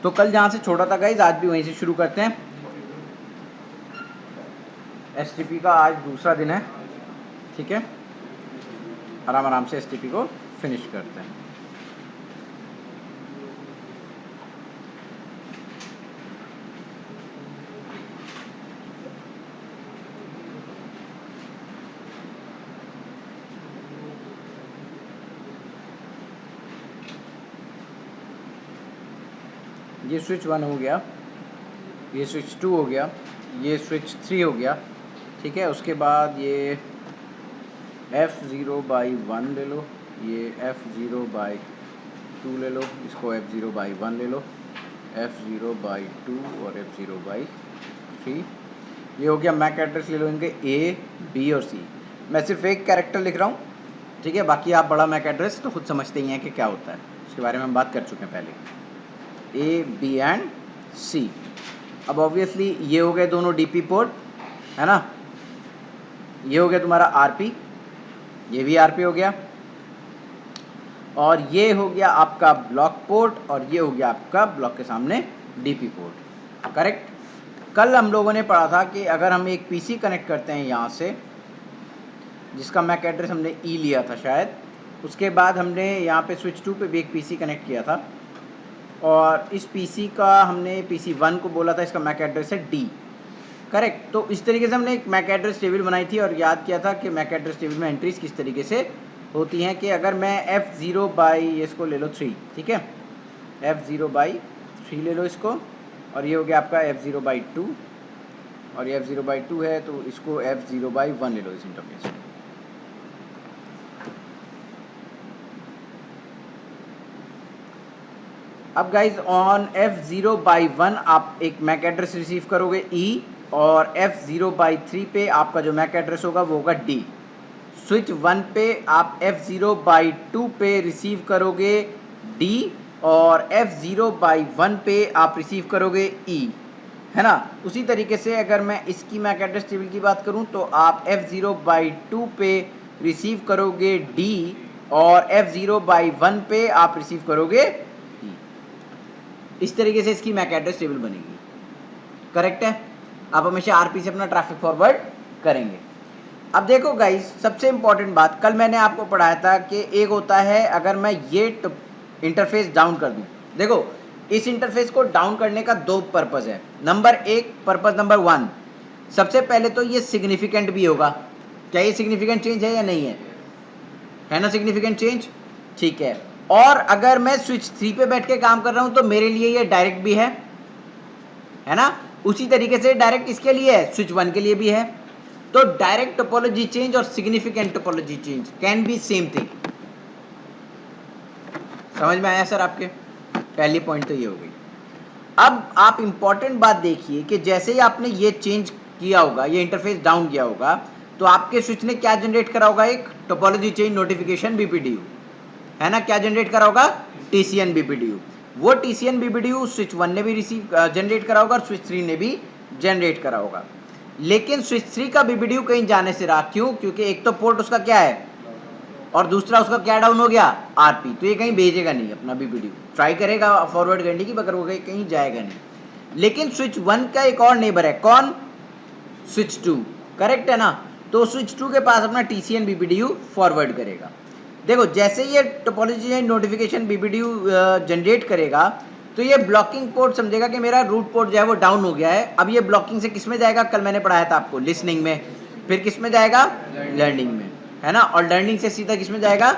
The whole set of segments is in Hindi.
तो कल जहाँ से छोड़ा था गाइज, आज भी वहीं से शुरू करते हैं। एसटीपी का आज दूसरा दिन है, ठीक है। आराम आराम से एसटीपी को फिनिश करते हैं। ये स्विच 1 हो गया, ये स्विच 2 हो गया, ये स्विच 3 हो गया, ठीक है। उसके बाद ये F0/1 ले लो, ये F0/2 ले लो, इसको F0/1 ले लो, F0/2 और F0/3। ये हो गया मैक एड्रेस। ले लो इनके A, B और C। मैं सिर्फ एक कैरेक्टर लिख रहा हूँ, ठीक है। बाकी आप बड़ा मैक एड्रेस तो खुद समझते ही हैं कि क्या होता है, उसके बारे में हम बात कर चुके हैं पहले। A, B and C। अब ऑब्वियसली ये हो गए दोनों DP पोर्ट, है ना। ये हो गया तुम्हारा RP, ये भी RP हो गया, और ये हो गया आपका ब्लॉक पोर्ट, और ये हो गया आपका ब्लॉक के सामने DP पोर्ट, करेक्ट। कल हम लोगों ने पढ़ा था कि अगर हम एक PC कनेक्ट करते हैं यहाँ से, जिसका मैक एड्रेस हमने E लिया था शायद, उसके बाद हमने यहाँ पे स्विच 2 पे भी एक PC कनेक्ट किया था, और इस PC का हमने PC1 को बोला था इसका मैक एड्रेस है D, करेक्ट। तो इस तरीके से हमने एक मैक एड्रेस टेबल बनाई थी और याद किया था कि मैक एड्रेस टेबल में एंट्रीज किस तरीके से होती हैं। कि अगर मैं F0/, इसको ले लो 3, ठीक है, F0/3 ले लो इसको, और ये हो गया आपका F0/2, और ये F0/2 है तो इसको F0/1 ले लो इस इंटरफेस। अब गाइज ऑन F0/1 आप एक मैक एड्रेस रिसीव करोगे E, और F0/3 पे आपका जो मैक एड्रेस होगा वो होगा D। स्विच 1 पे आप F0/2 पे रिसीव करोगे D, और F0/1 पे आप रिसीव करोगे E, है ना। उसी तरीके से अगर मैं इसकी मैक एड्रेस टेबल की बात करूं तो आप F0/2 पे रिसीव करोगे D, और F0/1 पे आप रिसीव करोगे E। इस तरीके से इसकी मैक एड्रेस टेबल बनेगी, करेक्ट है। आप हमेशा RP से अपना ट्रैफिक फॉरवर्ड करेंगे। अब देखो गाइस, सबसे इंपॉर्टेंट बात कल मैंने आपको पढ़ाया था कि एक होता है अगर मैं ये इंटरफेस डाउन कर दूं। देखो इस इंटरफेस को डाउन करने का दो पर्पस है। पर्पस नंबर 1, सबसे पहले तो ये सिग्निफिकेंट भी होगा। क्या ये सिग्निफिकेंट चेंज है या नहीं है ना सिग्निफिकेंट चेंज, ठीक है। और अगर मैं स्विच 3 पे बैठ के काम कर रहा हूं तो मेरे लिए ये डायरेक्ट भी है ना। उसी तरीके से डायरेक्ट इसके लिए है, स्विच 1 के लिए भी है। तो डायरेक्ट टोपोलॉजी चेंज और significant topology change can be same thing. समझ में आया सर आपके? पहली पॉइंट तो ये हो गई। अब आप इंपॉर्टेंट बात देखिए कि जैसे ही आपने ये चेंज किया होगा, ये इंटरफेस डाउन किया होगा, तो आपके स्विच ने क्या जनरेट करा होगा? एक टोपोलॉजी चेंज नोटिफिकेशन BPDU, है ना। क्या जनरेट करा होगा? TCN BPDU। वो TCN BPDU स्विच 1 ने भी जनरेट करा होगा और स्विच 3 ने भी जनरेट करा होगा। लेकिन स्विच 3 का BPDU कहीं जाने से रहा, क्यों? क्योंकि एक तो पोर्ट उसका क्या है और दूसरा उसका क्या डाउन हो गया? RP। तो ये कहीं भेजेगा नहीं अपना BPDU, ट्राई करेगा फॉरवर्ड करने की, मगर वो कहीं जाएगा नहीं। लेकिन स्विच 1 का एक और नेबर है, कौन? स्विच 2, करेक्ट है ना। तो स्विच 2 के पास अपना TCN BPDU फॉरवर्ड करेगा। देखो जैसे ये टोपोलॉजी नोटिफिकेशन BPDU जनरेट करेगा तो ये ब्लॉकिंग पोर्ट समझेगा कि मेरा रूट पोर्ट जो है वो डाउन हो गया है। अब ये ब्लॉकिंग से किस में जाएगा? कल मैंने पढ़ाया था आपको, लिसनिंग में। फिर किस में जाएगा? लर्निंग में, है ना। और लर्निंग से सीधा किस में जाएगा?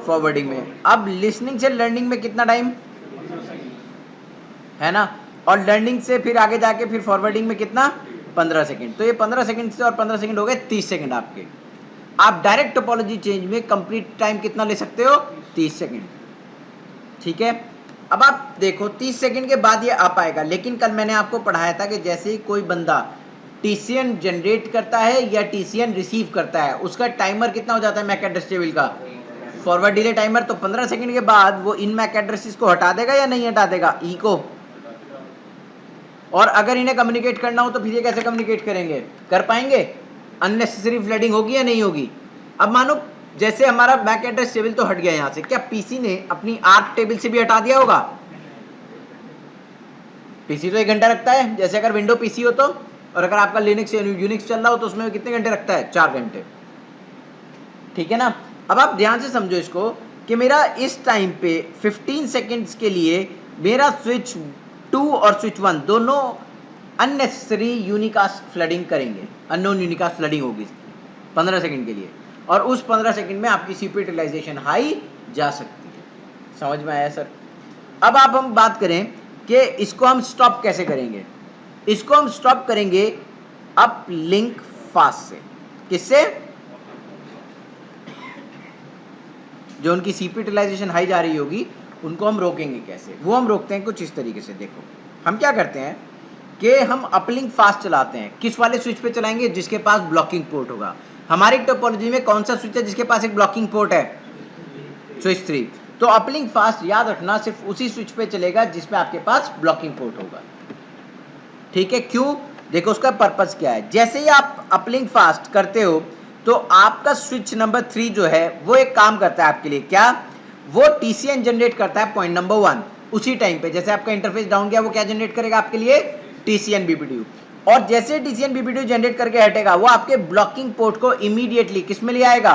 फॉरवर्डिंग में। अब लिसनिंग से लर्निंग में कितना टाइम है ना, और लर्निंग से फिर आगे जाके फिर फॉरवर्डिंग में कितना? 15 सेकंड। तो ये 15 सेकंड से और 15 सेकंड हो गए 30 सेकंड आपके। आप डायरेक्ट टोपोलॉजी चेंज में कंप्लीट टाइम कितना ले सकते हो? 30 सेकंड, ठीक है। अब आप देखो 30 सेकंड के बाद ये आ पाएगा। लेकिन कल मैंने आपको पढ़ाया था कि जैसे ही कोई बंदा TCN जनरेट करता है या TCN रिसीव करता है, उसका टाइमर कितना हो जाता है मैक एड्रेस टेबल का? Forward delay timer. तो 15 सेकंड के बाद वो इन मैक एड्रेसेस को हटा देगा या नहीं हटा देगा? E को। और अगर इन्हें कम्युनिकेट करना हो तो फिर ये कैसे कम्युनिकेट करेंगे? कर पाएंगे? अननेसेसरी फ्लडिंग होगी या नहीं होगी? अब मानो जैसे हमारा मैक एड्रेस टेबल तो हट गया यहाँ से, क्या PC ने अपनी ARP टेबल से भी हटा दिया होगा? पीसी तो 1 घंटा रखता है, जैसे अगर विंडो पीसी हो तो, और अगर आपका लिनक्स या यूनिक्स चल रहा हो तो उसमें कितने घंटे रखता है, 4 घंटे। ठीक है ना। अब आप ध्यान से समझो इसको कि मेरा इस टाइम पे 15 सेकेंड्स के लिए मेरा स्विच 2 और स्विच 1 दोनों अननेसेसरी यूनिकास्ट फ्लडिंग करेंगे, अननोन यूनिकास्ट फ्लडिंग होगी 15 सेकंड के लिए, और उस 15 सेकंड में आपकी सीपीयू यूटिलाइजेशन हाई जा सकती है। समझ में आया सर? अब आप हम बात करें कि इसको हम स्टॉप कैसे करेंगे। इसको हम स्टॉप करेंगे अप लिंक फास्ट से। किससे? जो उनकी सीपीयू यूटिलाइजेशन हाई जा रही होगी उनको हम रोकेंगे कैसे, वो हम रोकते हैं कुछ इस तरीके से। देखो हम क्या करते हैं कि हम अपलिंक फास्ट चलाते हैं। किस वाले स्विच पे चलाएंगे? जिसके पास ब्लॉकिंग पोर्ट होगा। हमारी टोपोलॉजी में कौन सा स्विच है जिसके पास एक ब्लॉकिंग पोर्ट है? स्विच 3। तो अपलिंक फास्ट याद रखना सिर्फ उसी स्विच पे चलेगा जिसमें आपके पास ब्लॉकिंग पोर्ट होगा। ठीक है, क्यों? देखो उसका पर्पस क्या है। जैसे ही आप अपलिंक फास्ट करते हो तो आपका स्विच नंबर 3 जो है वो एक काम करता है आपके लिए। क्या? वो टीसीएन जनरेट करता है पॉइंट नंबर 1 उसी टाइम पे। जैसे आपका इंटरफेस डाउन गया वो क्या जनरेट करेगा आपके लिए? TCN BPDU. और जैसे टीसीएन बीपीडीयू जनरेट करके हटेगा वो आपके ब्लॉकिंग पोर्ट को इमीडिएटली किस में ले आएगा?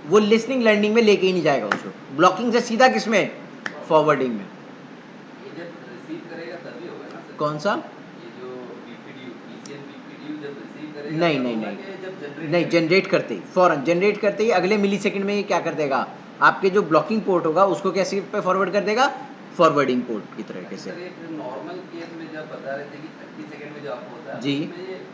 वो लिसनिंग लर्निंग में लेके ही नहीं जाएगा उसको, ब्लॉकिंग से सीधा किस में? फॉरवर्डिंग में। कौन सा? नहीं नहीं नहीं नहीं, जनरेट करते ही, फौरन जनरेट करते ही अगले मिली सेकेंड में ये क्या कर देगा? आपके जो ब्लॉकिंग पोर्ट होगा उसको कैसे पे फॉरवर्ड कर देगा? फॉरवर्डिंग पोर्ट की तरीके से। नॉर्मल केस में जब बता रहे थे कि 30 सेकंड में जो आपको होता है जी,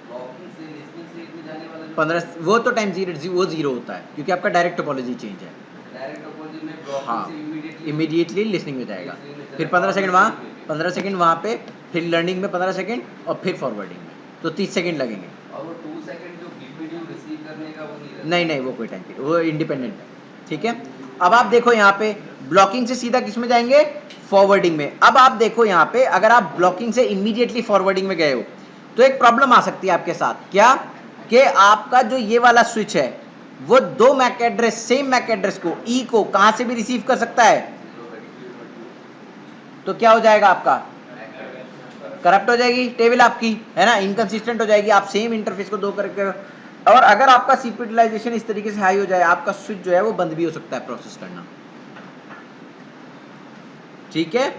ब्लॉकिंग से लिसनिंग से में जाने वाला 15 वो तो टाइम जीरो होता है क्योंकि आपका डायरेक्ट टोपोलॉजी चेंज है। डायरेक्ट टोपोलॉजी में ब्लॉकिंग हाँ, से इमीडिएटली लिसनिंग में जाएगा, फिर 15 सेकंड वहाँ, 15 सेकंड वहाँ पे, फिर लर्निंग में 15 सेकंड और फिर फॉरवर्डिंग में, तो 30 सेकंड लगेंगे। और वो 2 सेकंड जो बीपीडीयू रिसीव करने का वो नहीं रहता। नहीं वो कोई टाइम पीरियड, वो इंडिपेंडेंट है। ठीक है, अब आप देखो यहाँ पे ब्लॉकिंग से सीधा किस में जाएंगे? फॉरवर्डिंग में। अब आप देखो यहाँ पे अगर आप ब्लॉकिंग से इमीडिएटली फॉरवर्डिंग में गए हो तो एक प्रॉब्लम आ सकती है आपके साथ। क्या? कि आपका जो ये वाला स्विच है वो 2 MAC address, same MAC address को, ई को कहां से भी रिसीव कर सकता है। तो क्या हो जाएगा? आपका करप्ट हो जाएगी टेबल आपकी, है ना, इनकंसिस्टेंट हो जाएगी। आप सेम इंटरफेस को 2 करके, और अगर आपका सीपीयू यूटिलाइजेशन इस तरीके से हाई हो जाए आपका स्विच जो है वो बंद भी हो सकता है प्रोसेस करना। ठीक है,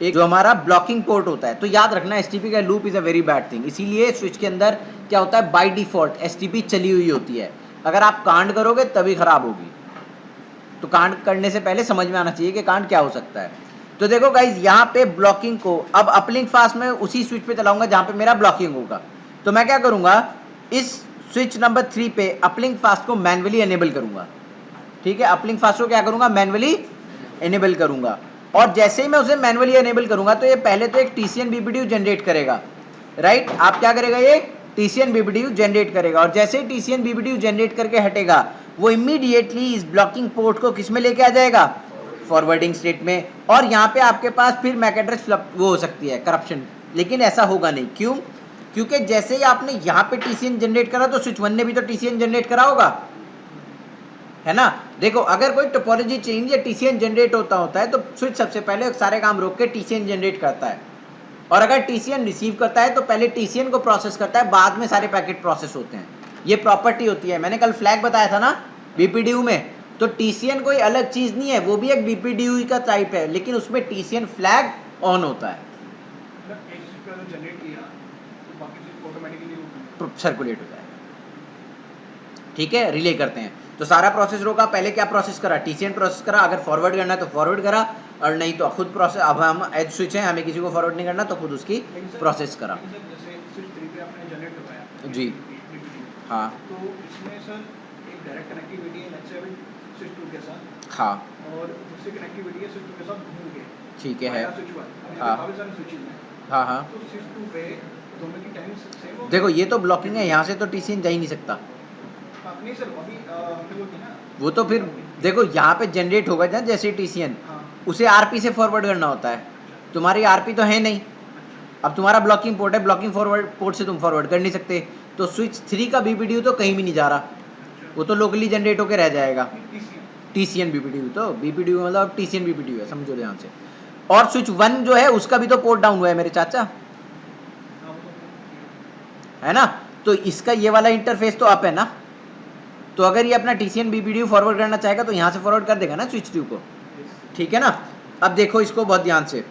एक जो हमारा ब्लॉकिंग पोर्ट होता है, तो याद रखना एसटीपी का loop is a very bad thing. इसीलिए स्विच के अंदर क्या होता है? बाय डिफॉल्ट एसटीपी चली हुई होती है। अगर आप कांड करोगे तभी खराब होगी। तो कांड करने से पहले समझ में आना चाहिए कि कांड क्या हो सकता है। तो देखो गाइज यहाँ पे ब्लॉकिंग को अब अपलिंक फास्ट में उसी स्विच पे चलाऊंगा जहां पे मेरा ब्लॉकिंग होगा। तो मैं क्या करूंगा? इस स्विच नंबर 3 पे अपलिंक फास्ट को मैन्युअली एनेबल करूंगा। ठीक है, अपलिंक फास्ट को क्या करूंगा? मैन्युअली एनेबल करूंगा। और जैसे ही मैं उसे मैन्युअली एनेबल करूंगा तो ये पहले तो एक टीसीएन बीपीडीयू जनरेट करेगा। राइट, आप क्या करेगा? ये टीसीएन बीपीडीयू जनरेट करेगा, और जैसे ही टीसीएन बीपीडीयू जनरेट करके हटेगा वो इमीडिएटली इस ब्लॉकिंग पोर्ट को किस में लेके आ जाएगा? फॉरवर्डिंग स्टेट में। और यहाँ पे आपके पास फिर मैक एड्रेस वो हो सकती है करप्शन, लेकिन ऐसा होगा नहीं। क्यों? क्योंकि जैसे ही आपने यहाँ पे टीसीएन जनरेट करा तो स्विच 1 ने भी तो टीसीएन जनरेट करा होगा, है ना। देखो अगर कोई टोपोलॉजी चेंज या टीसीएन जनरेट होता है तो स्विच सबसे पहले सारे काम रोक के टीसीएन जनरेट करता है, और अगर टीसीएन रिसीव करता है तो पहले टीसीएन को प्रोसेस करता है, बाद में सारे पैकेट प्रोसेस होते हैं। ये प्रॉपर्टी होती है। मैंने कल फ्लैग बताया था ना बीपीडीयू में, तो टीसीएन कोई अलग चीज नहीं है, वो भी एक बीपीडीयू का टाइप है, लेकिन उसमें टीसीएन फ्लैग ऑन होता है, सर्कुलेट होता है। ठीक है, रिले करते हैं। तो सारा प्रोसेस रोका, पहले क्या प्रोसेस करा? टीसीएन प्रोसेस करा, अगर फॉरवर्ड करना है तो फॉरवर्ड करा, और नहीं तो खुद प्रोसेस। अब हम एज स्विच है, हमें किसी को फॉरवर्ड नहीं करना तो खुद उसकी प्रोसेस करा। जी हाँ, तो इसमें सर एक डायरेक्ट कनेक्टिविटी है नेट 7 स्विच 2 के साथ, हाँ, और दूसरी कनेक्टिविटी है स्विच 2 के साथ घूम के। ठीक है, स्विच 1 हाँ काफी सारे स्विचेस हैं। हाँ हाँ, तो स्विच 2 पे दोनों की टाइमिंग सेम हो। देखो ये तो ब्लॉकिंग है, यहाँ से तो टीसीएन जा ही नहीं सकता। नहीं सर, अभी हमने वो की ना, वो तो फिर देखो यहाँ पे जनरेट होगा ना जैसे टीसीएन, उसे आरपी से फॉरवर्ड करना होता है। तुम्हारी आरपी तो है नहीं, अब तुम्हारा ब्लॉकिंग पोर्ट है, ब्लॉकिंग फॉरवर्ड पोर्ट से तुम फॉरवर्ड कर नहीं सकते। तो स्विच 3 का बीपीडीयू तो कहीं भी नहीं जा रहा, वो तो लोकली जनरेट होकर रह जाएगा। टीसीएन बीपीडीयू तो बीपीडीयू मतलब टीसीएन बीपीडीयू है, समझो ध्यान से। और स्विच 1 जो है उसका भी तो पोर्ट डाउन हुआ है मेरे चाचा, है ना। तो इसका ये वाला इंटरफेस तो अप है ना, तो अगर ये अपना TCN BPDU फॉरवर्ड करना चाहेगा तो यहाँ से फॉरवर्ड कर देगा ना स्विच 2 को, ठीक है ना। अब देखो इसको बहुत ध्यान से,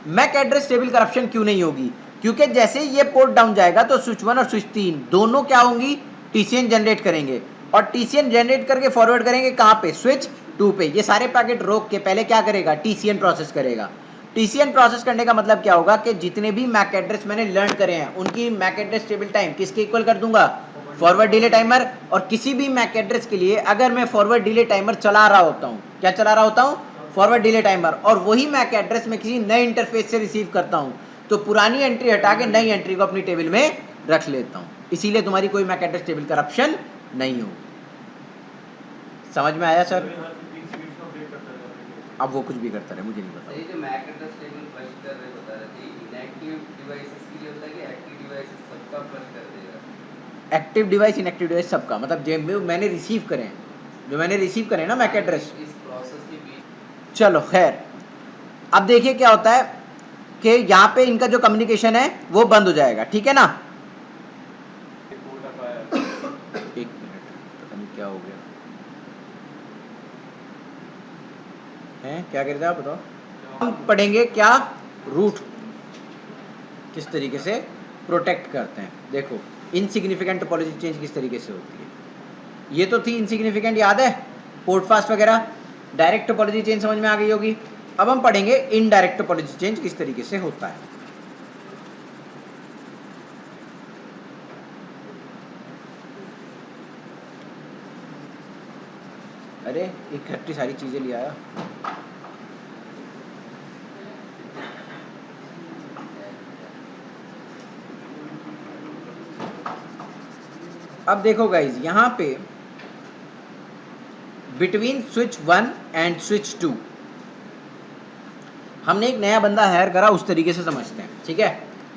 मैक एड्रेस टेबल करप्शन क्यों नहीं होगी, क्योंकि जैसे ये पोर्ट डाउन जाएगा तो स्विच 1 और स्विच 3 दोनों क्या होंगी, TCN जनरेट करेंगे, और TCN जनरेट करके फॉरवर्ड करेंगे कहाँ पे, स्विच 2 पे। ये सारे पैकेट रोक के पहले क्या करेगा, TCN प्रोसेस करेगा। TCN प्रोसेस करने का मतलब क्या होगा कि जितने भी मैक एड्रेस मैंने लर्न करे हैं उनकी मैक एड्रेस टेबल टाइम किसके इक्वल कर दूंगा, फॉरवर्ड डिले टाइमर। और किसी भी मैक एड्रेस के लिए अगर मैं फॉरवर्ड डिले टाइमर चला रहा होता हूँ, क्या चला रहा होता हूँ, फॉरवर्ड डिले टाइमर, और वही मैक एड्रेस में किसी नए इंटरफेस से रिसीव करता हूँ, तो पुरानी एंट्री हटा के नई एंट्री को अपनी टेबल में रख लेता हूँ। इसीलिए तुम्हारी कोई मैक एड्रेस टेबल करप्शन नहीं होगी। समझ में आया सर? अब वो कुछ भी करता रहे, मुझे नहीं पता। ये जो मैक एड्रेस टेबल फ्लश कर रहे बता रहे थे, इनएक्टिव डिवाइसेस के लिए होता है कि एक्टिव डिवाइसेस सबका फ्लश कर देगा? एक्टिव डिवाइस इनएक्टिव डिवाइस सबका, मतलब जो मैंने रिसीव करे हैं, जो मैंने रिसीव करे ना मैक एड्रेस। इस प्रोसेस के बीच चलो खैर, अब देखिए क्या होता है कि यहाँ पे इनका जो कम्युनिकेशन है वो बंद हो जाएगा, ठीक है ना। एक मिनट, पता नहीं क्या हो गया है, क्या कहते हैं आप बताओ। हम पढ़ेंगे क्या, रूट किस तरीके से प्रोटेक्ट करते हैं। देखो इनसिग्निफिकेंट टोपोलॉजी चेंज किस तरीके से होती है, ये तो थी इनसिग्निफिकेंट, याद है, पोर्ट फास्ट वगैरह। डायरेक्ट टोपोलॉजी चेंज समझ में आ गई होगी। अब हम पढ़ेंगे इनडायरेक्ट टोपोलॉजी चेंज किस तरीके से होता है। अरे इकट्ठी सारी चीजें ले आया। अब देखो गाइज, यहाँ पे बिटवीन स्विच 1 एंड स्विच 2 हमने एक नया बंदा हायर करा, उस तरीके से समझते हैं, ठीक है।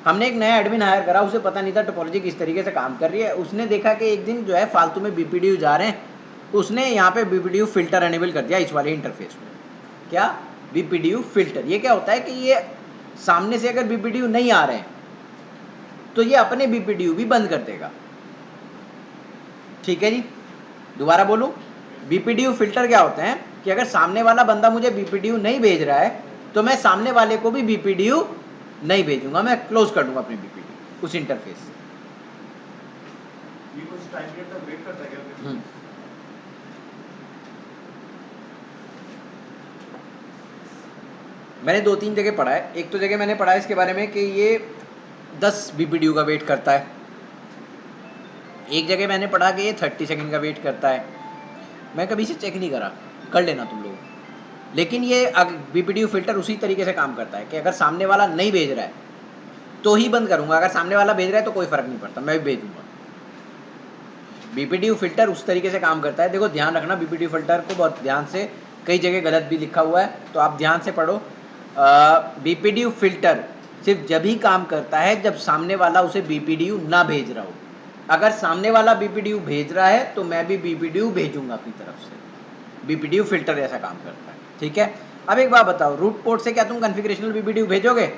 हमने एक नया एडमिन हायर करा, उसे पता नहीं था टोपोलॉजी किस तरीके से काम कर रही है। उसने देखा कि एक दिन जो है फालतू में BPDU जा रहे हैं, उसने यहाँ पे BPDU फिल्टर एनेबल कर दिया इस वाले इंटरफेस में। क्या, BPDU फिल्टर। ये क्या होता है कि ये सामने से अगर BPDU नहीं आ रहे हैं तो ये अपने BPDU भी बंद कर देगा, ठीक है जी। दोबारा बोलूं, BPDU फिल्टर क्या होते हैं कि अगर सामने वाला बंदा मुझे BPDU नहीं भेज रहा है तो मैं सामने वाले को भी BPDU नहीं भेजूंगा, मैं क्लोज कर दूंगा अपनी BPDU उस इंटरफेस से। ये कुछ टाइम पीरियड तक वेट करता है क्या? मैंने 2-3 जगह पढ़ा है। एक तो जगह मैंने पढ़ा है इसके बारे में कि ये 10 BPDU का वेट करता है। एक जगह मैंने पढ़ा कि ये 30 सेकंड का वेट करता है। मैं कभी से चेक नहीं करा, कर लेना तुम लोग। लेकिन ये BPDU फिल्टर उसी तरीके से काम करता है कि अगर सामने वाला नहीं भेज रहा है तो ही बंद करूंगा, अगर सामने वाला भेज रहा है तो कोई फर्क नहीं पड़ता, मैं भी भेजूंगा। BPDU फिल्टर उस तरीके से काम करता है। देखो ध्यान रखना, BPDU फिल्टर को बहुत ध्यान से, कई जगह गलत भी लिखा हुआ है तो आप ध्यान से पढ़ो। BPDU फिल्टर सिर्फ जब ही काम करता है जब सामने वाला उसे BPDU ना भेज रहा हो। अगर सामने वाला BPDU भेज रहा है तो मैं भी BPDU भेजूंगा अपनी तरफ से। BPDU फिल्टर ऐसा काम करता है, ठीक है। अब एक बात बताओ, रूट पोर्ट से क्या तुम कॉन्फ़िगरेशनल BPDU भेजोगे?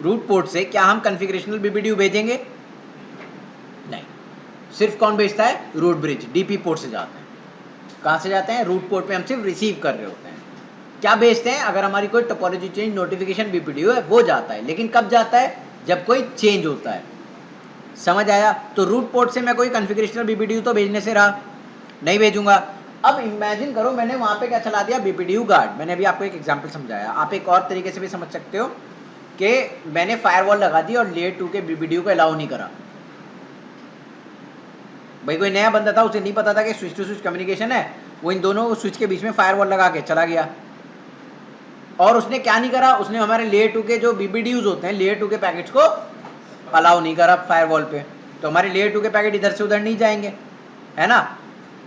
रूट पोर्ट से क्या हम कॉन्फ़िगरेशनल BPDU भेजेंगे? नहीं। सिर्फ कौन भेजता है? रूट ब्रिज DP पोर्ट से जाते हैं। कहाँ से जाते हैं? रूट पोर्ट पे हम सिर्फ रिसीव कर रहे होते हैं। क्या भेजते हैं? अगर हमारी कोई टोपोलॉजी चेंज नोटिफिकेशन BPDU है वो जाता है, लेकिन कब जाता है? जब कोई चेंज होता है। समझ आया? तो रूट पोर्ट से मैं कोई कॉन्फ़िगरेशनल BPDU तो भेजने से रहा नहीं, भेजूंगा। अब इमेजिन करो मैंने वहाँ पे क्या चला दिया, BPDU गार्ड। मैंने अभी आपको एक एग्जांपल समझाया, आप एक और तरीके से भी समझ सकते हो कि मैंने फायरवॉल लगा दी और लेयर 2 के BPDU को अलाउ नहीं करा। भाई कोई नया बंदा था, उसे नहीं पता था कि स्विच टू स्विच कम्युनिकेशन है, वो इन दोनों स्विच के बीच में फायरवॉल लगा के चला गया। और उसने क्या नहीं करा, उसने हमारे लेयर 2 के जो BPDUs होते हैं, लेयर 2 के पैकेट्स को अलाउ नहीं करा फायरवॉल पे, तो हमारे लेयर 2 के पैकेट इधर से उधर नहीं जाएंगे, है ना।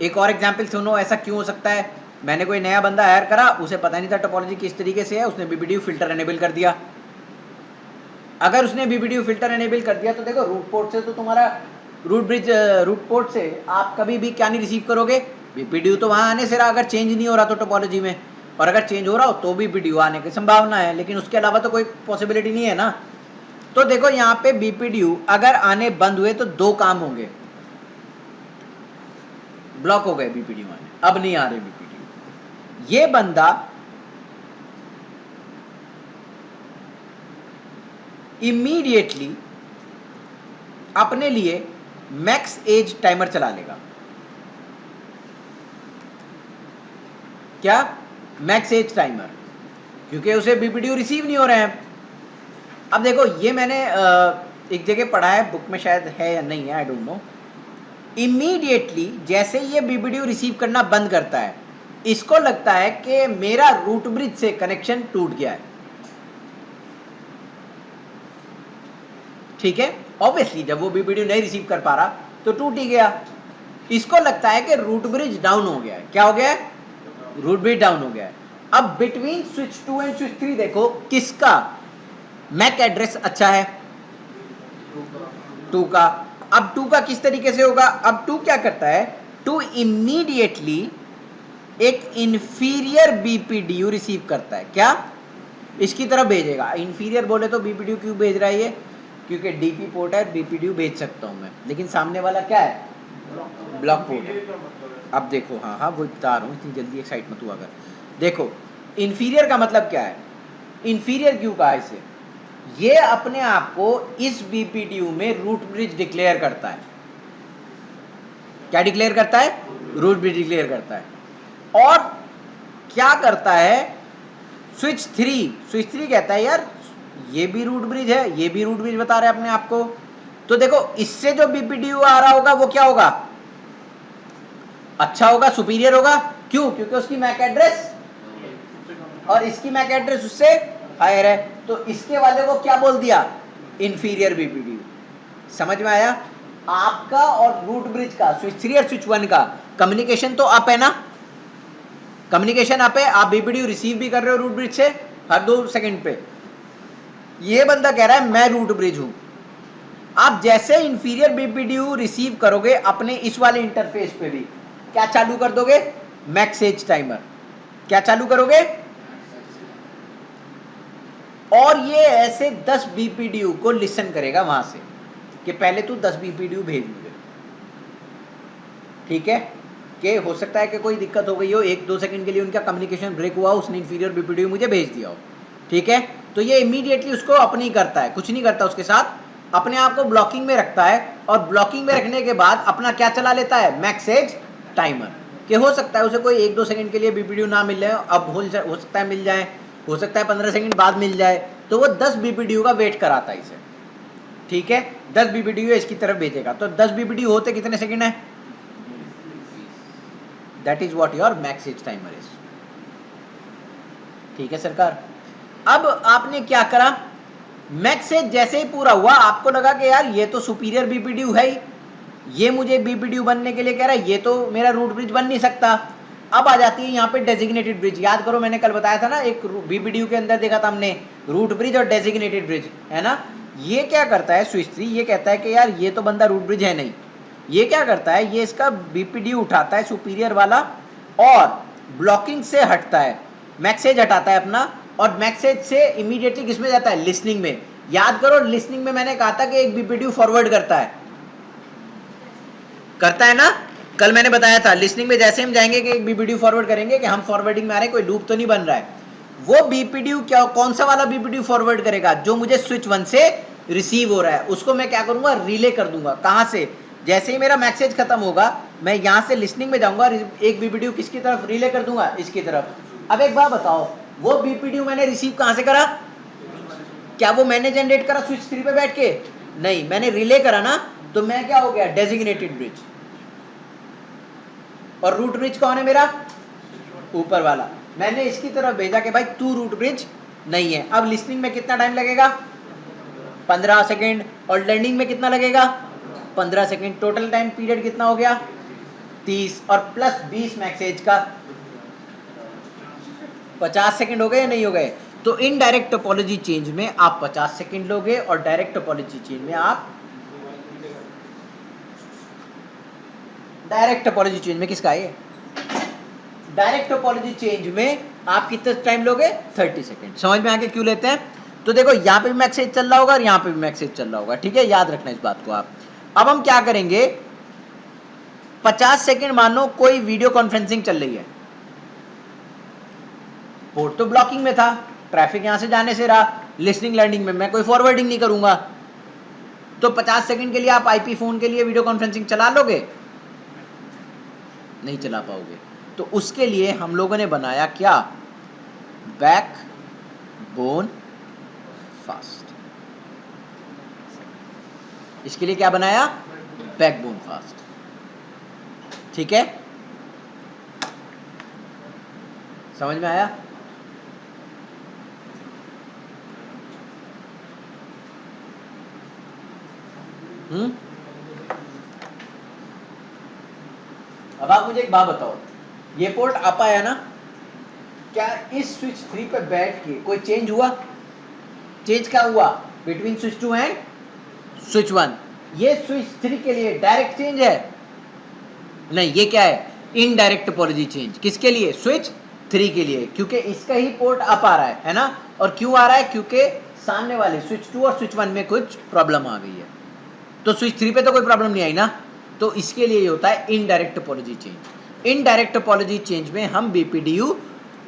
एक और एग्जांपल सुनो, ऐसा क्यों हो सकता है? मैंने कोई नया बंदा हायर करा, उसे पता नहीं था टोपोलॉजी किस तरीके से है, उसने BPDU फिल्टर एनेबल कर दिया। अगर उसने BPDU फिल्टर एनेबल कर दिया तो देखो रूट पोर्ट से तो तुम्हारा रूट पोर्ट से आप कभी भी क्या नहीं रिसीव करोगे, BPDU तो वहाँ आने से रहा, अगर चेंज नहीं हो रहा तो टोपोलॉजी में। और अगर चेंज हो रहा हो तो बीपीडीयू आने की संभावना है, लेकिन उसके अलावा तो कोई पॉसिबिलिटी नहीं है ना। तो देखो यहाँ पे बीपीडीयू अगर आने बंद हुए तो दो काम होंगे, ब्लॉक हो गए बीपीडीयू आने, अब नहीं आ रहे बीपीडीयू। ये बंदा इमीडिएटली अपने लिए मैक्स एज टाइमर चला लेगा। क्या? मैक्स एज टाइमर, क्योंकि उसे बीपीडीयू रिसीव नहीं हो रहे हैं। अब देखो ये मैंने एक जगह पढ़ा है, बुक में शायद है या नहीं है, आई डोंट नो। इमीडिएटली जैसे ये बीपीडीयू रिसीव करना बंद करता है, इसको लगता है कि मेरा रूट ब्रिज से कनेक्शन टूट गया है। ठीक है, ऑब्वियसली जब वो बीपीडीयू नहीं रिसीव कर पा रहा तो टूट ही गया। इसको लगता है कि रूट ब्रिज डाउन हो गया है। क्या हो गया है? रूट ब्रिज डाउन हो गया है। अब बिटवीन स्विच 2 एंड स्विच 3 देखो किसका मैक एड्रेस अच्छा है? 2 का। अब 2 का किस तरीके से होगा? अब 2 क्या करता है? 2 इमीडिएटली एक इंफीरियर बीपीडीयू रिसीव करता है। क्या? इसकी तरफ भेजेगा। इंफीरियर बोले तो बीपीडीयू क्यों भेज रहा है ये? क्योंकि डीपी पोर्ट है, बीपीडीयू भेज सकता हूं मैं, लेकिन सामने वाला क्या है? ब्लॉक पोर्ट है। अब देखो, हाँ वो बता रहा हूँ, इतनी जल्दी एक्साइट मत हुआ कर। देखो इंफीरियर का मतलब क्या है? इंफीरियर क्यों कहा इसे? ये अपने आप को इस बीपीडीयू में रूट ब्रिज डिक्लेयर करता है। क्या डिक्लेयर करता है? रूट ब्रिज डिक्लेयर करता है। और क्या करता है? स्विच 3 कहता है यार ये भी रूट ब्रिज है, ये भी रूट ब्रिज बता रहे हैं अपने आप को। तो देखो इससे जो बीपीडीयू आ रहा होगा वो क्या होगा? अच्छा होगा, सुपीरियर होगा। क्यों? क्योंकि उसकी मैक एड्रेस और इसकी मैक एड्रेस उससे हायर है। तो इसके वाले को क्या बोल दिया? Inferior BPDU. समझ में आया? आपका और रूट ब्रिज का, स्विच 3 और स्विच 1 का कम्युनिकेशन तो अप है ना? कम्युनिकेशन अप है, आप बीपीडीयू रिसीव भी कर रहे हो रूट ब्रिज से हर 2 सेकंड पे। ये बंदा कह रहा है मैं रूट ब्रिज हूं। आप जैसे इंफीरियर बीपीडीयू रिसीव करोगे अपने इस वाले इंटरफेस पे भी क्या चालू कर दोगे? Max age timer. क्या चालू करोगे? और ये ऐसे 10 बीपीडीयू को लिसन करेगा वहां से कि पहले तू 10 बीपीडीयू भेज मुझे। ठीक है, कि हो सकता है कि कोई दिक्कत हो गई हो, 1-2 सेकंड के लिए उनका कम्युनिकेशन ब्रेक हुआ, उसने इंफीरियर बीपीडीयू मुझे भेज दिया हो। ठीक है, तो ये इमीडिएटली उसको अपनी करता है, कुछ नहीं करता उसके साथ, अपने आप को ब्लॉकिंग में रखता है। और ब्लॉकिंग में रखने के बाद अपना क्या चला लेता है? Max age timer. कि हो सकता है उसे कोई 1-2 सेकंड के लिए बीपीडीयू ना मिल जाए, अब हो सकता है मिल जाए, हो सकता है 15 सेकंड बाद मिल जाए, तो वो 10 बीपीडीयू का वेट कराता है इसे। ठीक है, 10 बीपीडीयू इसकी तरफ भेजेगा। तो 10 बीपीडीयू होते कितने सेकंड है? That is what your max age timer is. ठीक है सरकार। अब आपने क्या करा? मैक्स एज जैसे ही पूरा हुआ, आपको लगा कि यार ये तो सुपीरियर बीपीडीयू है ही, ये मुझे बीपीडीयू बनने के लिए कह रहा है, ये तो मेरा रूट ब्रिज बन नहीं सकता। अब आ जाती है यहाँ पे डेजिग्नेटेड ब्रिज। याद करो मैंने कल बताया था ना, एक बीपीडीयू के अंदर देखा था हमने रूट ब्रिज और डेजिग्नेटेड ब्रिज, है ना। ये क्या करता है स्विच 3? ये कहता है कि यार ये तो बंदा रूट ब्रिज है नहीं। ये क्या करता है? ये इसका बीपीडीयू उठाता है सुपीरियर वाला और ब्लॉकिंग से हटता है, मैक्सेज हटाता है अपना, और मैक्सेज से इमीडिएटली किसमें जाता है? लिसनिंग में। याद करो लिसनिंग में मैंने कहा था कि एक बीपीडीयू फॉरवर्ड करता है ना, कल मैंने बताया था। लिसनिंग में जैसे हम जाएंगे कि एक बीपीडीयू फॉरवर्ड करेंगे कि हम फॉरवर्डिंग में आ रहे हैं, कोई लूप तो नहीं बन रहा है। वो बीपीडीयू क्या, कौन सा वाला बीपीडीयू फॉरवर्ड करेगा? जो मुझे स्विच 1 से रिसीव हो रहा है, उसको मैं क्या करूंगा? रिले कर दूंगा। कहां से? जैसे ही मेरा मैसेज खत्म होगा, मैं यहां से लिसनिंग में जाऊंगा, एक बीपीडीयू किसकी तरफ रिले कर दूंगा? इसकी तरफ। अब एक बात बताओ, वो बीपीडीयू मैंने रिसीव कहां से करा? क्या वो मैंने जनरेट करा स्विच 3 पे बैठ के? नहीं, मैंने रिले करा ना। तो मैं क्या हो गया? Designated bridge. और रूट ब्रिज कौन है मेरा? ऊपर वाला। मैंने इसकी तरफ भेजा कि भाई तू रूट ब्रिज नहीं है। अब लिसनिंग में कितना टाइम लगेगा? 15 सेकेंड। और लर्निंग में कितना लगेगा? 15 सेकेंड। टोटल टाइम पीरियड कितना हो गया? 30 और प्लस 20 मैसेज का 50 सेकेंड हो गए या नहीं हो गए? तो इनडायरेक्ट टोपोलॉजी चेंज में आप 50 सेकेंड लोगे और डायरेक्ट टोपोलॉजी चेंज में आप डायरेक्ट टोपोलॉजी चेंज में किसका है? डायरेक्ट टोपोलॉजी चेंज में आप कितना टाइम लोगे? 30 सेकेंड। समझ में आके क्यों लेते हैं? तो देखो यहाँ पे भी मैसेज चल रहा होगा और यहाँ पे भी मैसेज चल रहा होगा, ठीक है, याद रखना इस बात को आप। अब हम क्या करेंगे, 50 सेकेंड मानो कोई वीडियो कॉन्फ्रेंसिंग चल रही है, पोर्ट तो ब्लॉकिंग में था, ट्रैफिक यहां से जाने से रहा, लिसनिंग लर्निंग में मैं कोई फॉरवर्डिंग नहीं करूंगा, तो 50 सेकंड के लिए आप आईपी फोन के लिए वीडियो कॉन्फ्रेंसिंग चला लोगे? नहीं चला पाओगे। तो उसके लिए हम लोगों ने बनाया क्या? Back bone fast. इसके लिए क्या बनाया? बैकबोन फास्ट, ठीक है, समझ में आया? अब आप मुझे एक बात बताओ, ये पोर्ट अप आया ना, क्या इस स्विच 3 पे बैठ के कोई चेंज हुआ? चेंज क्या हुआ बिटवीन स्विच 2 एंड स्विच 1? ये स्विच 3 के लिए डायरेक्ट चेंज है? नहीं, ये क्या है? Indirect topology change. किसके लिए? स्विच 3 के लिए, क्योंकि इसका ही पोर्ट अप आ रहा है ना। और क्यों आ रहा है? क्योंकि सामने वाले स्विच 2 और स्विच 1 में कुछ प्रॉब्लम आ गई है, तो स्विच 3 पे तो कोई प्रॉब्लम नहीं आई ना, तो इसके लिए होता है indirect topology change. Indirect topology change में हम बीपीडीयू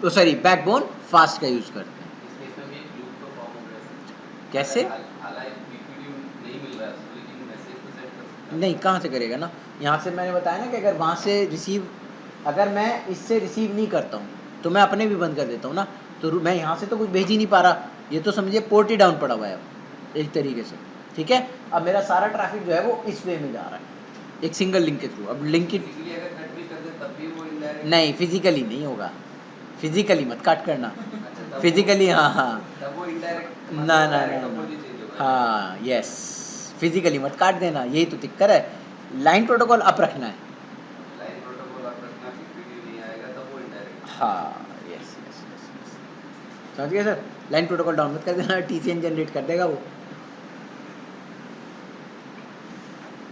तो सॉरी बैकबोन फास्ट का यूज करते हैं। इसमें भी एक लूप तो फॉर्म हो गया। कैसे? हालांकि बीपीडीयू नहीं मिल रहा है, लेकिन मैसेज तो सेंड कर सकता है। नहीं, कहाँ से करेगा ना, यहाँ से मैंने बताया ना कि अगर वहाँ से रिसीव, अगर मैं इससे रिसीव नहीं करता हूँ तो मैं अपने भी बंद कर देता हूँ ना, तो मैं यहाँ से तो कुछ भेज ही नहीं पा रहा, ये तो समझिए पोर्ट ही डाउन पड़ा हुआ है एक तरीके से, ठीक है। अब मेरा सारा ट्रैफिक जो है वो इस वे में जा रहा है, एक सिंगल लिंक के थ्रू। अब लिंक की फिजिकली अगर कट भी कर दे तब भी वो इनडायरेक्ट नहीं, फिजिकली नहीं होगा, फिजिकली मत काट करना, अच्छा, फिजिकली हाँ हाँ तब वो इनडायरेक्ट ना ना ना हाँ यस, फिजिकली मत काट देना, यही तो दिक्कत है। लाइन प्रोटोकॉल अप रखना है, लाइन प्रोटोकॉल आप रखना, बीपीडीयू नहीं आएगा तब वो इनडायरेक्ट। हाँ यस यस यस, समझ गए सर। लाइन प्रोटोकॉल डाउन मत कर देना, टीसीएन जनरेट कर देगा वो।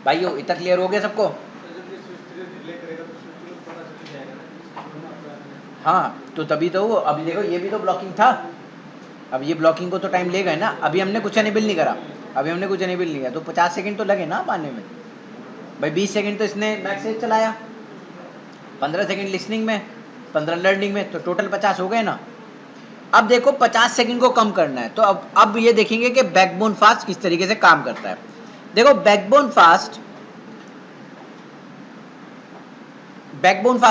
भाइयों इतना क्लियर हो गया सबको? हाँ, तो तभी तो वो, अभी देखो ये भी तो ब्लॉकिंग था, अब ये ब्लॉकिंग को तो टाइम लेगा है ना। अभी हमने कुछ एनेबल नहीं करा, अभी हमने कुछ एनेबल नहीं किया, तो 50 सेकंड तो लगे ना पाने में भाई। 20 सेकंड तो इसने मैसेज चलाया, 15 सेकंड लिसनिंग में, 15 लर्निंग में, तो टोटल 50 हो गए ना। अब देखो 50 सेकंड को कम करना है, तो अब ये देखेंगे कि बैकबोन फास्ट किस तरीके से काम करता है। देखो बैकबोन फास्ट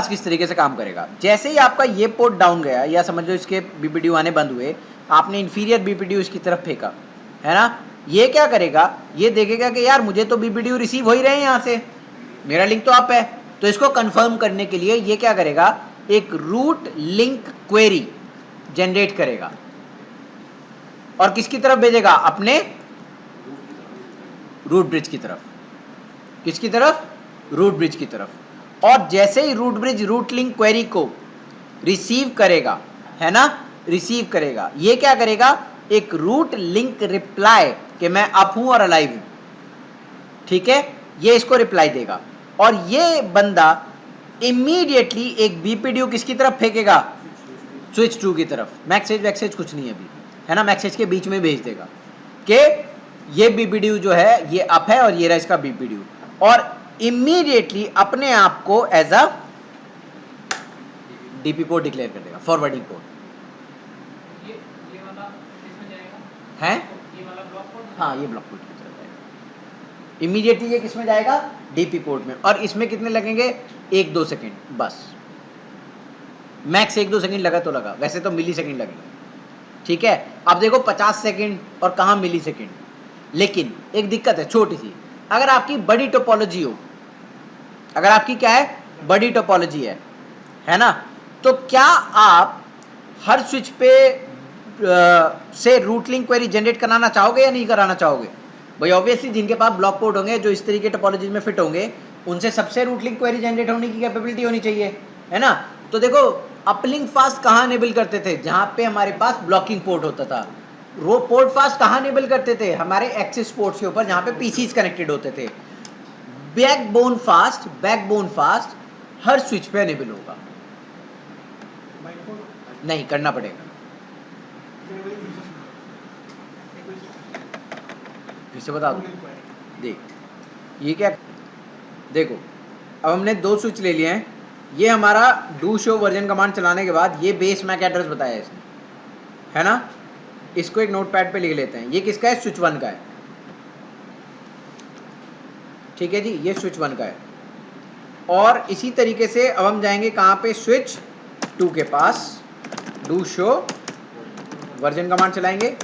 किस तरीके से काम करेगा। जैसे ही आपका ये पोर्ट डाउन गया, या समझ लो इसके बीपीडीयू आने बंद हुए, आपने इन्फीरियर बीपीडीयू इसकी तरफ फेंका है ना, ये क्या करेगा, ये देखेगा कि यार मुझे तो बीपीडीयू रिसीव हो ही रहे हैं यहाँ से, मेरा लिंक तो अप है, तो इसको कंफर्म करने के लिए ये क्या करेगा, एक रूट लिंक क्वेरी जनरेट करेगा और किसकी तरफ भेजेगा, अपने रूट ब्रिज की तरफ। किसकी तरफ? रूट ब्रिज की तरफ। और जैसे ही root bridge root link query को रिसीव करेगा, है ना, रिसीव करेगा, ये क्या करेगा, एक रूट लिंक रिप्लाई कि मैं अप हूं और अलाइव हूं, ठीक है, ये इसको रिप्लाई देगा। और ये बंदा इमीडिएटली एक बीपीडीयू किसकी तरफ फेंकेगा, स्विच 2 की तरफ। मैसेज वैक्सेज कुछ नहीं है अभी, है ना, मैसेज के बीच में भेज देगा कि ये बीपीडीयू जो है ये अप है और ये रहा इसका बीपीडीयू, और इमीडिएटली अपने आप को as a DP port declare कर देगा, फॉरवर्डिंग पोर्ट। ये वाला इसमें जाएगा है, ये वाला ब्लॉक पोर्ट। हाँ ये ब्लॉक पोर्ट की तरफ जाएगा इमीडिएटली। ये किस में जाएगा, डीपी पोर्ट में। और इसमें कितने लगेंगे, 1-2 सेकेंड बस, मैक्स 1-2 सेकेंड लगा तो लगा, वैसे तो मिली सेकेंड लगेगा, ठीक है। अब देखो 50 सेकेंड और कहाँ मिली सेकेंड, लेकिन एक दिक्कत है छोटी सी, अगर आपकी बड़ी टोपोलॉजी हो, अगर आपकी क्या है, बड़ी टोपोलॉजी है ना, तो क्या आप हर स्विच पे से रूट लिंक क्वेरी जनरेट कराना चाहोगे या नहीं कराना चाहोगे? भाई ऑब्वियसली जिनके पास ब्लॉक पोर्ट होंगे, जो इस तरीके टोपोलॉजी में फिट होंगे, उनसे सबसे रूट लिंक क्वेरी जनरेट होने की कैपेबिलिटी होनी चाहिए, है ना। तो देखो अपलिंक फास्ट कहाँ एनेबल करते थे, जहाँ पे हमारे पास ब्लॉकिंग पोर्ट होता था। रो पोर्ट फास्ट कहाँ एनेबल करते थे, हमारे एक्सेस पोर्ट्स के ऊपर, जहाँ पे पीसीज कनेक्टेड होते थे। बैकबोन फास्ट हर स्विच पे एनेबल होगा। नहीं करना पड़ेगा। फिर से बता दो। देख ये क्या, देखो अब हमने 2 स्विच ले लिए हैं। ये हमारा डू शो वर्जन कमांड चलाने के बाद ये बेस मैक एड्रेस बताया इसने, है ना। इसको एक नोटपैड पे लिख लेते हैं। ये किसका है? स्विच 1 का है। ठीक है जी, ये स्विच 1 का है। और इसी तरीके से अब हम जाएंगे कहाँ पे? स्विच 2 के पास डू शो वर्जन कमांड चलाएंगे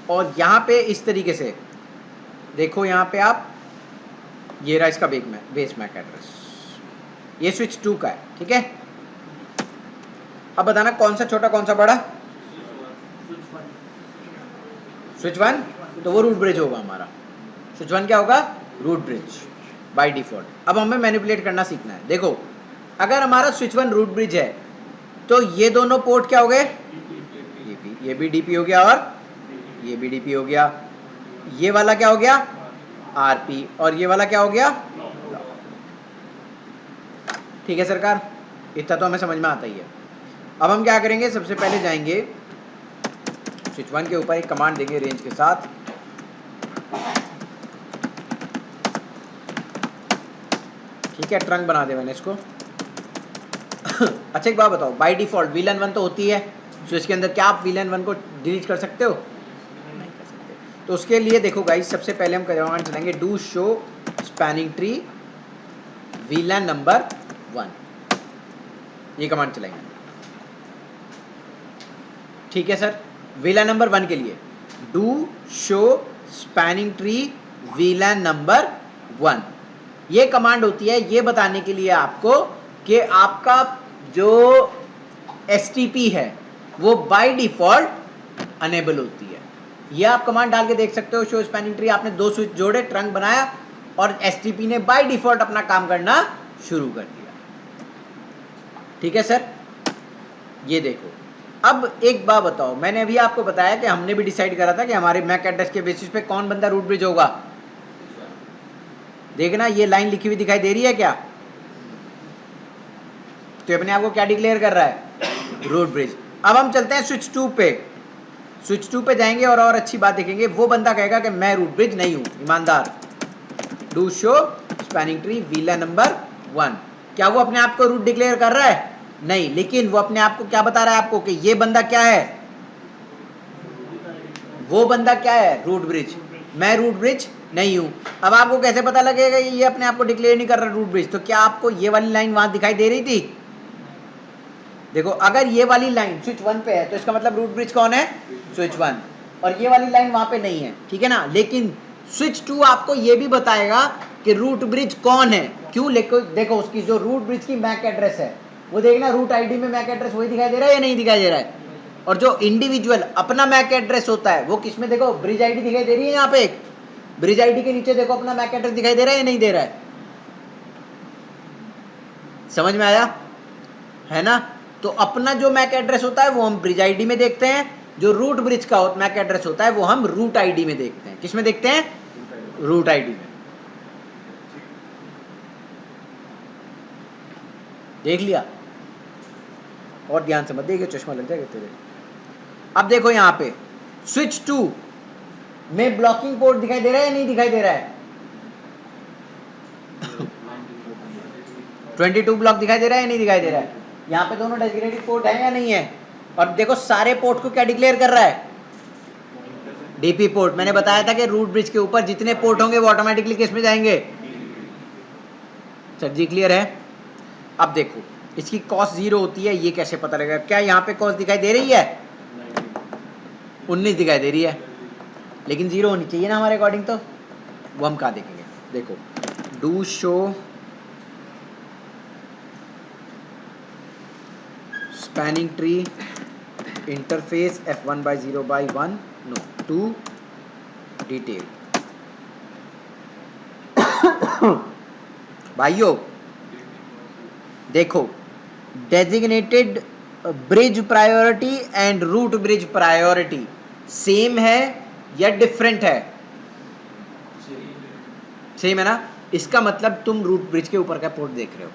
और यहाँ पे इस तरीके से देखो, यहाँ पे आप ये रहा इसका बेस मैक एड्रेस, ये स्विच 2 का है। ठीक है, अब बताना कौन सा छोटा कौन सा बड़ा? स्विच 1, तो वो रूट ब्रिज होगा हमारा। स्विच 1 क्या होगा? Root bridge by default. अब हमें मैनिपुलेट करना सीखना है। देखो अगर हमारा स्विच 1 रूट ब्रिज है तो ये दोनों पोर्ट क्या हो गए? ये भी डीपी हो गया और ये भी डीपी हो गया। ये वाला क्या हो गया? आरपी। और ये वाला क्या हो गया? ठीक है सरकार, इतना तो हमें समझ में आता ही है। अब हम क्या करेंगे? सबसे पहले जाएंगे स्विच 1 के ऊपर एक कमांड देंगे रेंज के साथ। ठीक है, ट्रंक बना दे मैंने इसको। अच्छा एक बात बताओ, बाय डिफॉल्ट VLAN 1 तो होती है, तो इसके अंदर क्या आप VLAN 1 को डिलीट कर सकते हो? नहीं कर सकते। तो उसके लिए देखो गाइस, सबसे पहले हम कमांड चलाएंगे do show spanning tree VLAN number 1, ये कमांड चलाएंगे। ठीक है सर, VLAN नंबर 1 के लिए do show spanning tree VLAN number 1, ये कमांड होती है ये बताने के लिए आपको कि आपका जो STP है वो बाय डिफॉल्ट अनेबल होती है। ये आप कमांड डाल के देख सकते हो। शो स्पैनिंग ट्री, आपने 2 स्विच जोड़े, ट्रंक बनाया और STP ने बाय डिफॉल्ट अपना काम करना शुरू कर दिया। ठीक है सर, ये देखो। अब एक बात बताओ, मैंने अभी आपको बताया कि हमने भी डिसाइड करा था कि हमारे मैक एड्रेस के बेसिस पे कौन बंदा रूट ब्रिज होगा। देखना ये लाइन लिखी हुई दिखाई दे रही है क्या? तो अपने आप को क्या डिक्लेयर कर रहा है? Root bridge. अब हम चलते हैं स्विच 2 पे। स्विच 2 पे जाएंगे और अच्छी बात देखेंगे, वो बंदा कहेगा कि मैं रूट ब्रिज नहीं हूं, ईमानदार। Do show spanning tree VLAN number 1, क्या वो अपने आप को रूट डिक्लेयर कर रहा है? नहीं, लेकिन वो अपने आप को क्या बता रहा है आपको कि ये बंदा क्या है? वो बंदा क्या है? Root bridge. मैं रूट ब्रिज नहीं हूं। अब आपको कैसे पता लगेगा ये अपने आप को डिक्लेयर नहीं कर रहा रूट ब्रिज? तो क्या आपको ये वाली लाइन वहां दिखाई दे रही थी? देखो अगर ये वाली लाइन स्विच 1 पे है तो इसका मतलब रूट ब्रिज कौन है? स्विच 1। और ये वाली लाइन वहां पे नहीं है, ठीक है ना। लेकिन स्विच 2 आपको ये भी बताएगा कि रूट ब्रिज कौन है। क्यों? देखो उसकी जो रूट ब्रिज की मैक एड्रेस है वो देखना, रूट आईडी में मैक एड्रेस वही दिखाई दे रहा है या नहीं दिखाई दे रहा है? और जो इंडिविजुअल अपना मैक एड्रेस होता है वो किसमें? देखो ब्रिज आईडी दिखाई दे रही है, यहाँ पे एक ब्रिज आईडी के नीचे देखो अपना मैक एड्रेस दिखाई दे रहा है या नहीं दे रहा है? समझ में आया है ना। तो अपना जो मैक एड्रेस होता है वो हम ब्रिज आईडी में देखते हैं, जो रूट ब्रिज का मैक एड्रेस होता है वो हम रूट आईडी में देखते हैं। किसमें देखते हैं? रूट आईडी में। देख लिया? और ध्यान से मत देखिए, चश्मा लग जाएगा तेरे। अब देखो यहाँ पे स्विच 2 में ब्लॉकिंग पोर्ट दिखाई दे रहा है या नहीं दिखाई दे रहा है? 22 ब्लॉक दिखाई दे रहा है या नहीं दिखाई दे रहा है? यहाँ पे दोनों डेजिग्नेटेड पोर्ट है या नहीं है? और देखो सारे पोर्ट को क्या डिक्लेयर कर रहा है? DP port. मैंने बताया था कि रूट ब्रिज के ऊपर जितने पोर्ट होंगे वो ऑटोमेटिकली किस में जाएंगे? सर जी क्लियर है? अब देखो इसकी कॉस्ट 0 होती है, ये कैसे पता लगेगा? क्या यहाँ पे कॉस्ट दिखाई दे रही है? 19 दिखाई दे रही है, लेकिन 0 होनी चाहिए ना हमारे अकॉर्डिंग। तो वो हम कहाँ देखेंगे? देखो do show spanning tree interface F1/0/1 no to detail. भाइयों देखो, designated bridge priority and root bridge priority same है या डिफरेंट है? सेम है ना। इसका मतलब तुम रूट ब्रिज के ऊपर का पोर्ट देख रहे हो।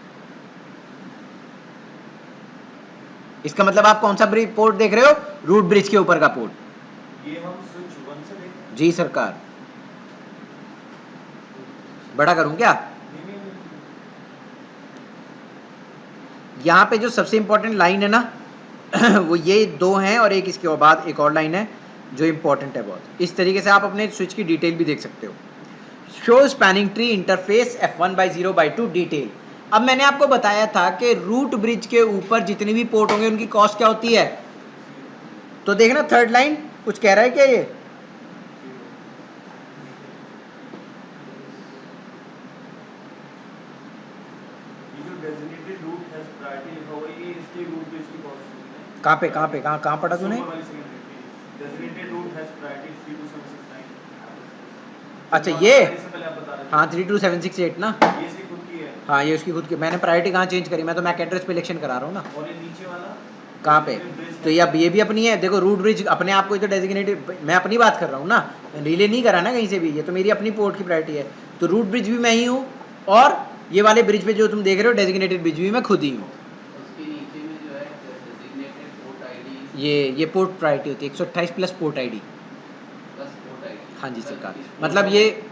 इसका मतलब आप कौन सा पोर्ट देख रहे हो? रूट ब्रिज के ऊपर का पोर्ट। ये हम स्विच 1 से देखें। जी सरकार। बड़ा करूं क्या? यहाँ पे जो सबसे इंपॉर्टेंट लाइन है ना वो ये दो हैं और एक इसके बाद एक और लाइन है जो इंपॉर्टेंट है बहुत। इस तरीके से आप अपने स्विच की डिटेल भी देख सकते हो। Show spanning tree interface F1/0/2 detail. अब मैंने आपको बताया था कि रूट ब्रिज के ऊपर जितने भी पोर्ट होंगे उनकी कॉस्ट क्या होती है। तो देखना थर्ड लाइन कुछ कह रहा है क्या ये? कहाँ पे कहाँ पढ़ा तूने? अच्छा ये हाँ 32768 ना। हाँ ये उसकी खुद की। मैंने प्रायोरिटी कहाँ चेंज करी? मैं तो मैक एड्रेस पे इलेक्शन करा रहा हूँ ना। और ये नीचे वाला कहाँ पे? तो ये भी अपनी है। देखो रूट ब्रिज अपने आप को तो डेजिग्नेटेड, मैं अपनी बात कर रहा हूँ ना, रिले नहीं करा ना कहीं से भी। ये तो मेरी अपनी पोर्ट की प्रायोरिटी है। तो रूट ब्रिज भी मैं ही हूँ और ये वाले ब्रिज पे जो तुम देख रहे हो डेजिग्नेटेड ब्रिज भी मैं खुद ही हूँ। ये पोर्ट प्रायोरिटी होती है 128 प्लस पोर्ट आईडी। हाँ जी सरकार। मतलब ये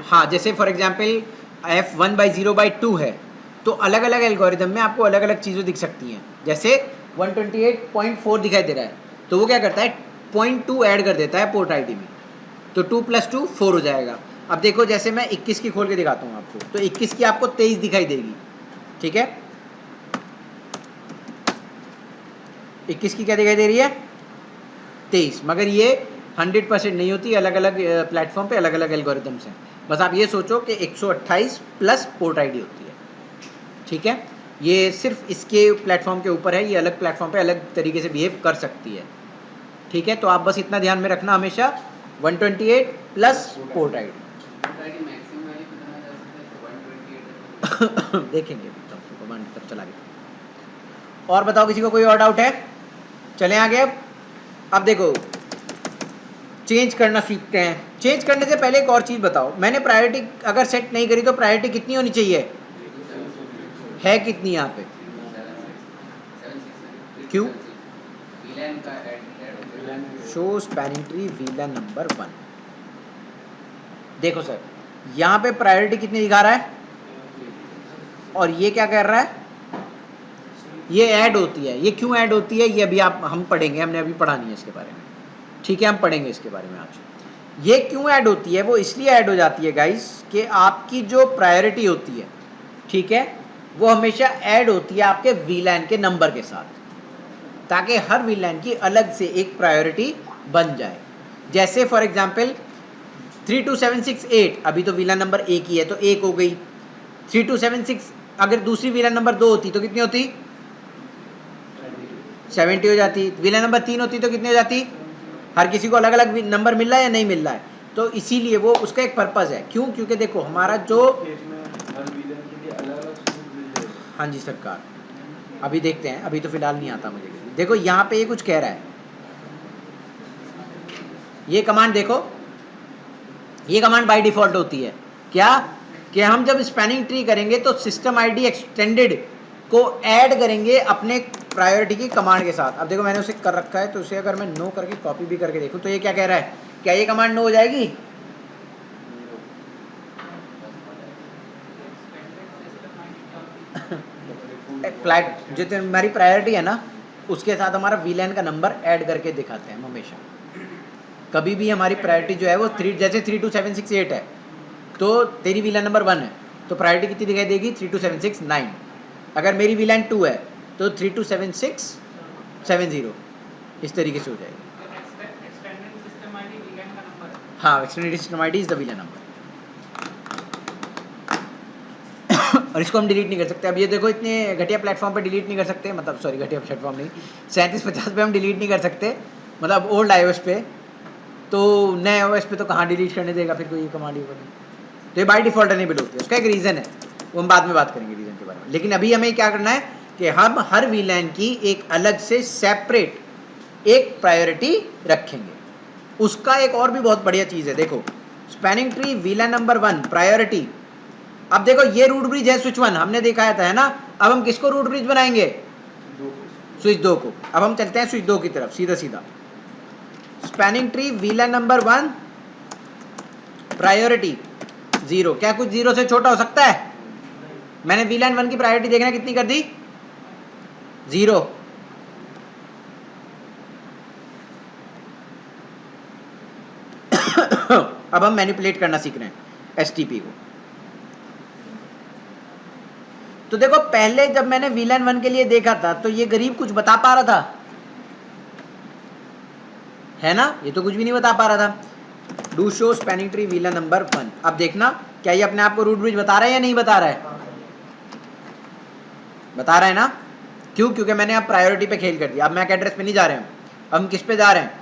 हाँ जैसे फॉर एग्जांपल F1/0/2 है तो अलग अलग एल्गोरिदम में आपको अलग अलग चीज़ें दिख सकती हैं। जैसे 128.4 दिखाई दे रहा है तो वो क्या करता है 0.2 ऐड कर देता है पोर्ट आईडी में, तो 2 + 2 4 हो जाएगा। अब देखो जैसे मैं 21 की खोल के दिखाता हूँ आपको, तो 21 की आपको 23 दिखाई देगी। ठीक है 21 की क्या दिखाई दे रही है? 23। मगर ये 100% नहीं होती, अलग अलग प्लेटफॉर्म पे अलग अलग एल्गोरिदम्स हैं। बस आप ये सोचो कि 128 प्लस पोर्ट आईडी होती है। ठीक है ये सिर्फ इसके प्लेटफॉर्म के ऊपर है, ये अलग प्लेटफॉर्म पे अलग तरीके से बिहेव कर सकती है। ठीक है तो आप बस इतना ध्यान में रखना हमेशा 128 प्लस पोर्ट आईडी। देखेंगे कमांड तब चला गया। और बताओ किसी को कोई और डाउट है? चलें आगे। अब देखो चेंज करना सीखते हैं। चेंज करने से पहले एक और चीज़ बताओ, मैंने प्रायोरिटी अगर सेट नहीं करी तो प्रायोरिटी कितनी होनी चाहिए? है कितनी यहाँ पे? क्यों? Show spanning tree VLAN number 1। देखो सर यहाँ पे प्रायोरिटी कितनी दिखा रहा है और ये क्या कर रहा है? ये ऐड होती है। ये क्यों ऐड होती है ये अभी हम पढ़ेंगे, हमने अभी पढ़ा नहीं है इसके बारे में। ठीक है हम पढ़ेंगे इसके बारे में आज। ये क्यों ऐड होती है? वो इसलिए ऐड हो जाती है गाइस कि आपकी जो प्रायोरिटी होती है, ठीक है, वो हमेशा ऐड होती है आपके VLAN के नंबर के साथ, ताकि हर VLAN की अलग से एक प्रायोरिटी बन जाए। जैसे फॉर एग्जांपल 32768 अभी तो VLAN नंबर 1 ही है तो 1 हो गई। 3276 अगर दूसरी VLAN नंबर 2 होती तो कितनी होती? 70 हो जाती। VLAN नंबर 3 होती तो कितनी हो जाती? हर किसी को अलग अलग नंबर मिल रहा है या नहीं मिल रहा है? तो इसीलिए वो उसका एक पर्पज़ है। क्यों? क्योंकि देखो हमारा जो हाँ जी सरकार अभी देखते हैं, अभी तो फिलहाल नहीं आता मुझे। देखो यहाँ पे ये कुछ कह रहा है, ये कमांड देखो, ये कमांड बाय डिफ़ॉल्ट होती है क्या कि हम जब स्पैनिंग ट्री करेंगे तो सिस्टम आईडी एक्सटेंडेड को ऐड करेंगे अपने प्रायोरिटी की कमांड के साथ। अब देखो मैंने उसे कर रखा है तो उसे अगर मैं नो करके कॉपी भी करके देखूं तो ये क्या कह रहा है? क्या ये कमांड नो हो जाएगी? जो हमारी प्रायोरिटी है ना उसके साथ हमारा VLAN का नंबर ऐड करके दिखाते हैं हम हमेशा। कभी भी हमारी प्रायोरिटी जो है वो जैसे 32768 है तो तेरी VLAN नंबर 1 है तो प्रायोरिटी कितनी दिखाई देगी? 32769। अगर मेरी VLAN 2 है तो 32770 इस तरीके से हो जाएगी। हाँ extended system ID is the VLAN number. और इसको हम डिलीट नहीं कर सकते। अब ये देखो इतने घटिया प्लेटफॉर्म पे डिलीट नहीं कर सकते, मतलब सॉरी घटिया प्लेटफॉर्म नहीं, 3750 पे हम डिलीट नहीं कर सकते, मतलब ओल्ड iOS पे। तो नए OS पे तो कहाँ डिलीट करने देगा फिर कोई कमांड ही बनी। तो ये बाय डिफ़ॉल्ट इनेबल होती है, उसका एक रीज़न है, वो हम बाद में बात करेंगे रीज़न के बारे में। लेकिन अभी हमें क्या करना है कि हम हर VLAN की एक अलग से सेपरेट एक प्रायोरिटी रखेंगे। उसका एक और भी बहुत बढ़िया चीज़ है, देखो spanning tree VLAN number 1 priority. अब देखो ये रूट ब्रिज है स्विच 1 हमने दिखाया था है ना। अब हम किसको रूट ब्रिज बनाएंगे? स्विच 2 को। अब हम चलते हैं स्विच 2 की तरफ सीधा सीधा। Spanning tree VLAN number 1 priority 0। क्या कुछ 0 से छोटा हो सकता है? मैंने वीलैन 1 की प्रायोरिटी देखना कितनी कर दी? 0। अब हम मैनिपुलेट करना सीख रहे हैं एसटीपी को। तो देखो पहले जब मैंने वीलैन 1 के लिए देखा था तो ये गरीब कुछ बता पा रहा था, है ना? ये तो कुछ भी नहीं बता पा रहा था। Do show spanning tree VLAN number 1। अब देखना क्या ये अपने आप को रूट ब्रिज बता रहा है या नहीं बता रहा है? बता रहा है ना? क्यों? क्योंकि मैंने अब प्रायोरिटी पे खेल कर दिया। अब मैक एड्रेस पे नहीं जा रहे हैं, अब हम किस पे जा रहे हैं?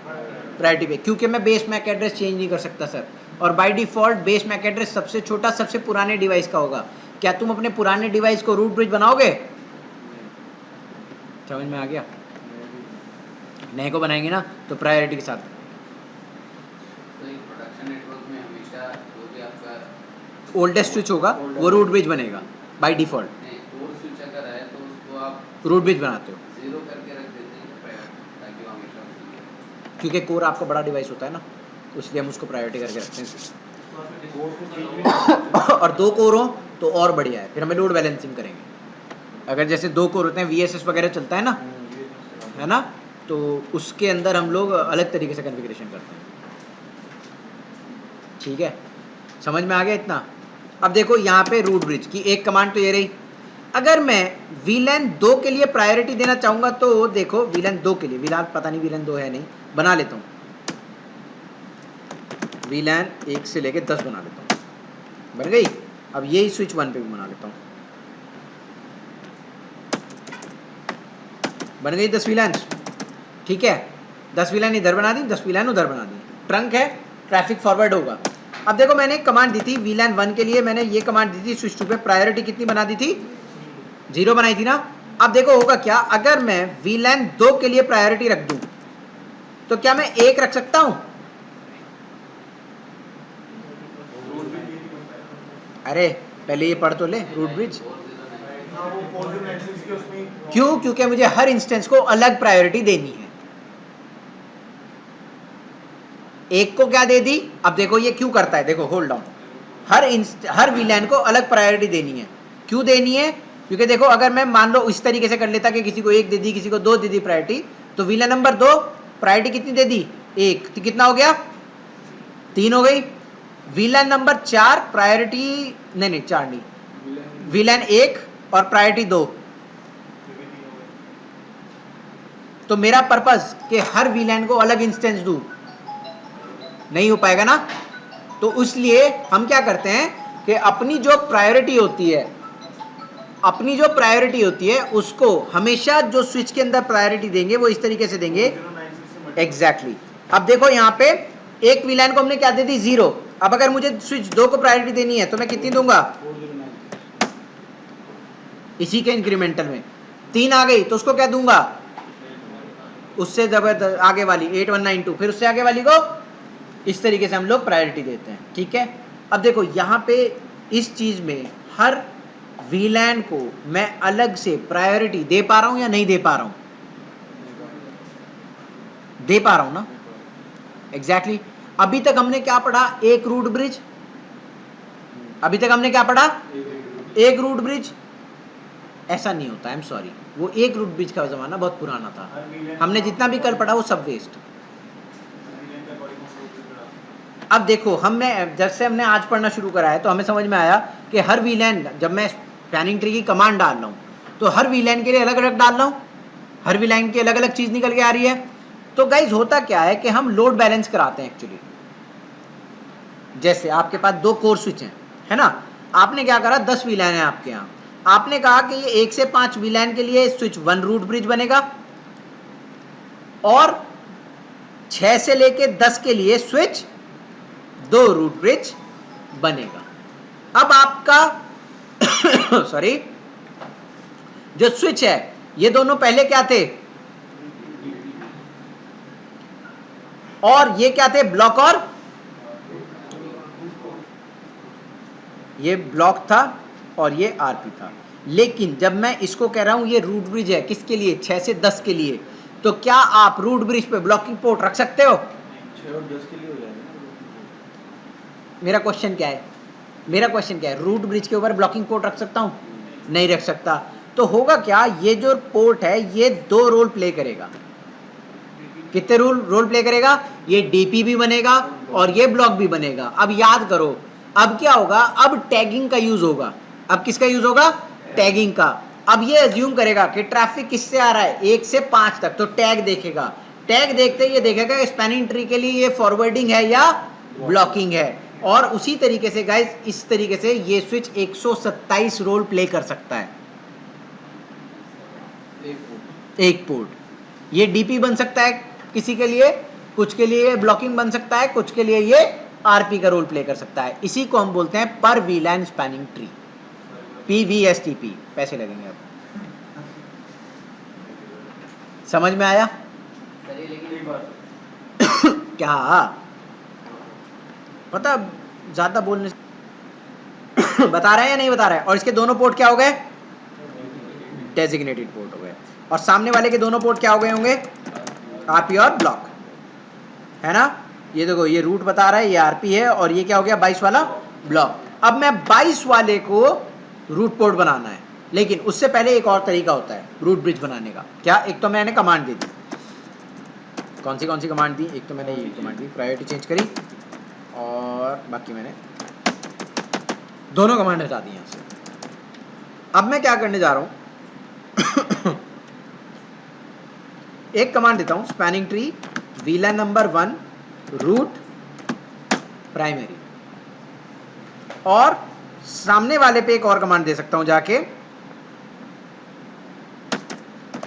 प्रायोरिटी पे। क्योंकि मैं बेस मैक एड्रेस चेंज नहीं कर सकता सर, और by default base MAC address सबसे छोटा सबसे पुराने डिवाइस का होगा। क्या तुम अपने पुराने डिवाइस को रूट ब्रिज बनाओगे? समझ में आ गया? नए को बनाएंगे ना तो प्रायोरिटी के साथ। तो एक प्रोडक्शन नेटवर्क में हमेशा जो भी आपका ओल्डेस्ट स्विच होगा वो रूट ब्रिज बनेगा बाय डिफॉल्ट। कोर स्विच अगर है तो उसको आप रूट ब्रिज बनाते हो 0 करके रख देते हैं ताकि वो हमेशा उसमें रहे। क्योंकि कोर आपका बड़ा डिवाइस होता है ना, इसलिए हम उसको प्रायोरिटी करके रखते हैं। और 2 कोर हो तो और बढ़िया है, फिर हमें लोड बैलेंसिंग करेंगे। अगर जैसे 2 कोर होते हैं VSS वगैरह चलता है ना, है ना, तो उसके अंदर हम लोग अलग तरीके से कॉन्फ़िगरेशन करते हैं। ठीक है, समझ में आ गया इतना? अब देखो यहाँ पे रूट ब्रिज की एक कमांड तो ये रही। अगर मैं वीलैन 2 के लिए प्रायोरिटी देना चाहूँगा तो देखो वीलैन 2 के लिए, वीलैन पता नहीं वीलैन 2 है नहीं, बना लेता हूँ। वीलैन 1 से लेके 10 बना लेता हूँ, बन गई। अब यही स्विच 1 पे भी बना लेता हूँ, बन गई 10 वीलैन। ठीक है, 10 वीलैन इधर बना दी, 10 वीलैन उधर बना दी, ट्रंक है, ट्रैफिक फॉरवर्ड होगा। अब देखो मैंने एक कमांड दी थी वीलैन 1 के लिए, मैंने ये कमांड दी थी स्विच 2 पे, प्रायोरिटी कितनी बना दी थी? 0 बनाई थी ना। अब देखो होगा क्या, अगर मैं वीलैन 2 के लिए प्रायोरिटी रख दूं तो क्या मैं 1 रख सकता हूं? अरे पहले ये पढ़ तो ले रूट ब्रिज। क्यों? क्योंकि मुझे हर इंस्टेंस को अलग प्रायोरिटी देनी है। एक को क्या दे दी? अब देखो ये क्यों करता है, देखो होल्ड ऑन, हर वीलैन को अलग प्रायोरिटी देनी है। क्यों देनी है? क्योंकि देखो अगर मैं मान लो इस तरीके से कर लेता कि किसी को 1 दे दी, किसी को 2 दे दी प्रायोरिटी, तो वीलैन नंबर 2 प्रायोरिटी कितनी दे दी? 1, तो कितना हो गया? 3 हो गई। वीलैन नंबर 4 प्रायोरिटी नहीं 4 नहीं, वीलैन 1 और प्रायोरिटी 2, तो मेरा पर्पस कि हर वीलैन को अलग इंस्टेंस दूं नहीं हो पाएगा ना। तो इसलिए हम क्या करते हैं कि अपनी जो प्रायोरिटी होती है उसको हमेशा जो स्विच के अंदर प्रायोरिटी देंगे वो इस तरीके से देंगे। एग्जैक्टली। अब देखो यहाँ पे एक वीलैन को हमने क्या दे दी? 0। अब अगर मुझे स्विच 2 को प्रायोरिटी देनी है तो मैं कितनी दूंगा? इसी के इंक्रीमेंटल में 3 आ गई तो उसको क्या दूंगा? उससे जबरदस्त आगे वाली 8192, फिर उससे आगे वाली को इस तरीके से हम लोग प्रायोरिटी देते हैं। ठीक है, अब देखो यहाँ पे इस चीज में हर वीलैन को मैं अलग से प्रायोरिटी दे पा रहा हूं या नहीं दे पा रहा हूं? दे पा रहा हूं ना। एग्जैक्टली। अभी तक हमने क्या पढ़ा? एक रूट ब्रिज। अभी तक हमने क्या पढ़ा? एक रूट ब्रिज। ऐसा नहीं होता, आई एम सॉरी, वो एक रूट ब्रिज का जमाना बहुत पुराना था। हमने जितना भी कल पढ़ा वो सब वेस्ट। अब देखो जब से हमने आज पढ़ना शुरू करा है तो हमें समझ में आया कि हर वीलैन, जब मैं स्पैनिंग ट्री की कमांड डाल रहा हूँ तो हर वीलैन के लिए अलग अलग डाल रहा हूँ, हर वीलैन की अलग अलग चीज निकल के आ रही है। तो गाइज होता क्या है कि हम लोड बैलेंस कराते हैं एक्चुअली। जैसे आपके पास 2 कोर स्विच हैं, है ना, आपने क्या करा, 10 वीलैन है आपके यहाँ, आपने कहा कि ये 1 से 5 वीलैन के लिए स्विच 1 रूट ब्रिज बनेगा और 6 से लेके 10 के लिए स्विच 2 रूट ब्रिज बनेगा। अब आपका सॉरी जो स्विच है ये दोनों पहले क्या थे? और ये क्या थे? ब्लॉक, और ये ब्लॉक था और ये आरपी था। लेकिन जब मैं इसको कह रहा हूं ये रूट ब्रिज है किसके लिए, 6 से 10 के लिए, तो क्या आप रूट ब्रिज पे ब्लॉकिंग पोर्ट रख सकते हो? 6 और 10 के लिए हो जाएगा। मेरा क्वेश्चन क्या है, मेरा क्वेश्चन क्या है, रूट ब्रिज के ऊपर ब्लॉकिंग पोर्ट रख सकता हूं? नहीं रख सकता। तो होगा क्या, ये जो पोर्ट है ये 2 रोल प्ले करेगा। कितने रोल प्ले करेगा? ये डीपी भी बनेगा और ये ब्लॉक भी बनेगा। अब याद करो, अब क्या होगा, अब टैगिंग का यूज होगा। अब किसका यूज होगा? टैगिंग का। अब ये अज्यूम करेगा कि ट्रैफिक किससे आ रहा है, 1 से 5 तक, तो टैग देखेगा। टैग देखते ही ये देखेगा स्पैनिंग ट्री के लिए ये फॉरवर्डिंग है या ब्लॉकिंग है। और उसी तरीके से गाइस, इस तरीके से ये स्विच 127 रोल प्ले कर सकता है, एक पोर्ट। ये डीपी बन सकता है किसी के लिए, कुछ के लिए ब्लॉकिंग बन सकता है, कुछ के लिए ये आरपी का रोल प्ले कर सकता है। इसी को हम बोलते हैं पर वीलैन स्पैनिंग ट्री, PVSTP। पैसे लगेंगे अब, समझ में आया? सर ये लेकिन क्या पता, ज्यादा बोलने से बता रहा है या नहीं बता रहा है? और इसके दोनों पोर्ट क्या हो गए? डेजिग्नेटेड पोर्ट हो गए। और सामने वाले के दोनों पोर्ट क्या हो गए होंगे? आरपी और ब्लॉक, है ना? ये देखो, ये रूट बता रहा है, ये आरपी है, और ये क्या हो गया, 22 वाला ब्लॉक। अब मैं 22 वाले को रूट पोर्ट बनाना है, लेकिन उससे पहले एक और तरीका होता है रूट ब्रिज बनाने का। क्या? एक तो मैंने कमांड दे दी, कौन सी कमांड दी? एक तो मैंने ये कमांड दी, प्रायोरिटी चेंज करी, और बाकी मैंने दोनों कमांड हटा दी यहाँ से। अब मैं क्या करने जा रहा हूं एक कमांड देता हूं, spanning tree VLAN number 1 root primary, और सामने वाले पे एक और कमांड दे सकता हूं जाके,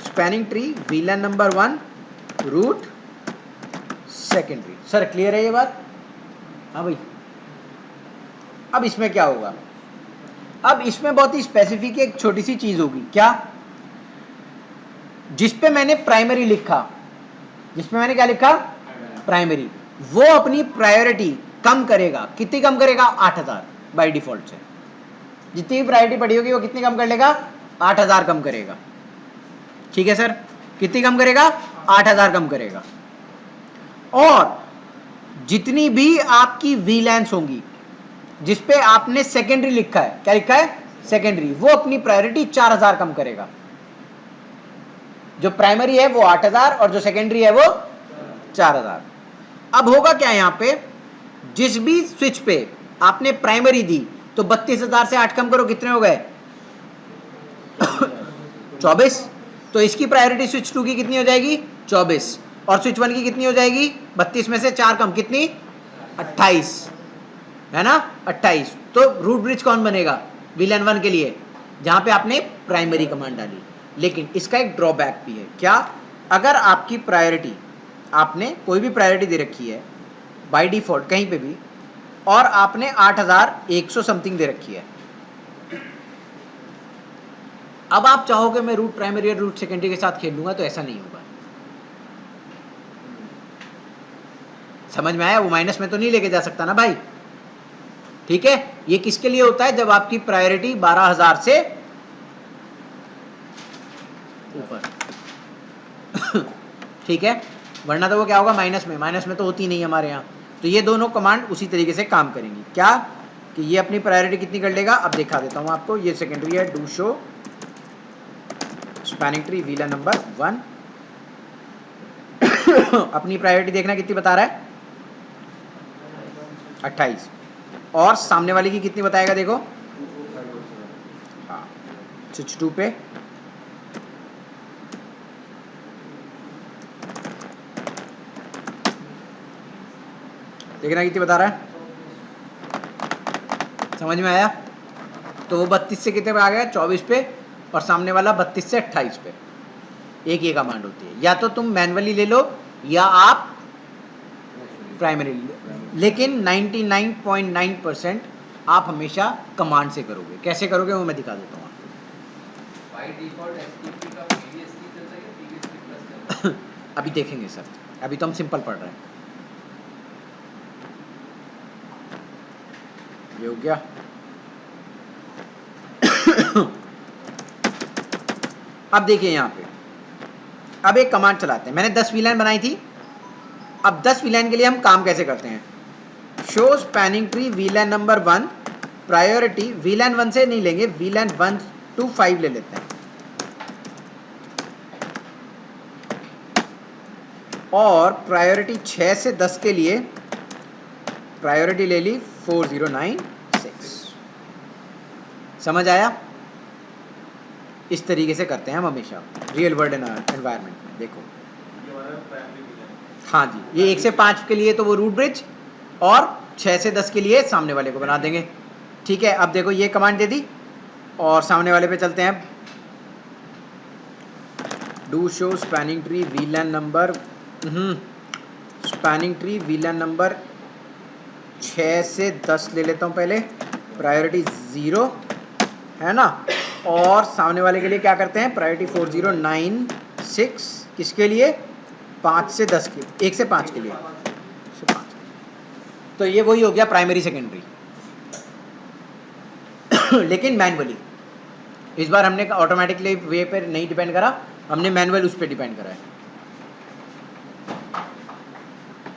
spanning tree VLAN number 1 root secondary. Sir clear है ये बात? हाँ भाई। अब इसमें क्या होगा, अब इसमें बहुत ही स्पेसिफिक एक छोटी सी चीज होगी। क्या? जिस पे मैंने प्राइमरी लिखा, जिसपे मैंने क्या लिखा, प्राइमरी, वो अपनी प्रायोरिटी कम करेगा। कितनी कम करेगा? 8000 बाय डिफॉल्ट से। जितनी भी प्रायोरिटी पड़ी होगी वो कितनी कम कर लेगा? 8000 कम करेगा। ठीक है सर, कितनी कम करेगा? 8000 कम करेगा। और जितनी भी आपकी वीलैंस होंगी जिसपे आपने सेकेंडरी लिखा है, क्या लिखा है? सेकेंडरी, वो अपनी प्रायोरिटी 4000 कम करेगा। जो प्राइमरी है वो 8000 और जो सेकेंडरी है वो 4000। अब होगा क्या यहां पे, जिस भी स्विच पे आपने प्राइमरी दी, तो 32000 से 8 कम करो, कितने हो गए? 24। तो इसकी प्रायोरिटी स्विच 2 की कितनी हो जाएगी? 24। और स्विच 1 की कितनी हो जाएगी? 32 में से 4 कम, कितनी? 28, है ना? 28। तो रूट ब्रिज कौन बनेगा? वीलैन 1 के लिए, जहां पे आपने प्राइमरी कमांड डाली। लेकिन इसका एक ड्रॉबैक भी है। क्या? अगर आपकी प्रायोरिटी, आपने कोई भी प्रायोरिटी दे रखी है बाय डिफॉल्ट कहीं पे भी, और आपने 8100 समथिंग दे रखी है, अब आप चाहोगे मैं रूट प्राइमरी और रूट सेकेंडरी के साथ खेल लूंगा, तो ऐसा नहीं होगा। समझ में आया? वो माइनस में तो नहीं लेके जा सकता ना भाई। ठीक है, ये किसके लिए होता है? जब आपकी प्रायोरिटी 12000 से ऊपर ठीक है, वरना तो वो क्या होगा? माइनस में। माइनस में तो होती नहीं हमारे यहाँ। तो ये दोनों कमांड उसी तरीके से काम करेंगी। क्या? कि ये अपनी प्रायोरिटी कितनी कर लेगा? अब दिखा देता हूं आपको। ये सेकेंडरी है, do show spanning tree VLAN number 1 अपनी प्रायोरिटी देखना कितनी बता रहा है? 28। और सामने वाले की कितनी बताएगा? देखो, हाँ, स्विच 2 पे देखना कितनी बता रहा है। समझ में आया? तो वो 32 से कितने पे आ गया? 24 पे, और सामने वाला 32 से 28 पे। एक ये कमांड होती है, या तो तुम मैन्युअली ले लो या आप प्राइमरी ले लो, लेकिन 99.9% आप हमेशा कमांड से करोगे। कैसे करोगे वो मैं दिखा देता हूँ आपको। बाय डिफॉल्ट एसटीपी का पीवीएसटी चलता है या पीवीएसटी प्लस चलता है? अभी देखेंगे सर, अभी तो हम सिंपल पढ़ रहे हैं। ये हो गया अब देखिए यहाँ पे, अब एक कमांड चलाते हैं। मैंने 10 वीलान बनाई थी। अब 10 वीलान के लिए हम काम कैसे करते हैं, show spanning tree VLAN number 1 priority, VLAN 1 से नहीं लेंगे, वीलान 1 to 5 ले लेते हैं, और प्रायोरिटी 6 से 10 के लिए प्रायोरिटी ले ली 4096। समझ आया? इस तरीके से करते हैं हम हमेशा रियल वर्ल्ड एनवायरनमेंट में। देखो हाँ जी, ये 1 से 5 के लिए तो वो रूट ब्रिज, और 6 से 10 के लिए सामने वाले को बना देंगे। ठीक है, अब देखो ये कमांड दे दी, और सामने वाले पे चलते हैं। Do show spanning tree VLAN number, spanning tree VLAN number 6 से 10 ले लेता हूँ पहले, प्रायोरिटी 0 है ना, और सामने वाले के लिए क्या करते हैं, प्रायोरिटी 4096, किसके लिए, 5 से 10 के, 1 से 5 के लिए, से 5। तो ये वही हो गया प्राइमरी सेकेंडरी, लेकिन मैनुअली। इस बार हमने ऑटोमेटिकली वे पर नहीं डिपेंड करा, हमने मैनुअल उस पर डिपेंड करा है।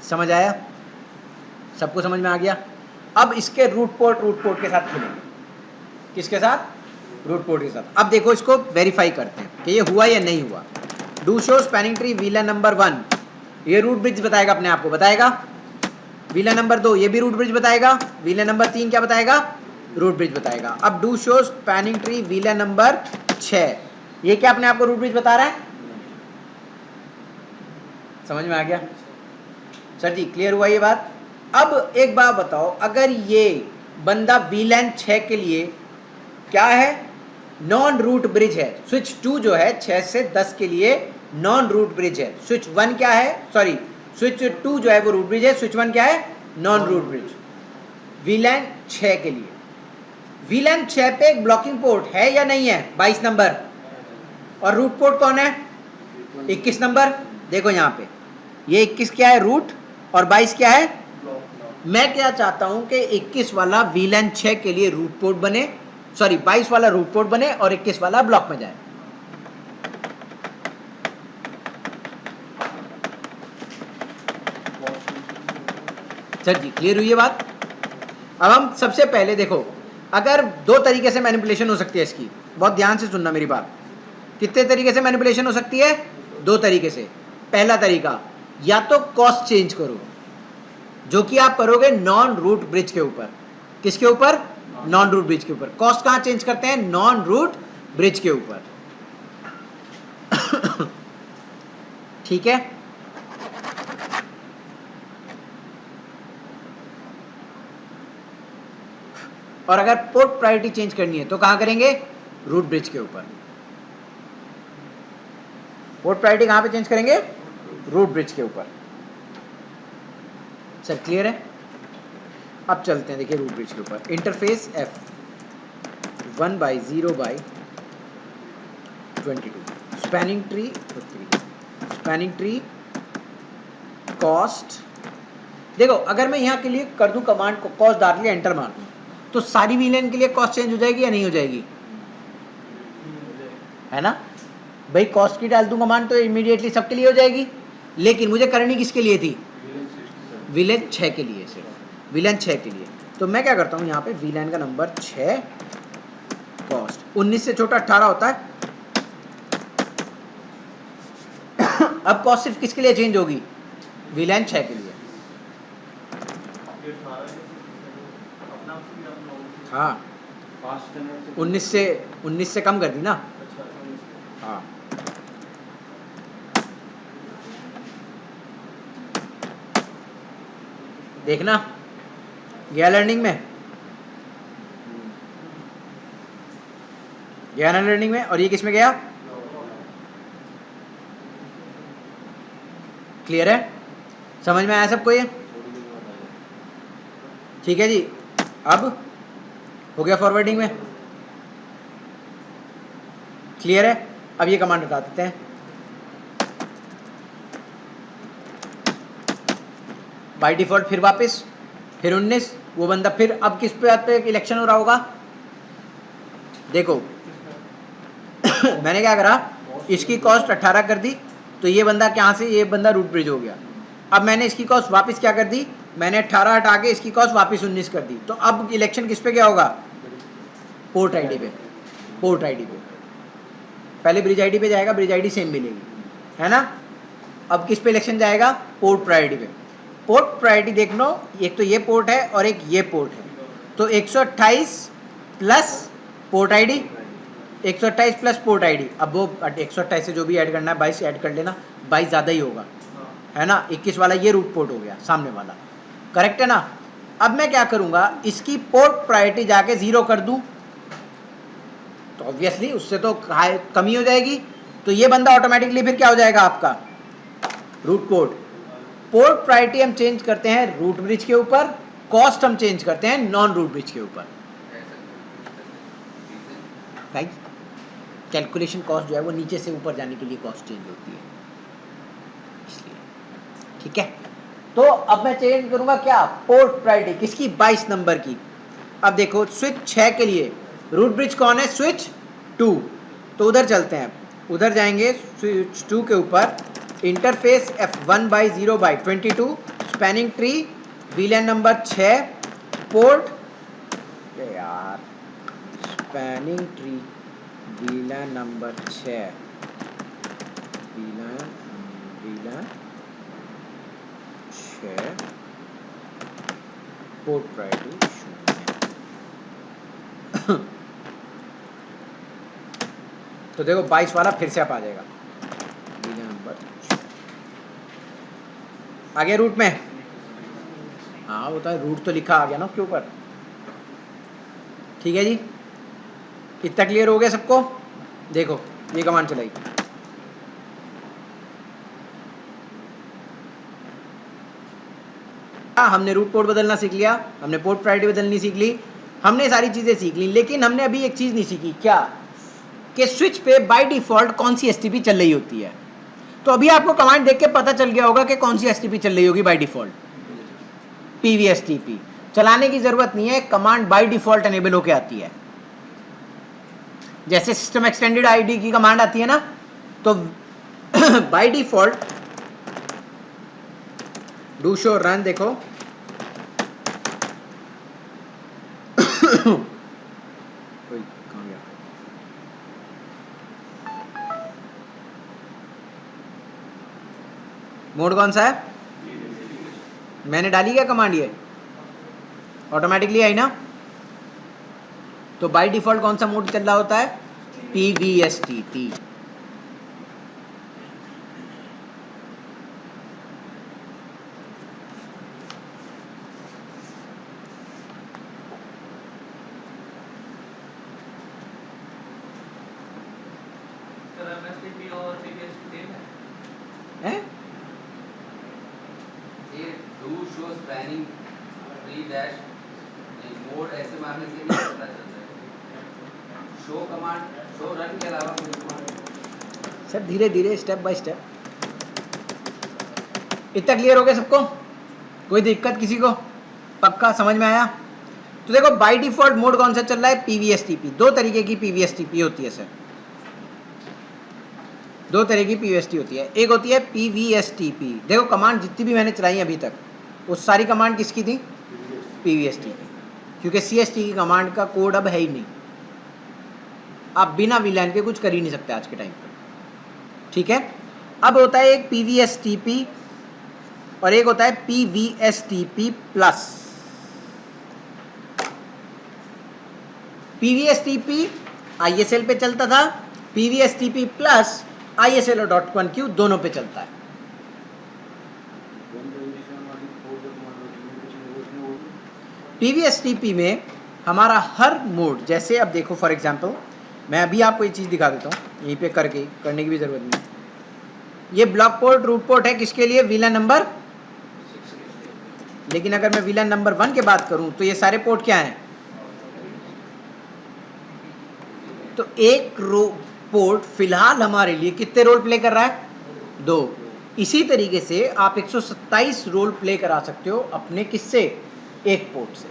समझ आया? सबको समझ में आ गया? अब इसके रूट पोर्ट के साथ खुलेंगे। किसके साथ? रूट पोर्ट के साथ। अब देखो इसको वेरीफाई करते हैं कि ये हुआ या नहीं हुआ। Do show spanning tree VLAN number 1, ये रूट ब्रिज बताएगा, अपने आप को बताएगा। वीलान नंबर 2 ये भी रूट ब्रिज बताएगा। वीलान नंबर 3 क्या बताएगा, रूट ब्रिज बताएगा। अब do show spanning tree VLAN number 6, ये क्या अपने आप को रूट ब्रिज बता रहा है? समझ में आ गया सर जी? क्लियर हुआ ये बात? अब एक बात बताओ, अगर ये बंदा वीलान 6 के लिए क्या है, नॉन रूट ब्रिज है, स्विच 2 जो है 6 से 10 के लिए नॉन रूट ब्रिज है, स्विच 1 क्या है, सॉरी स्विच 2 जो है वो रूट ब्रिज है, स्विच 1 क्या है, नॉन रूट ब्रिज। वीलान 6 के लिए, वीलान 6 पे एक ब्लॉकिंग पोर्ट है या नहीं है, 22 नंबर, और रूट पोर्ट कौन है, 21 नंबर। देखो यहाँ पे ये 21 क्या है, रूट, और 22 क्या है। मैं क्या चाहता हूं कि 21 वाला वीलान 6 के लिए रूट पोर्ट बने, सॉरी 22 वाला रूट पोर्ट बने और 21 वाला ब्लॉक में जाए। सर जी क्लियर हुई ये बात? अब हम सबसे पहले देखो, अगर 2 तरीके से मैनिपुलेशन हो सकती है इसकी, बहुत ध्यान से सुनना मेरी बात। कितने तरीके से मैनिपुलेशन हो सकती है? 2 तरीके से। पहला तरीका, या तो कॉस्ट चेंज करो, जो कि आप करोगे नॉन रूट ब्रिज के ऊपर। किसके ऊपर? नॉन रूट ब्रिज के ऊपर। कॉस्ट कहां चेंज करते हैं? नॉन रूट ब्रिज के ऊपर। ठीक है, और अगर पोर्ट प्रायोरिटी चेंज करनी है तो कहां करेंगे? रूट ब्रिज के ऊपर। पोर्ट प्रायोरिटी कहां पे चेंज करेंगे? रूट ब्रिज के ऊपर। सर क्लियर है? अब चलते हैं, देखिए रूट ब्रिज के ऊपर interface F 1/0/22 spanning tree, spanning tree cost. देखो अगर मैं यहाँ के लिए कर दूं कमांड को, कॉस्ट डाल लिया, एंटर मार दूं, तो सारी वीलान के लिए कॉस्ट चेंज हो जाएगी या नहीं हो जाएगी? है ना भाई, कॉस्ट की डाल दूं कमांड तो इमीडिएटली सबके लिए हो जाएगी, लेकिन मुझे करनी किसके लिए थी? वीलान 6 के लिए, सिर्फ वीलान 6 के लिए। तो मैं क्या करता हूँ यहाँ पे, वीलान का नंबर 6 कॉस्ट, 19 से छोटा 18 होता है। अब कॉस्ट सिर्फ किसके लिए चेंज होगी? वीलान 6 के लिए। हाँ 19 से कम कर दी ना। हाँ देखना गया लर्निंग में, गया ना लर्निंग में, और ये किस में गया? क्लियर है? समझ में आया सबको ये? ठीक है जी, अब हो गया फॉरवर्डिंग में। क्लियर है? अब ये कमांड बता देते हैं। बाय डिफॉल्ट फिर वापस, फिर 19, वो बंदा फिर अब किस पे इलेक्शन हो रहा होगा? देखो मैंने क्या करा, इसकी कॉस्ट 18 कर दी, तो ये बंदा कहाँ से, ये बंदा रूट ब्रिज हो गया। अब मैंने इसकी कॉस्ट वापस क्या कर दी, मैंने 18 हटा के इसकी कॉस्ट वापस 19 कर दी। तो अब इलेक्शन किस पे क्या होगा, पोर्ट आईडी पे, पोर्ट आईडी पे। पहले ब्रिज आईडी पे जाएगा, ब्रिज आईडी सेम मिलेगी, है ना। अब किस पे इलेक्शन जाएगा, पोर्ट प्रायोरिटी पे। पोर्ट प्रायोरिटी देख लो, एक तो ये पोर्ट है और एक ये पोर्ट है, तो 128 plus port ID, 128 plus port ID. अब वो 128 से जो भी ऐड करना है 22 ऐड कर लेना, 22 ज़्यादा ही होगा, है ना। 21 वाला ये रूट पोर्ट हो गया सामने वाला, करेक्ट है ना। अब मैं क्या करूँगा, इसकी पोर्ट प्रायोरिटी जाके 0 कर दूँ, तो ऑब्वियसली उससे तो कमी हो जाएगी, तो ये बंदा ऑटोमेटिकली फिर क्या हो जाएगा आपका, रूट पोर्ट। पोर्ट प्रायोरिटी हम चेंज करते हैं रूट ब्रिज के ऊपर, कॉस्ट हम चेंज करते हैं नॉन रूट ब्रिज के ऊपर। राइट, कैलकुलेशन कॉस्ट जो है वो नीचे से ऊपर जाने के लिए कॉस्ट चेंज होती है, इसलिए ठीक है। तो अब मैं चेंज करूंगा क्या, पोर्ट प्रायोरिटी किसकी, 22 नंबर की। अब देखो स्विच 6 के लिए रूट ब्रिज कौन है, स्विच 2, तो उधर चलते हैं, उधर जाएंगे स्विच 2 के ऊपर, interface F1/0/22, spanning tree, VLAN number 6, port, यार spanning tree VLAN number 6, VLAN 6, port priority 0। तो देखो 22 वाला फिर से आप आ जाएगा, आ गया रूट में, हाँ वो तो रूट तो लिखा आ गया ना उसके ऊपर, ठीक है जी। इतना क्लियर हो गया सबको। देखो ये कमांड चलाई, हमने रूट पोर्ट बदलना सीख लिया, हमने पोर्ट प्रायोरिटी बदलनी सीख ली, हमने सारी चीजें सीख ली, लेकिन हमने अभी एक चीज नहीं सीखी, क्या, कि स्विच पे बाय डिफॉल्ट कौन सी एसटीपी चल रही होती है। तो अभी आपको कमांड देख के पता चल गया होगा कि कौन सी एसटीपी चल रही होगी बाय डिफॉल्ट, पीवीएसटीपी। चलाने की जरूरत नहीं है, कमांड बाय डिफॉल्ट एनेबल होके आती है। जैसे सिस्टम एक्सटेंडेड आईडी की कमांड आती है ना, तो by default do show run, देखो मोड कौन सा है, मैंने डाली क्या कमांड, ये ऑटोमेटिकली आई ना। तो बाय डिफॉल्ट कौन सा मोड चल रहा होता है, पीवीएसटीपी। सर धीरे धीरे स्टेप बाय स्टेप। इतना क्लियर हो गया सबको, कोई दिक्कत किसी को, पक्का समझ में आया। तो देखो बाय डिफॉल्ट मोड कौन सा चल रहा है, पीवीएसटीपी। दो तरीके की पीवीएसटीपी होती है सर, दो तरह की पीवीएसटी होती है। एक होती है पीवीएसटीपी, देखो कमांड जितनी भी मैंने चलाई अभी तक वो सारी कमांड किसकी थी, पीवीएसटीपी, क्योंकि सीएसटी की कमांड का कोड अब है ही नहीं, आप बिना वीलैन के कुछ कर ही नहीं सकते आज के टाइम पे, ठीक है। अब होता है एक पीवीएसटीपी और एक होता है पीवीएसटीपी प्लस। पीवीएसटीपी आईएसएल पे चलता था, पीवीएसटीपी प्लस आईएसएल और .1q दोनों पे चलता है। पीवीएसटीपी में हमारा हर मोड, जैसे अब देखो फॉर एग्जांपल मैं अभी आपको ये चीज़ दिखा देता हूँ, यहीं पे करने की भी ज़रूरत नहीं। ये ब्लॉक पोर्ट रूट पोर्ट है किसके लिए, वीलैन नंबर 6। लेकिन अगर मैं वीलैन नंबर 1 की बात करूँ तो ये सारे पोर्ट क्या हैं, तो एक पोर्ट फिलहाल हमारे लिए कितने रोल प्ले कर रहा है, 2। इसी तरीके से आप 127 रोल प्ले करा सकते हो अपने किससे, एक पोर्ट से,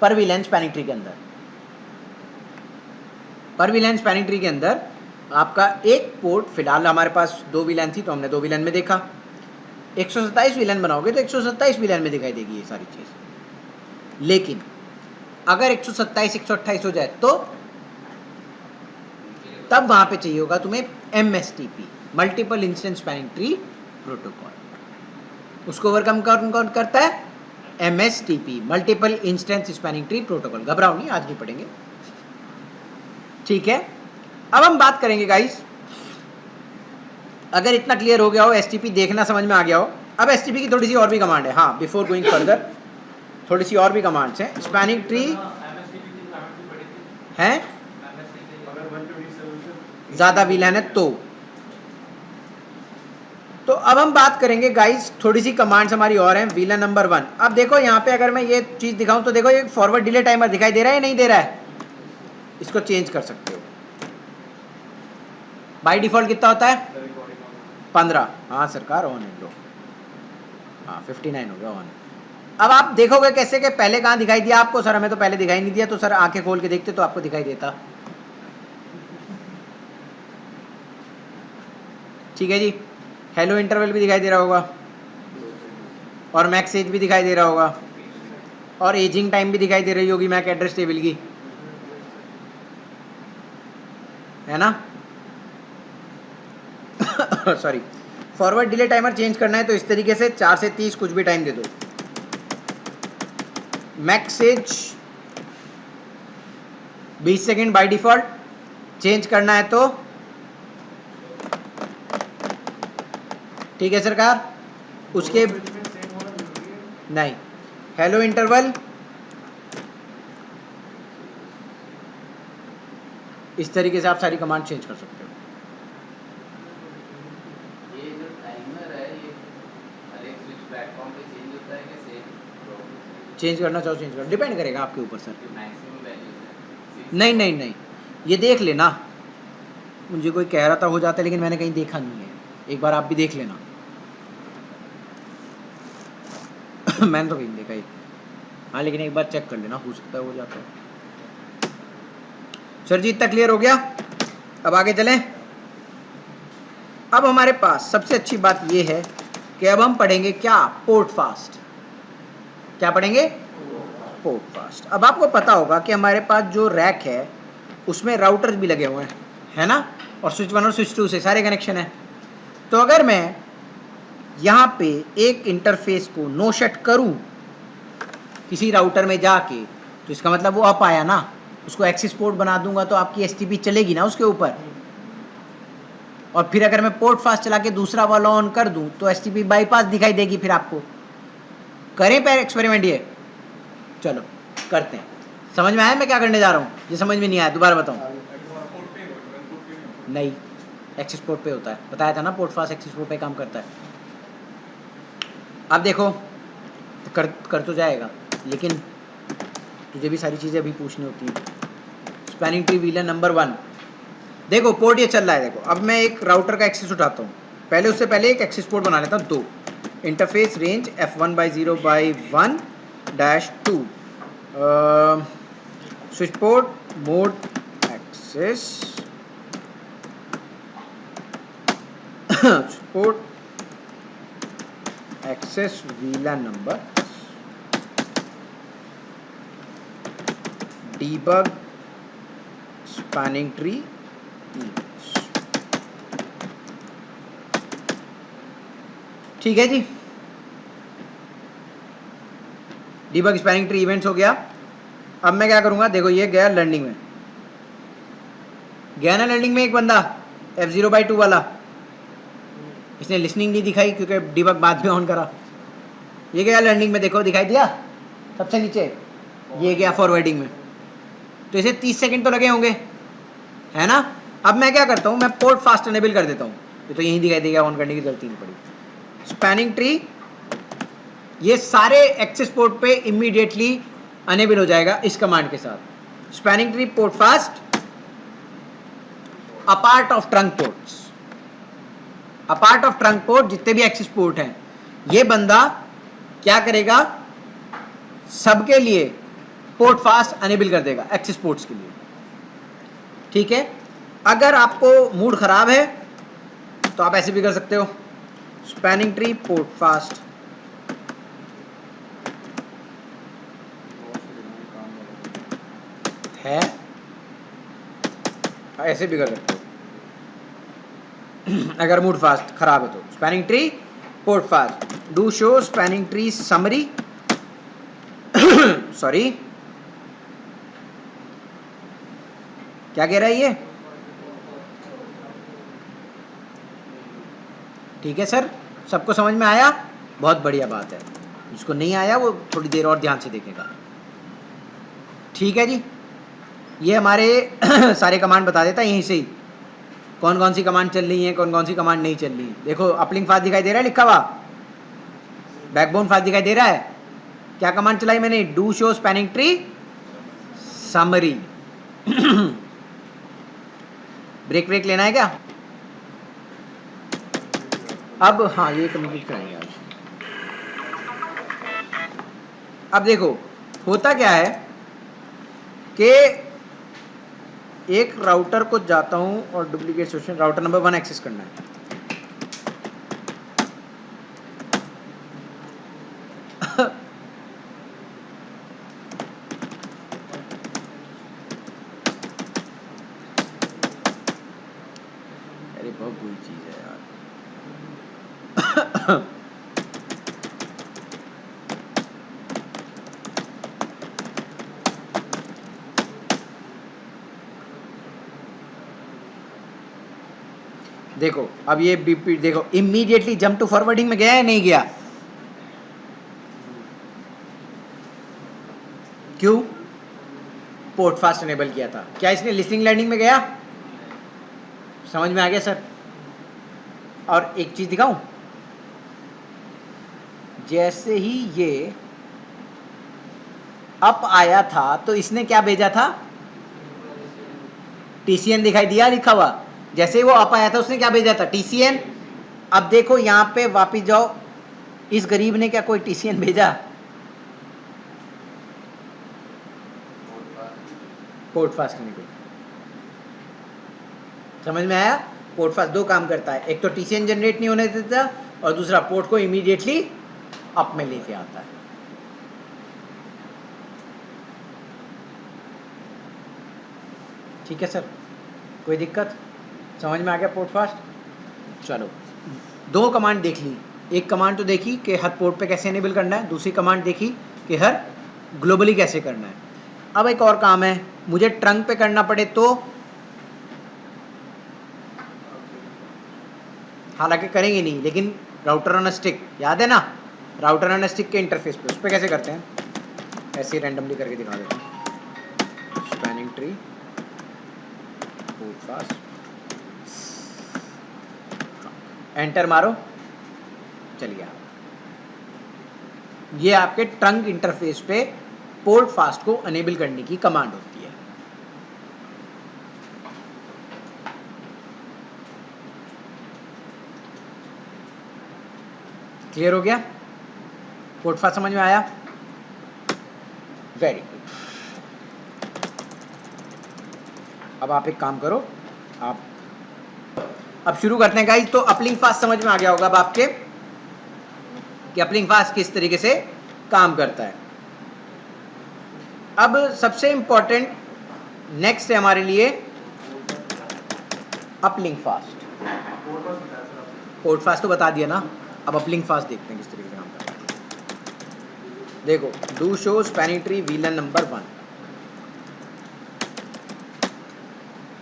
पर वीलैन स्पैनिंग ट्री के अंदर। पर वीलैन स्पैनिंग ट्री के अंदर आपका एक पोर्ट, फिलहाल हमारे पास 2 VLAN थी तो हमने 2 VLAN में देखा। 127 VLAN बनाओगे तो 127 VLAN में दिखाई देगी ये सारी चीज़। लेकिन अगर 127 128 हो जाए तो तब वहां पे चाहिए होगा तुम्हें MSTP, multiple instance spanning tree protocol. उसको ओवरकम कौन करता है? MSTP, multiple instance spanning tree protocol. घबराओ नहीं, आज नहीं पढ़ेंगे, ठीक है। अब हम बात करेंगे गाइस, अगर इतना क्लियर हो गया हो, STP देखना समझ में आ गया हो। अब STP की थोड़ी सी और भी कमांड है, हाँ, बिफोर गोइंग फर्दर थोड़ी सी और भी कमांड्स हैं। स्पैनिंग ट्री है, ज्यादा VLAN है तो अब हम बात करेंगे गाइस, थोड़ी सी कमांड्स हमारी और हैं। VLAN नंबर 1, अब देखो यहाँ पे अगर मैं ये चीज दिखाऊं तो देखो ये फॉरवर्ड डिले टाइमर दिखाई दे रहा है या नहीं दे रहा है? इसको चेंज कर सकते हो। बाय डिफॉल्ट कितना होता है? 15। हाँ सरकार, ऑन है लो, हाँ 59 हो गया ऑन। अब आप देखोगे कैसे कि पहले कहाँ दिखाई दिया आपको? सर हमें तो पहले दिखाई नहीं दिया। तो सर आंखें खोल के देखते तो आपको दिखाई देता। ठीक है जी। हेलो इंटरवल भी दिखाई दे रहा होगा और मैक्स एज भी दिखाई दे रहा होगा और एजिंग टाइम भी दिखाई दे रही होगी मैक एड्रेस टेबल की, है ना? Sorry, forward delay timer change करना है तो इस तरीके से 4 से 30 कुछ भी टाइम दे दो। Max age 20 second by default. Change करना है तो ठीक है सरकार। उसके नहीं, हेलो इंटरवल इस तरीके से आप सारी कमांड चेंज कर सकते हो। ये जो टाइमर है ये हर एक स्विच प्लेटफॉर्म पे चेंज होता है कि सेम? चेंज करना चाहो चेंज कर, डिपेंड करेगा आपके ऊपर सर। मैक्सिमम वैल्यूज है? नहीं, ये देख लेना। मुझे कोई कह रहा था हो जाता है, लेकिन मैंने कहीं देखा नहीं है। एक बार आप भी देख लेना। मैंने तो कहीं देखा ही, हाँ, लेकिन एक बार चेक कर लेना, हो सकता है हो जाता है। सर जी इतना क्लियर हो गया? अब आगे चलें। अब हमारे पास सबसे अच्छी बात ये है कि अब हम पढ़ेंगे क्या? Port fast. क्या पढ़ेंगे? Port fast. अब आपको पता होगा कि हमारे पास जो रैक है उसमें राउटर्स भी लगे हुए हैं, है ना? और स्विच 1 और स्विच 2 से सारे कनेक्शन है। तो अगर मैं यहाँ पे एक इंटरफेस को नो शट करूँ किसी राउटर में जाके, तो इसका मतलब वो अप आया ना, उसको एक्सेस पोर्ट बना दूंगा तो आपकी STP चलेगी ना उसके ऊपर। और फिर अगर मैं पोर्ट फास्ट चला के दूसरा वाला ऑन कर दूं तो STP बाईपास दिखाई देगी। फिर आपको करें पर एक्सपेरिमेंट ये, चलो करते हैं। समझ में आया मैं क्या करने जा रहा हूँ? ये समझ में नहीं आया दोबारा बताऊँ? नहीं, एक्सेस पोर्ट पे होता है, बताया था ना, पोर्ट फास्ट एक्सेस पोर्ट पे काम करता है। अब देखो कर तो जाएगा, लेकिन तुझे भी सारी चीज़ें अभी पूछनी होती हैं। स्पैनिंग ट्री VLAN नंबर 1, देखो पोर्ट ये चल रहा है। देखो अब मैं एक राउटर का एक्सेस उठाता हूँ, पहले उससे पहले एक एक्सेस पोर्ट बना लेता हूँ 2। Interface range F1/0/1-2 switch port mode access port access VLAN number debug spanning tree events। ठीक है जी, debug spanning tree events हो गया। अब मैं क्या करूंगा? देखो ये गया लर्निंग में, गया ना लर्निंग में एक बंदा F0/2 वाला, इसने लिसनिंग नहीं दिखाई क्योंकि डिबग बाद में ऑन करा। ये गया लर्निंग में, देखो दिखाई दिया सबसे नीचे, ये गया फॉरवर्डिंग में। तो इसे 30 सेकंड तो लगे होंगे, है ना? अब मैं क्या करता हूँ, मैं पोर्ट फास्ट एनेबल कर देता हूँ। ये तो यहीं दिखाई देगा, ऑन करने की जरूरत ही नहीं पड़ी। स्पैनिंग ट्री ये सारे एक्सेस पोर्ट पे इमीडिएटली अनेबल हो जाएगा इस कमांड के साथ। Spanning tree port fast apart of trunk ports, apart of trunk port जितने भी एक्सेस पोर्ट हैं, ये बंदा क्या करेगा? सबके लिए पोर्ट फास्ट अनेबल कर देगा एक्सेस पोर्ट्स के लिए। ठीक है, अगर आपको मूड खराब है तो आप ऐसे भी कर सकते हो, स्पैनिंग ट्री पोर्ट फास्ट है, ऐसे भी कर सकते हो अगर मूड फास्ट खराब है तो spanning tree port fast, do show spanning tree summary sorry क्या कह रहा है ये, ठीक है सर, सबको समझ में आया, बहुत बढ़िया बात है, जिसको नहीं आया वो थोड़ी देर और ध्यान से देखेगा, ठीक है जी। ये हमारे सारे कमांड बता देता है यहीं से ही, कौन कौन सी कमांड चल रही है, कौन कौन सी कमांड नहीं चल रही। देखो अपलिंक फास्ट दिखाई दे रहा है लिखा हुआ, बैकबोन फास्ट दिखाई दे रहा है, क्या कमांड चलाई मैंने, do show spanning tree summary break लेना है क्या, अब हाँ ये कंप्लीट कराएंगे आज। अब देखो होता क्या है कि एक राउटर को जाता हूं और duplicate session router number 1 access करना है, अरे बहुत बुरी चीज है यार देखो अब ये बीपी देखो इमीडिएटली जंप टू फॉरवर्डिंग में गया है नहीं गया, क्यों, पोर्ट फास्ट इनेबल किया था, क्या इसने लिसनिंग लर्निंग में गया, समझ में आ गया सर। और एक चीज दिखाऊं, जैसे ही ये अप आया था तो इसने क्या भेजा था, TCN दिखाई दिया लिखा हुआ, जैसे ही वो अप आया था उसने क्या भेजा था, TCN। अब देखो यहां पे वापिस जाओ, इस गरीब ने क्या कोई TCN भेजा, पोर्ट फास्ट नहीं भेजा, समझ में आया। पोर्ट फास्ट दो काम करता है, एक तो TCN जनरेट नहीं होने देता और दूसरा पोर्ट को इमीडिएटली अप में लेके आता है। ठीक है सर, कोई दिक्कत, समझ में आ गया पोर्ट फास्ट। चलो दो कमांड देख ली, एक कमांड तो देखी कि हर पोर्ट पे कैसे इनेबल करना है, दूसरी कमांड देखी कि हर ग्लोबली कैसे करना है। अब एक और काम है, मुझे ट्रंक पे करना पड़े तो, हालांकि करेंगे नहीं लेकिन राउटर ऑन स्टिक याद है ना, राउटर ऑन स्टिक के इंटरफेस पे उस पर कैसे करते हैं, ऐसे रैंडमली करके दिखा देते हैं, spanning tree port fast, enter मारो, चलिए ये आपके ट्रंक इंटरफेस पे पोर्ट फास्ट को अनेबल करने की कमांड होती है। क्लियर हो गया, पोर्ट फास्ट समझ में आया, वेरी गुड। अब आप एक काम करो, आप अब शुरू करते हैं गाइस। तो अपलिंक फास्ट समझ में आ गया होगा अब आपके कि अपलिंक फास्ट किस तरीके से काम करता है। अब सबसे इंपॉर्टेंट नेक्स्ट है हमारे लिए अपलिंक फास्ट। पोर्ट फास्ट तो बता दिया ना, अब अपलिंक फास्ट देखते हैं किस तरीके से काम करता है। देखो do show spanning tree VLAN number 1,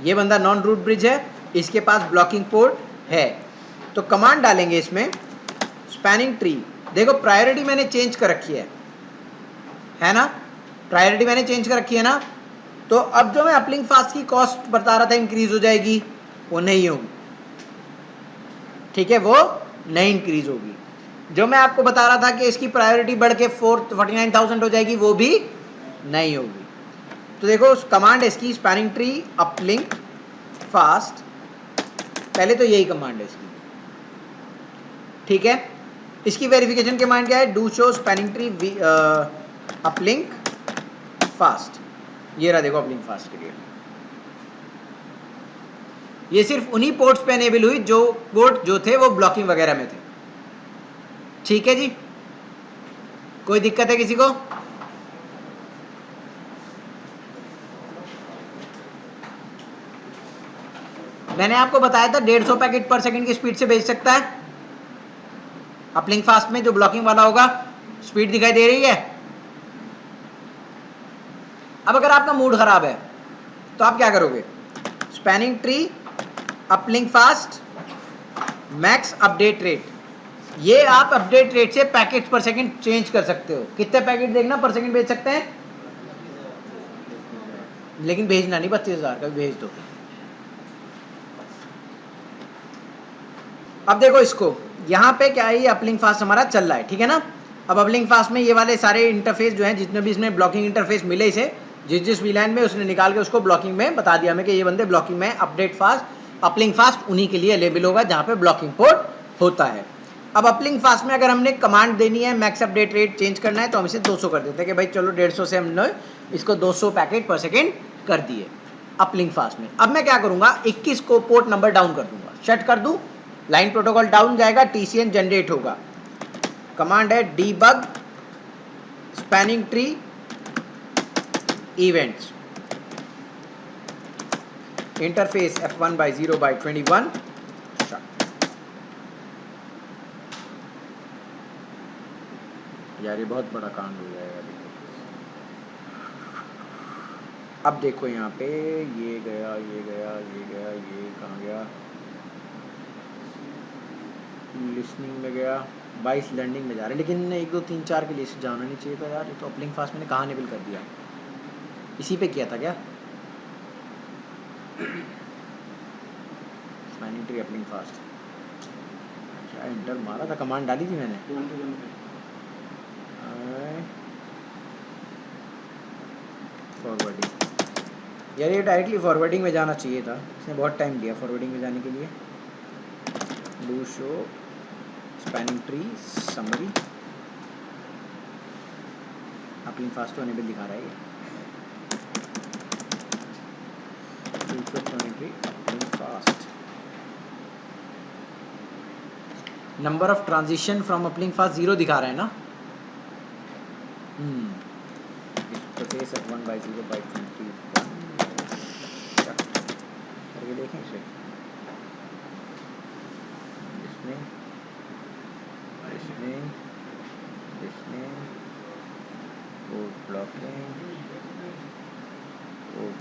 ये बंदा नॉन रूट ब्रिज है, इसके पास ब्लॉकिंग पोर्ट है, तो कमांड डालेंगे इसमें स्पैनिंग ट्री। देखो प्रायोरिटी मैंने चेंज कर रखी है ना, प्रायोरिटी मैंने चेंज कर रखी है ना, तो अब जो मैं अपलिंक फास्ट की कॉस्ट बता रहा था इंक्रीज हो जाएगी, वो नहीं होगी, ठीक है, वो नहीं इंक्रीज होगी। जो मैं आपको बता रहा था कि इसकी प्रायोरिटी बढ़ के 49,000 हो जाएगी, वो भी नहीं होगी। तो देखो कमांड है इसकी स्पैनिंग ट्री अपलिंक फास्ट, पहले तो यही कमांड है इसकी, ठीक है। इसकी वेरिफिकेशन कमांड क्या है, do show spanning tree uplink fast, ये रहा देखो अपलिंक फास्ट के लिए। ये सिर्फ उन्हीं पोर्ट्स पे एनेबल हुई जो पोर्ट जो थे वो ब्लॉकिंग वगैरह में थे। ठीक है जी, कोई दिक्कत है किसी को? मैंने आपको बताया था 150 पैकेट पर सेकंड की स्पीड से भेज सकता है अपलिंक फास्ट में, जो ब्लॉकिंग वाला होगा। स्पीड दिखाई दे रही है? अब अगर आपका मूड खराब है तो आप क्या करोगे? Spanning tree, uplink fast, max update rate, ये आप अपडेट रेट से पैकेट पर सेकंड चेंज कर सकते हो। कितने पैकेट देखना पर सेकंड भेज सकते हैं, लेकिन भेजना नहीं 32,000 का, भेज दो। अब देखो इसको, यहाँ पे क्या है, ये अपलिंक फास्ट हमारा चल रहा है, ठीक है ना। अब अपलिंक फास्ट में ये वाले सारे इंटरफेस जो हैं, जितने भी इसमें ब्लॉकिंग इंटरफेस मिले इसे, जिस वीलैन में उसने निकाल के उसको ब्लॉकिंग में बता दिया हमें कि ये बंदे ब्लॉकिंग में। अपडेट फास्ट, अपलिंक फास्ट उन्हीं के लिए लेबल होगा जहाँ पे ब्लॉकिंग पोर्ट होता है। अब अपलिंक फास्ट में अगर हमने कमांड देनी है मैक्स अपडेट रेट चेंज करना है तो हम इसे 200 कर देते हैं कि भाई चलो 150 से हमने इसको 200 पैकेट पर सेकेंड कर दिए अपलिंक फास्ट में। अब मैं क्या करूँगा, 21 को पोर्ट नंबर डाउन कर दूंगा, शट कर दूँ, लाइन प्रोटोकॉल डाउन जाएगा, TCN जनरेट होगा। कमांड है debug spanning tree events, interface F1/0/21 यार ये बहुत बड़ा कांड हो जाएगा। अब देखो यहाँ पे ये गया, ये गया, ये गया, ये कहाँ गया, लिसनिंग में गया, 22 लर्निंग में जा रहा है, लेकिन 1 2 3 4 के लिए से जाना नहीं चाहिए था यार। ये तो अपलिंक फास्ट मैंने कहाँ इनेबल कर दिया, इसी पे किया था क्या? स्पैनिंग ट्री अपलिंक फास्ट, क्या इंटर मारा था, कमांड डाली थी मैंने। फॉरवर्डिंग, यार ये डायरेक्टली फॉरवर्डिंग में जाना चाहिए था, इसने बहुत टाइम दिया फॉरवर्डिंग में जाने के लिए। Do show spanning tree summary, uplink fast तो अनेबल दिखा रहा है ये। Number of transition from uplink fast 0 दिखा रहा है ना। इंटरफेस F1/0/21 करके देखें इसे।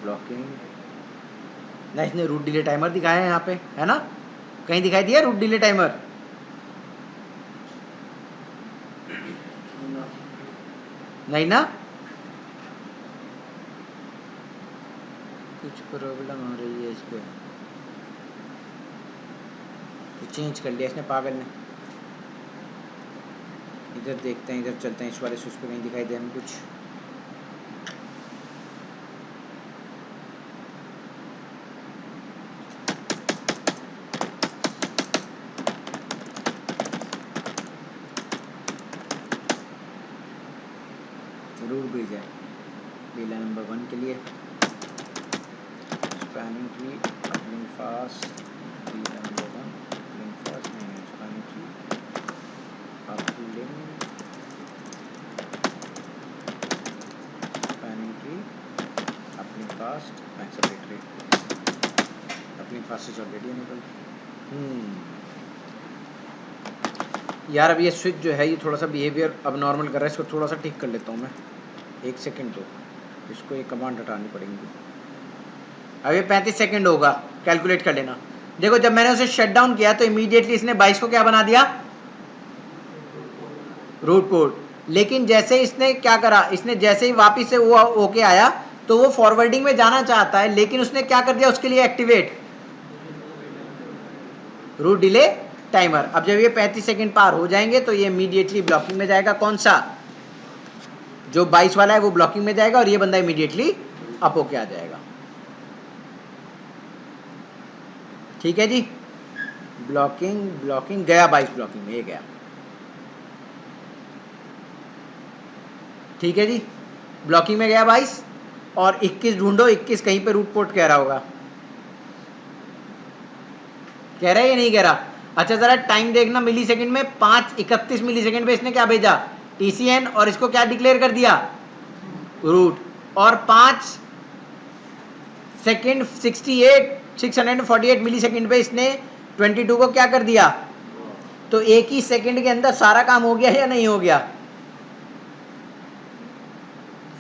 ब्लॉकिंग ना, इसने रूट डिले टाइमर दिखाया है यहाँ पे, है ना? कहीं दिखाई दिया रूट डिले टाइमर? नहीं ना, कुछ प्रॉब्लम हो रही है इस पे, तो चेंज कर लिया इसने पागल ने। इधर देखते हैं, इधर चलते हैं, इस वाले स्विच पे कहीं दिखाई दे हमें कुछ। जरूर भेज है वीला नंबर 1 के लिए spanning tree uplink fast, VLAN number 1 uplink fast नहीं है, spanning tree uplink fast max update rate, uplink fast is already enable. यार अब ये स्विच जो है ये थोड़ा सा बिहेवियर अब नॉर्मल कर रहा है, इसको थोड़ा सा ठीक कर लेता हूँ मैं, 1 सेकंड। तो इसको ये कमांड हटानी पड़ेगी। अब ये 35 सेकंड होगा, कैलकुलेट कर लेना। देखो जब मैंने उसे शट डाउन किया तो इमीडिएटली इसने 22 को क्या बना दिया, रूट पोर्ट। लेकिन जैसे इसने क्या करा, इसने जैसे ही वापस से वो होके आया तो वो फॉरवर्डिंग में जाना चाहता है, लेकिन उसने क्या कर दिया उसके लिए एक्टिवेट रूट डिले टाइमर। अब जब ये 35 सेकंड पार हो जाएंगे तो ये इमीडिएटली ब्लॉकिंग में जाएगा। कौन सा, जो 22 वाला है वो ब्लॉकिंग में जाएगा और ये बंदा इमीडिएटली अप होके आ जाएगा। ठीक है जी, ब्लॉकिंग गया 22 ब्लॉकिंग में, ये गया। ठीक है जी, ब्लॉकिंग में गया 22 और 21 ढूंढो, 21 कहीं पे रूट पोर्ट कह रहा होगा। कह रहा है या नहीं कह रहा? अच्छा जरा टाइम देखना मिली सेकेंड में, 5:31 मिली सेकेंड पे इसने क्या भेजा? TCN, और इसको क्या डिक्लेयर कर दिया? रूट। और 5 सेकेंड 648 मिली सेकेंड पे इसने 22 को क्या कर दिया? तो एक ही सेकेंड के अंदर सारा काम हो गया या नहीं हो गया?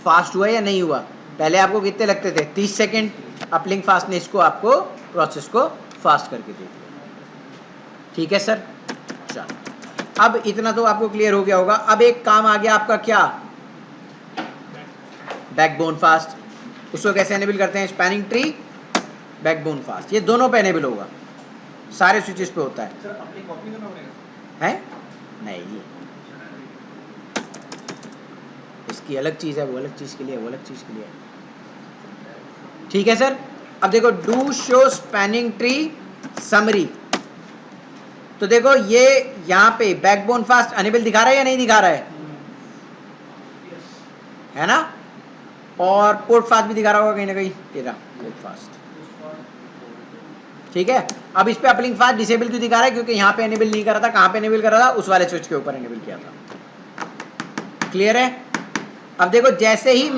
फास्ट हुआ या नहीं हुआ? पहले आपको कितने लगते थे? 30 सेकेंड। अपलिंक फास्टनेस को आपको प्रोसेस को फास्ट करके दे दिया। ठीक है सर, चलो अब इतना तो आपको क्लियर हो गया होगा। अब एक काम आ गया आपका, क्या? Backbone fast. उसको कैसे एनेबल करते हैं? स्पैनिंग ट्री, बैकबोन फास्ट, ये दोनों पे एनेबल होगा, सारे स्विचेस पे होता है। सर अपनी कॉपी करना पड़ेगा? है नहीं, इसकी अलग चीज है, वो अलग चीज के लिए, वो अलग चीज के लिए। ठीक है सर। अब देखो, do show spanning tree summary. तो देखो ये यहाँ पे बैकबोन फास्ट अनेबल दिखा रहा है या नहीं दिखा रहा है? है ना? और पोर्ट फास्ट भी दिखा रहा होगा कहीं ना कहीं, तेरा पोर्ट फास्ट। ठीक है। अब इस पे अपलिंक फास्ट डिसेबल क्यों दिखा रहा है? क्योंकि यहाँ पे एनेबल नहीं कर रहा था। कहाँ पे एनेबल कर रहा था? उस वाले स्विच के ऊपर एनेबल किया था। क्लियर है? अब देखो, जैसे ही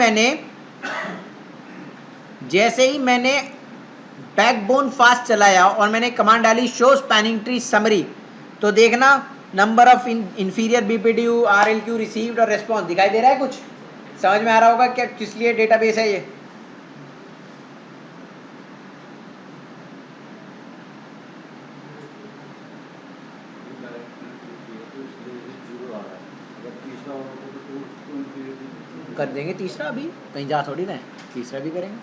मैंने बैकबोन फास्ट चलाया और मैंने कमांड डाली शो स्पैनिंग ट्री समरी, तो देखना number of inferior BPDU, RLQ received और रेस्पॉन्स दिखाई दे रहा है। कुछ समझ में आ रहा होगा क्या किस लिए डेटाबेस है ये? कर देंगे तीसरा, अभी कहीं जा थोड़ी ना, तीसरा भी करेंगे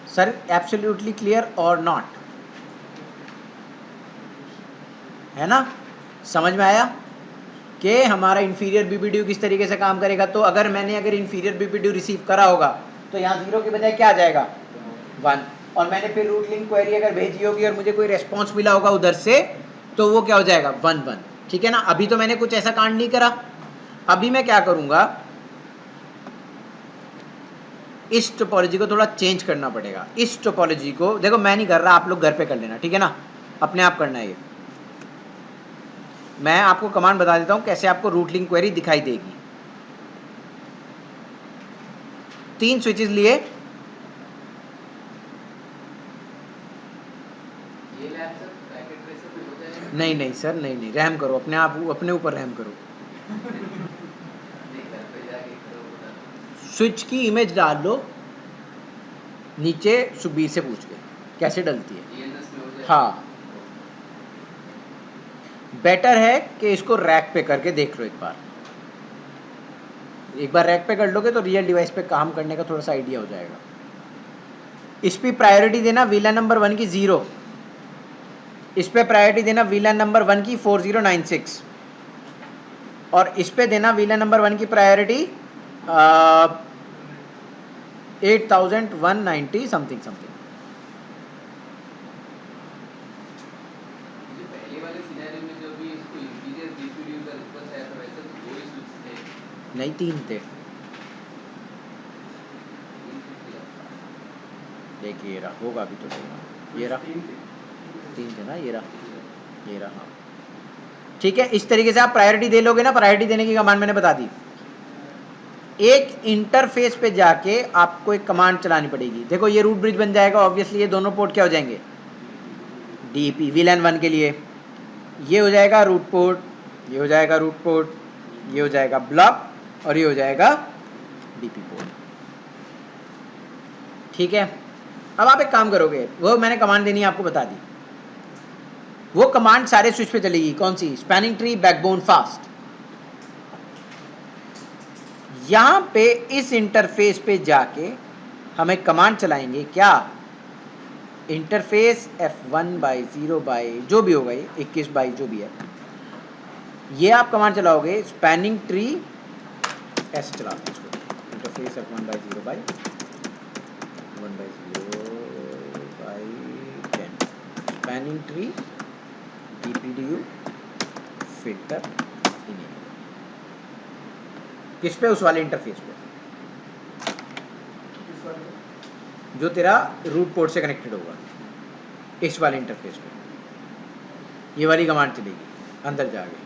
सर। एब्सोल्युटली क्लियर और नॉट? है ना? समझ में आया कि हमारा इंफीरियर बीपीडीयू किस तरीके से काम करेगा? तो अगर इंफीरियर बीपीडीयू रिसीव करा होगा तो यहाँ 0 के बजाय क्या आ जाएगा? 1। और मैंने फिर रूट लिंक क्वेरी अगर भेजी होगी और मुझे कोई रेस्पॉन्स मिला होगा उधर से, तो वो क्या हो जाएगा? 1 1। ठीक है ना? अभी तो मैंने कुछ ऐसा कांड नहीं करा। अभी मैं क्या करूंगा, इस टोपोलॉजी को थोड़ा चेंज करना पड़ेगा। इस टोपोलॉजी को देखो, मैं नहीं कर रहा, आप लोग घर पे कर लेना। ठीक है ना? अपने आप करना है ये। मैं आपको कमांड बता देता हूं कैसे आपको रूट लिंक क्वेरी दिखाई देगी। 3 स्विचेस लिए, नहीं सर, नहीं, रहम करो अपने आप, अपने ऊपर रहम करो। स्विच की इमेज डाल लो नीचे, सुबीर से पूछ के कैसे डलती है। हाँ, बेटर है कि इसको रैक पे करके देख लो एक बार रैक पे कर लोगे तो रियल डिवाइस पे काम करने का थोड़ा सा आइडिया हो जाएगा। इस पे प्रायोरिटी देना VLAN नंबर 1 की 0, इस पे प्रायोरिटी देना VLAN नंबर 1 की 4096, और इस पे देना VLAN नंबर 1 की प्रायोरिटी 8190 समथिंग। नहीं, 3 थे। देखिए ये रहा, होगा अभी तो होगा, ये रहा 3 थे ना, ये रहा। हाँ ठीक है, इस तरीके से आप प्रायोरिटी दे लोगे ना। प्रायोरिटी देने की कमांड मैंने बता दी। एक इंटरफेस पे जाके आपको एक कमांड चलानी पड़ेगी। देखो ये रूट ब्रिज बन जाएगा, ऑब्वियसली ये दोनों पोर्ट क्या हो जाएंगे? DP VLAN 1 के लिए ये हो जाएगा रूट पोर्ट, ये हो जाएगा रूट पोर्ट, ये हो जाएगा ब्लॉक, और ये हो जाएगा DP पोर्ट। ठीक है, अब आप एक काम करोगे, वो मैंने कमांड देनी है आपको बता दी। वो कमांड सारे स्विच पे चलेगी। कौन सी? Spanning tree backbone fast. यहां पे इस इंटरफेस पे जाके हम एक कमांड चलाएंगे। क्या? इंटरफेस F1/0 जो भी होगा, ये 21 जो भी है, ये आप कमांड चलाओगे स्पैनिंग ट्री, ऐसे चलाओगे इसको, interface F1/0 spanning tree DPDU filter enable. किस पे? उस वाले इंटरफेस पे जो तेरा रूट पोर्ट से कनेक्टेड होगा। इस वाले इंटरफेस पे ये वाली कमांड चलेगी अंदर जाके,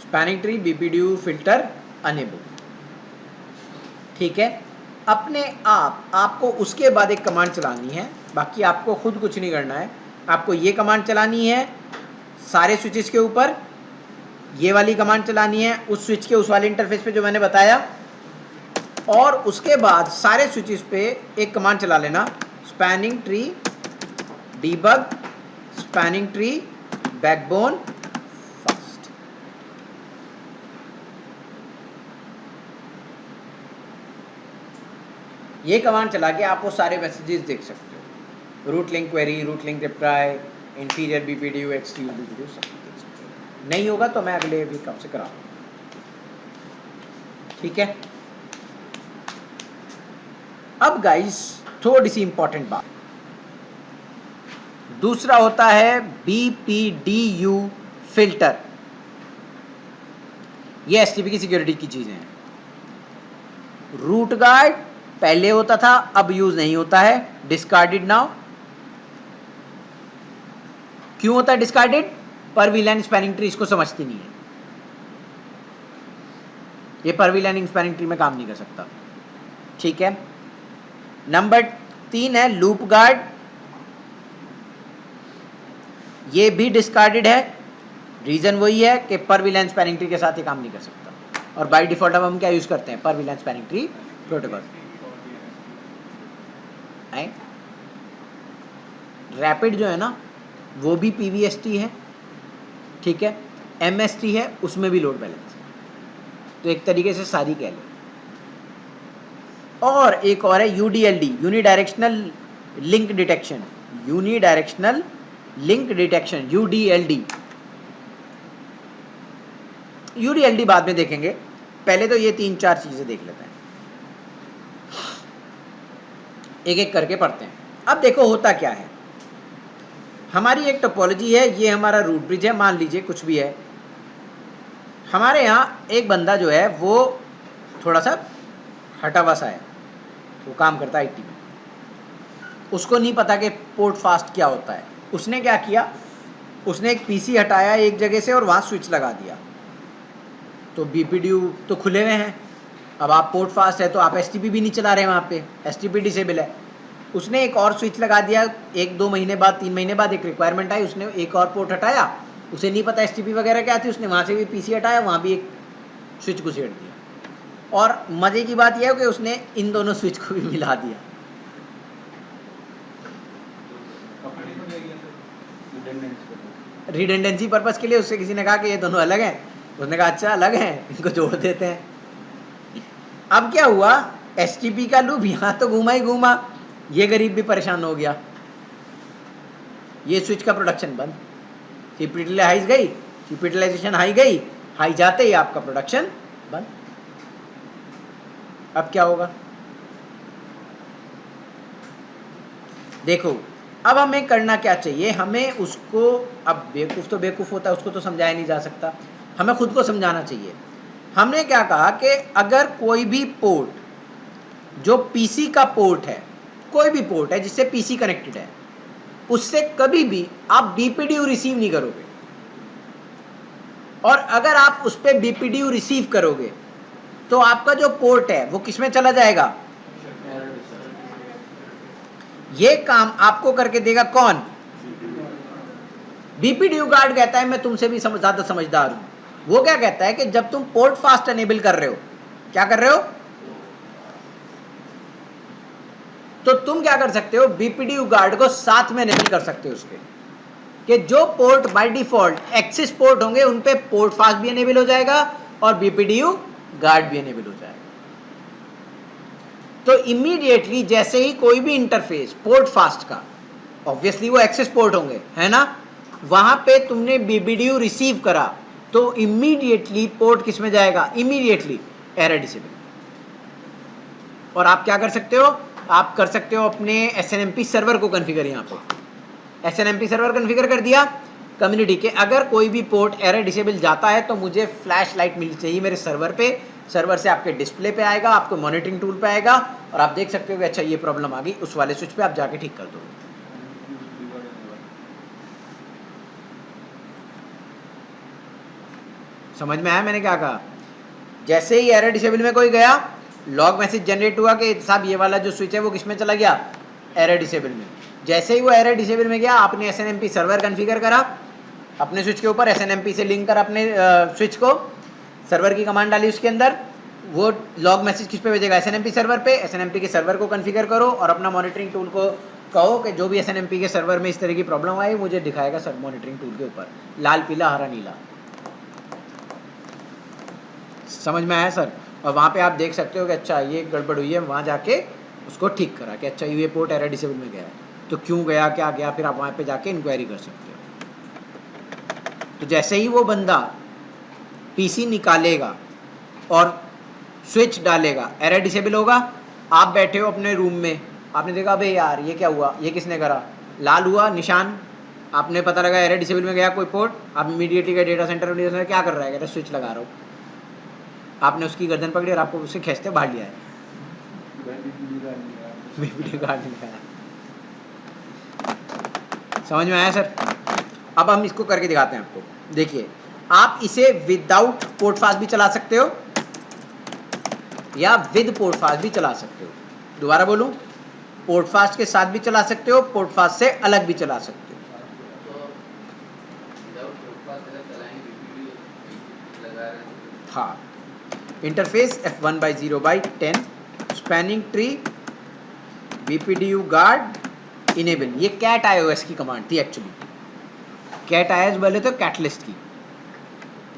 spanning tree BPDU filter enable. ठीक है, अपने आपको उसके बाद एक कमांड चलानी है, बाकी आपको खुद कुछ नहीं करना है। आपको ये कमांड चलानी है सारे स्विचेस के ऊपर, ये वाली कमांड चलानी है उस स्विच के उस वाले इंटरफेस पे जो मैंने बताया, और उसके बाद सारे स्विचेस पे एक कमांड चला लेना, spanning tree debug spanning tree backbone fast. ये कमांड चला के आप वो सारे मैसेजेस देख सकते हो, root link query, root link reply, interior BPDU, exterior BPDU, सब देख सकते हो। नहीं होगा तो मैं अगले वीक आपसे कराऊंगा। ठीक है, अब गाइस थोड़ी सी इंपॉर्टेंट बात, दूसरा होता है बीपीडीयू फिल्टर। ये एसटीपी की सिक्योरिटी की चीजें हैं। रूट गार्ड पहले होता था, अब यूज नहीं होता है, डिस्कार्डेड नाउ। क्यों होता है डिस्कार्डेड? पर वीलाइन स्पैनिंग ट्री इसको समझती नहीं है, ये पर वीलाइन स्पैनिंग ट्री में काम नहीं कर सकता। ठीक है, नंबर 3 है लूप गार्ड, ये भी डिस्कार्डेड है। रीजन वही है कि पर वीलाइन स्पैनिंग ट्री के साथ ये काम नहीं कर सकता, और बाय डिफॉल्ट अब हम क्या यूज करते हैं, पर वीलाइन स्पैनिंग ट्री प्रोटोकॉल। रैपिड जो है ना वो भी पीवीएसटी है, ठीक है, एमएसटी है, उसमें भी लोड बैलेंस है, तो एक तरीके से सारी कह लो। और एक और है UDLD, unidirectional link detection, unidirectional link detection, UDLD. UDLD बाद में देखेंगे, पहले तो ये 3-4 चीजें देख लेते हैं, एक एक करके पढ़ते हैं। अब देखो होता क्या है, हमारी एक टोपोलॉजी है, ये हमारा रूट ब्रिज है, मान लीजिए कुछ भी है। हमारे यहाँ एक बंदा जो है वो थोड़ा सा हटा बसा है, वो काम करता है आईटी में, उसको नहीं पता कि पोर्ट फास्ट क्या होता है। उसने क्या किया, उसने एक पीसी हटाया एक जगह से और वहाँ स्विच लगा दिया, तो बीपीडीयू तो खुले हुए हैं। अब आप पोर्ट फास्ट है तो आप एसटीपी भी नहीं चला रहे, वहाँ पे एसटीपी डिसेबल है। उसने एक और स्विच लगा दिया, 1-2 महीने बाद 3 महीने बाद एक रिक्वायरमेंट आई, उसने एक और पोर्ट हटाया, उसे नहीं पता एसटीपी वगैरह क्या थी, उसने वहाँ से भी पीसी हटाया, वहाँ भी एक स्विच को सेट दिया। और मज़े की बात यह है कि उसने इन दोनों स्विच को भी मिला दिया। रिडेंडेंसी पर्पस के लिए उससे किसी ने कहा कि ये दोनों अलग हैं, उसने कहा अच्छा अलग हैं, इनको जोड़ देते हैं। अब क्या हुआ, एसटीपी का लूप यहाँ तो घूमा ही घूमा, ये गरीब भी परेशान हो गया, ये स्विच का प्रोडक्शन बंद, यूटिलाइजेशन हाई गई, हाई जाते ही आपका प्रोडक्शन बंद। अब क्या होगा देखो, अब हमें करना क्या चाहिए, हमें उसको, अब बेवकूफ़ तो बेवकूफ़ होता है, उसको तो समझाया नहीं जा सकता, हमें खुद को समझाना चाहिए। हमने क्या कहा कि अगर कोई भी पोर्ट जो पीसी का पोर्ट है, कोई भी पोर्ट है जिससे पीसी कनेक्टेड है, उससे कभी भी आप बीपीडीयू रिसीव नहीं करोगे, और अगर आप उस पर बीपीडीयू रिसीव करोगे तो आपका जो पोर्ट है वो किस में चला जाएगा, ये काम आपको करके देगा कौन, बीपीडीयू गार्ड कहता है मैं तुमसे भी ज्यादा समझदार हूं। वो क्या कहता है कि जब तुम पोर्ट फास्ट एनेबल कर रहे हो, क्या कर रहे हो, तो तुम क्या कर सकते हो, बीपीडीयू गार्ड को साथ में एनेबल कर सकते हो उसके, कि जो port by default access port होंगे उन पे पोर्ट फास्ट भी एनेबल हो जाएगा और बीपीडीयू गार्ड भी एनेबल हो जाएगा। तो इमीडिएटली जैसे ही कोई भी इंटरफेस पोर्ट फास्ट का, ऑब्वियसली वो एक्सेस पोर्ट होंगे, है ना, वहां पे तुमने बीपीडीयू रिसीव करा तो इमीडिएटली पोर्ट किस में जाएगा, इमीडिएटली एरर डिसेबल। और आप क्या कर सकते हो, आप कर सकते हो अपने एसएनएमपी सर्वर को कॉन्फ़िगर, यहाँ पे एसएनएमपी सर्वर कॉन्फ़िगर कर दिया कम्युनिटी के, अगर कोई भी पोर्ट एरर डिसेबल जाता है तो मुझे फ्लैश लाइट मिलनी चाहिए मेरे सर्वर पे, सर्वर से आपके डिस्प्ले पे आएगा, आपको मॉनिटरिंग टूल पे आएगा और आप देख सकते हो कि अच्छा ये प्रॉब्लम आ गई, उस वाले स्विच पे आप जाके ठीक कर दो। समझ में आया मैंने क्या कहा? जैसे ही एरर डिसेबल में कोई गया, लॉग मैसेज जनरेट हुआ कि साहब ये वाला जो स्विच है वो किस में चला गया, एरर डिसेबल में। जैसे ही वो एरर डिसेबल में गया, आपने SNMP सर्वर कॉन्फ़िगर करा अपने स्विच के ऊपर, SNMP से लिंक कर अपने स्विच को, सर्वर की कमांड डाली उसके अंदर, वो लॉग मैसेज किस पे भेजेगा, SNMP सर्वर पे। SNMP के सर्वर को कॉन्फ़िगर करो और अपना मॉनिटरिंग टूल को कहो कि जो भी SNMP के सर्वर में इस तरह की प्रॉब्लम आई मुझे दिखाएगा सर मॉनिटरिंग टूल के ऊपर, लाल पीला हरा नीला। समझ में आया सर? और वहाँ पे आप देख सकते हो कि अच्छा ये गड़बड़ हुई है, वहाँ जाके उसको ठीक करा कि अच्छा ये पोर्ट एरर डिसेबल में गया है, तो क्यों गया, क्या गया, फिर आप वहाँ पे जाके इंक्वायरी कर सकते हो। तो जैसे ही वो बंदा पीसी निकालेगा और स्विच डालेगा, एरर डिसेबल होगा, आप बैठे हो अपने रूम में, आपने देखा भाई यार ये क्या हुआ, ये किसने करा, लाल हुआ निशान, आपने पता लगा एरर डिसेबल में गया कोई पोर्ट, आप इमीडिएटली गए डेटा सेंटर में, क्या कर रहा है, कहता है स्विच लगा रहा हूँ। आपने उसकी गर्दन पकड़ी और आपको उससे खींचते बाहर लिया है, वीडियो कार्ड निकाला। समझ में आया सर? अब हम इसको करके दिखाते हैं आपको। देखिए, आप इसे विदाउट पोर्ट फास्ट भी चला सकते हो या विद पोर्ट फास्ट भी चला सकते हो। दोबारा बोलूं, पोर्ट फास्ट के साथ भी चला सकते हो, पोर्ट फास्ट से अलग भी चला सकते हो। हाँ, interface F1/0/10 spanning tree BPDU guard enable, ये कैट iOS की कमांड थी एक्चुअली। कैट iOS बोले तो कैटलिस्ट की,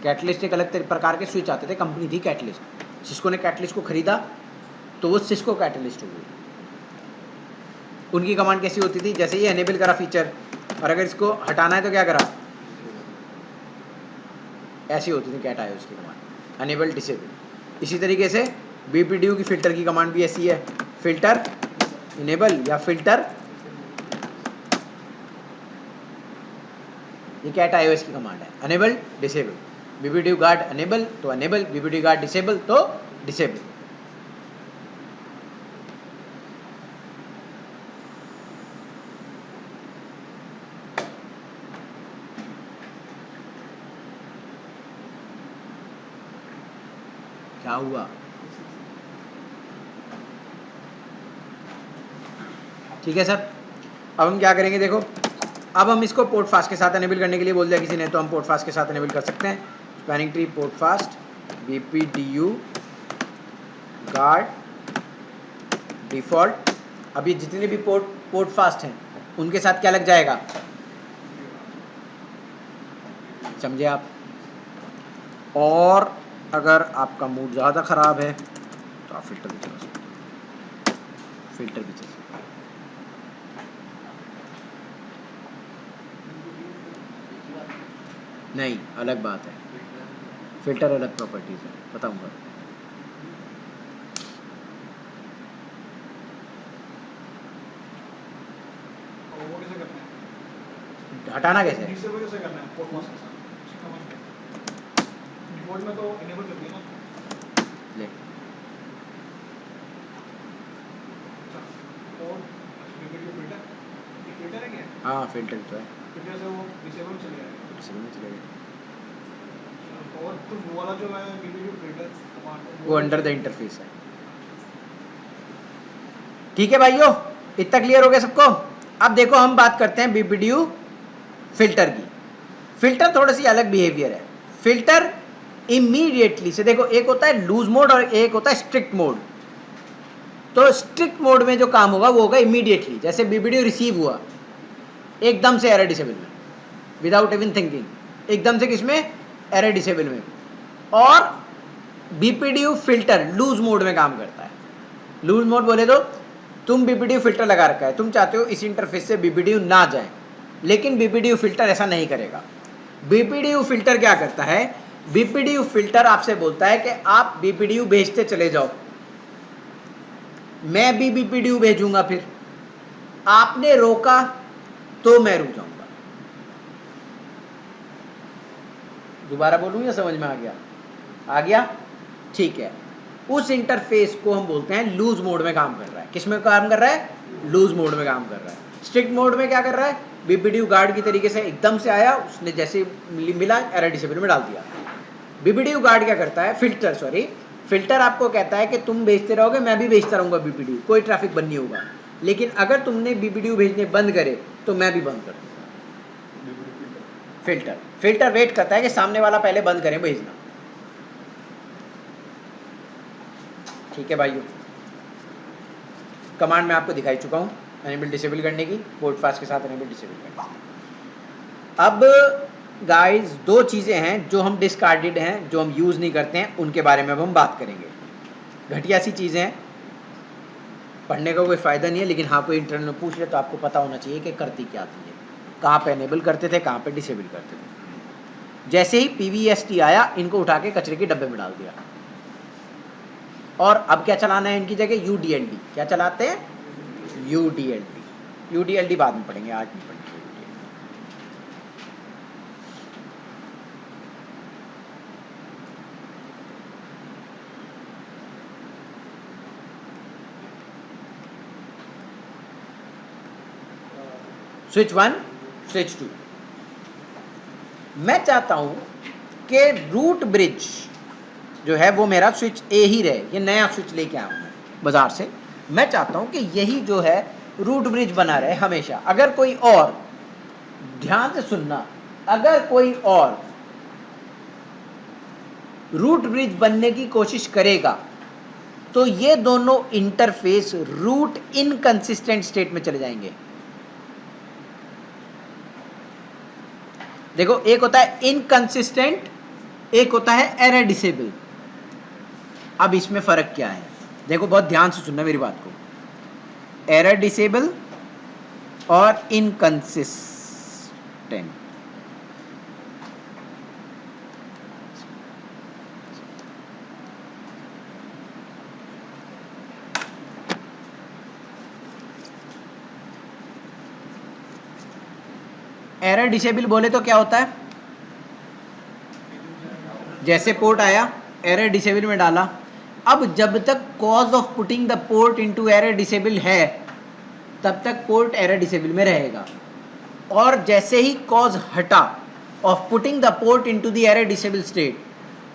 कैटलिस्ट एक अलग प्रकार के स्विच आते थे, कंपनी थी कैटलिस्ट। सिस्को ने कैटलिस्ट को खरीदा तो वो सिस्को कैटलिस्ट हो गई। उनकी कमांड कैसी होती थी, जैसे ये एनेबल करा फीचर और अगर इसको हटाना है तो क्या करा, ऐसी होती थी कैट iOS की कमांड, एनेबल डिसेबल। इसी तरीके से BPDU की फिल्टर की कमांड भी ऐसी है, फिल्टर इनेबल या फिल्टर, ये कैट iOS की कमांड है, enable disable. BPDU guard enable तो अनेबल, BPDU गार्ड डिसेबल तो डिसेबल। क्या हुआ, ठीक है सर? अब हम क्या करेंगे, देखो अब हम इसको पोर्ट फास्ट के साथ एनेबल करने के लिए बोल दिया किसी ने, तो हम पोर्ट फास्ट के साथ एनेबल कर सकते हैं। Spanning tree port fast BPDU guard default. अभी जितने भी पोर्ट फास्ट हैं उनके साथ क्या लग जाएगा, समझे आप? और अगर आपका मूड ज़्यादा ख़राब है तो आप फिल्टर भी चला सकते हो, फिल्टर भी चला सकते हो। नहीं, अलग बात है, फिल्टर अलग प्रॉपर्टीज है, बताऊंगा। वो कैसे करना है, हटाना कैसे है, डिसेबल कैसे करना है पोर्ट फास्ट के साथ? डिफॉल्ट में तो इनेबल कर दिया ना। ले और BPDU फिल्टर, ये फिल्टर है क्या? हाँ फिल्टर तो है, फिल्टर से वो डिसेबल में चले जाएगा। डिसेबल में चलेगा, और तो वो वाला जो है BPDU फिल्टर कमांड वो अंडर द इंटरफेस है। ठीक है भाइयों, इतना क्लियर हो गया सबको? अब देखो हम बात करते हैं BPDU फिल्टर की। फिल्टर थोड़ी सी अलग बिहेवियर है। फिल्टर इमीडिएटली से, देखो एक होता है लूज मोड और एक होता है स्ट्रिक्ट मोड। तो स्ट्रिक्ट मोड में जो काम होगा वो होगा इमीडिएटली, जैसे BPDU रिसीव हुआ एकदम से एरर डिसेबल में, विदाउट इवन थिंकिंग, एकदम से किसमें, एरर डिसेबल में। और BPDU फिल्टर लूज मोड में काम करता है। लूज मोड बोले तो तुम BPDU फिल्टर लगा रखा है, तुम चाहते हो इस इंटरफेस से BPDU ना जाए, लेकिन BPDU फिल्टर ऐसा नहीं करेगा। BPDU फिल्टर क्या करता है, BPDU फिल्टर आपसे बोलता है कि आप BPDU भेजते चले जाओ, मैं भी BPDU भेजूंगा, फिर आपने रोका तो मैं रुक जाऊंगा। दोबारा बोलूं या समझ में आ गया? आ गया? ठीक है, उस इंटरफेस को हम बोलते हैं लूज मोड में काम कर रहा है। किस में काम कर रहा है? लूज मोड में काम कर रहा है। स्ट्रिक्ट मोड में क्या कर रहा है? बीपीडीयू गार्ड की तरीके से एकदम से आया, उसने जैसे मिला एरर डिसेबल में डाल दिया। बीपीडीयू गार्ड क्या करता है? फिल्टर आपको कहता है कि तुम भेजते रहोगे, मैं भी भेजता रहूंगा बीपीडीयू, कोई ट्रैफिक बंद नहीं होगा। लेकिन अगर तुमने बीपीडीयू भेजने बंद करे तो मैं भी बंद कर दूंगा। फिल्टर वेट करता है कि सामने वाला पहले बंद करे भेजना। ठीक है भाइयों, कमांड मैं आपको दिखाई चुका हूं एनेबल डिसेबल करने की, पोर्ट फास्ट के साथ एनेबल डिसेबल करने की। अब गाइस दो चीज़ें हैं जो हम डिस्कार्डेड हैं, जो हम यूज़ नहीं करते हैं, उनके बारे में अब हम बात करेंगे। घटिया सी चीज़ें हैं, पढ़ने का कोई फ़ायदा नहीं है, लेकिन हाँ कोई इंटरनल में पूछ ले तो आपको पता होना चाहिए कि करती क्या थी, कहाँ पे एनेबल करते थे, कहाँ पे डिसेबल करते थे। जैसे ही PVST आया, इनको उठा के कचरे के डब्बे में डाल दिया। और अब क्या चलाना है इनकी जगह? UDLD। क्या चलाते हैं? UDLD बाद में पढ़ेंगे, आज नहीं पढ़ेंगे। Switch 1, switch 2। मैं चाहता हूं कि रूट ब्रिज जो है वो मेरा स्विच A ही रहे। ये नया स्विच लेके आया हूं मैं बाजार से। मैं चाहता हूं कि यही जो है रूट ब्रिज बना रहे हमेशा। अगर कोई और, ध्यान से सुनना, अगर कोई और रूट ब्रिज बनने की कोशिश करेगा तो ये दोनों इंटरफेस रूट इनकंसिस्टेंट स्टेट में चले जाएंगे। देखो, एक होता है इनकंसिस्टेंट, एक होता है एरर डिसेबल। अब इसमें फर्क क्या है? देखो, बहुत ध्यान से सुनना मेरी बात को। एरर डिसेबल और इनकंसिस्टेंट। एरर डिसेबल बोले तो क्या होता है? जैसे पोर्ट आया, एरर डिसेबल में डाला। अब जब तक cause of putting the port into error disable है, तब तक पोर्ट एरर डिसेबल में रहेगा। और जैसे ही कॉज हटा of putting the port into the error disable state,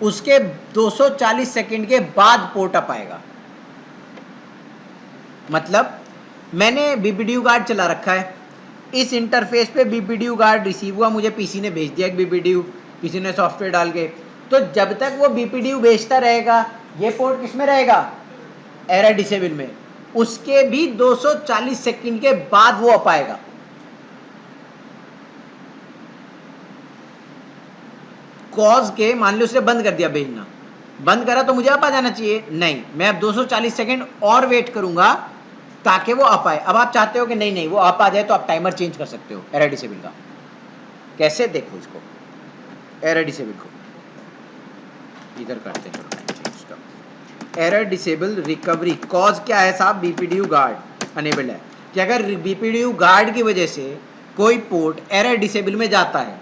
उसके 240 सेकंड के बाद पोर्ट अप आएगा। मतलब मैंने बीपीडीयू गार्ड चला रखा है, इस इंटरफेस पे बीपीडीयू गार्ड रिसीव हुआ, मुझे पीसी ने भेज दिया एक बीपीडीयू, किसी ने सॉफ्टवेयर डाल के। तो जब तक वो बीपीडीयू भेजता रहेगा, ये पोर्ट किस में रहेगा? एरर डिसेबल में। उसके भी 240 सेकंड के बाद वो अप आएगा। कॉज के मान लो उसने बंद कर दिया भेजना, बंद करा तो मुझे अप आ जाना चाहिए? नहीं, मैं अब 240 सेकंड और वेट करूंगा ताकि वो अप आए। अब आप चाहते हो कि नहीं वो अप आ जाए, तो आप टाइमर चेंज कर सकते हो एरर डिसेबल का। कैसे? देखो इसको, एरर डिसेबल को इधर करते हैं, चलो टाइम चेंज करो। एरर डिसेबल रिकवरी, कॉज क्या है साहब? बीपीडीयू गार्ड अनेबल है कि अगर बीपीडीयू गार्ड की वजह से कोई पोर्ट एरर डिसेबल में जाता है,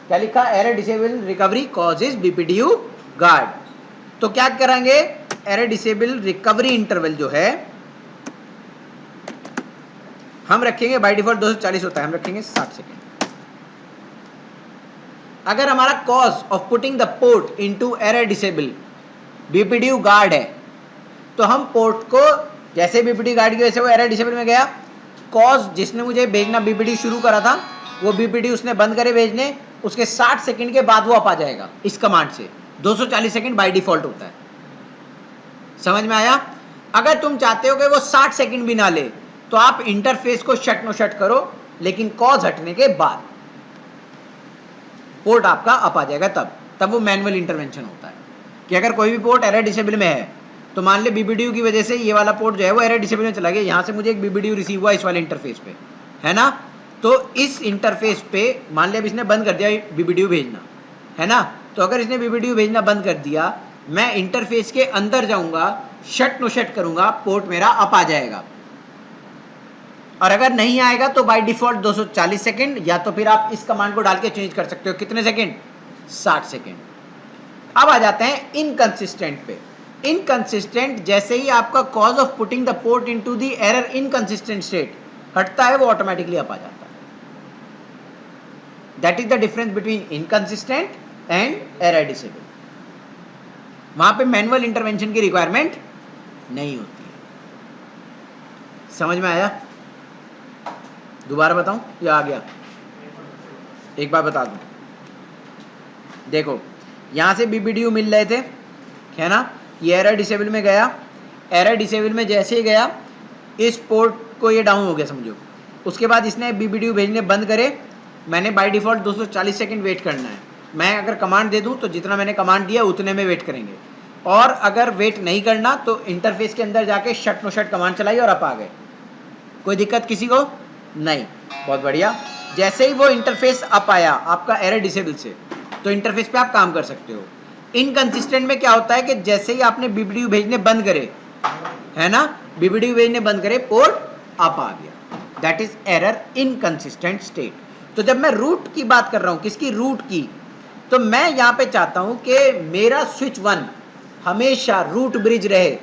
क्या लिखा? Error disable recovery cause is BPDU guard. तो क्या करेंगे? एरर डिसेबल रिकवरी इंटरवल जो है हम रखेंगे, बाय डिफॉल्ट 240 होता है, हम रखेंगे 60 सेकेंड। अगर हमारा cause of putting the port into error disable BPDU guard है, तो हम पोर्ट को, जैसे बीपीडीयू गार्ड की वजह से वो एरर डिसेबल में गया, कॉज जिसने मुझे भेजना बीपीडीयू शुरू करा था, वो बीपीडीयू उसने बंद करे भेजने, उसके 60 सेकंड के बाद वो अप आ जाएगा इस कमांड से। 240 सेकंड बाय डिफॉल्ट होता है। समझ में आया? अगर तुम चाहते हो कि वो 60 सेकंड भी ना ले, तो आप इंटरफेस को शट नो शट करो, लेकिन कॉज हटने के बाद पोर्ट आपका अप आ जाएगा। तब वो मैनुअल इंटरवेंशन होता है कि अगर कोई भी पोर्ट एरर डिसेबल में है, तो मान ले बीपीडीयू की वजह से ये वाला पोर्ट जो है वो एरर डिसेबल में चला गया, यहाँ से मुझे एक बीपीडीयू रिसीव हुआ इस वाले इंटरफेस पे, है ना? तो इस इंटरफेस पे मान लिया अब इसने बंद कर दिया बीपीडीयू भेजना, है ना? तो अगर इसने बीपीडीयू भेजना बंद कर दिया, मैं इंटरफेस के अंदर जाऊंगा, शट नो शट करूंगा, पोर्ट मेरा अप आ जाएगा। और अगर नहीं आएगा तो बाय डिफॉल्ट 240 सेकंड, या तो फिर आप इस कमांड को डाल के चेंज कर सकते हो। कितने सेकंड? 60 सेकंड। अब आ जाते हैं इनकंसिस्टेंट पे। इनकंसिस्टेंट जैसे ही आपका cause of putting the port into the error inconsistent state हटता है, वो ऑटोमेटिकली अप आ जाता है। That is the difference between inconsistent and error disable. वहां पे मैनुअल इंटरवेंशन की रिक्वायरमेंट नहीं होती है। समझ में आया? दोबारा बताऊं या आ गया? एक बार बता दूं। देखो यहां से बीबीडीयू मिल रहे थे, है ना, ये एरर डिसेबल में गया। एरर डिसेबल में जैसे ही गया, इस पोर्ट को ये डाउन हो गया समझो। उसके बाद इसने बीबीडीयू भेजने बंद करे। मैंने बाय डिफॉल्ट 240 सेकंड वेट करना है। मैं अगर कमांड दे दूं तो जितना मैंने कमांड दिया उतने में वेट करेंगे, और अगर वेट नहीं करना तो इंटरफेस के अंदर जाके शट नो शट कमांड चलाई और अप आ गए। कोई दिक्कत किसी को नहीं? बहुत बढ़िया। जैसे ही वो इंटरफेस अप आया आपका एरर डिसेबल से, तो इंटरफेस पे आप काम कर सकते हो। इनकंसिस्टेंट में क्या होता है कि जैसे ही आपने बीबीडीयू भेजने बंद करे, है ना, बीबीडीयू भेजने बंद करे, पोर्ट अप आ गया। That is error inconsistent state. तो जब मैं रूट की बात कर रहा हूं, किसकी? रूट की, तो मैं यहां पे चाहता हूं कि मेरा स्विच 1 हमेशा रूट ब्रिज रहे।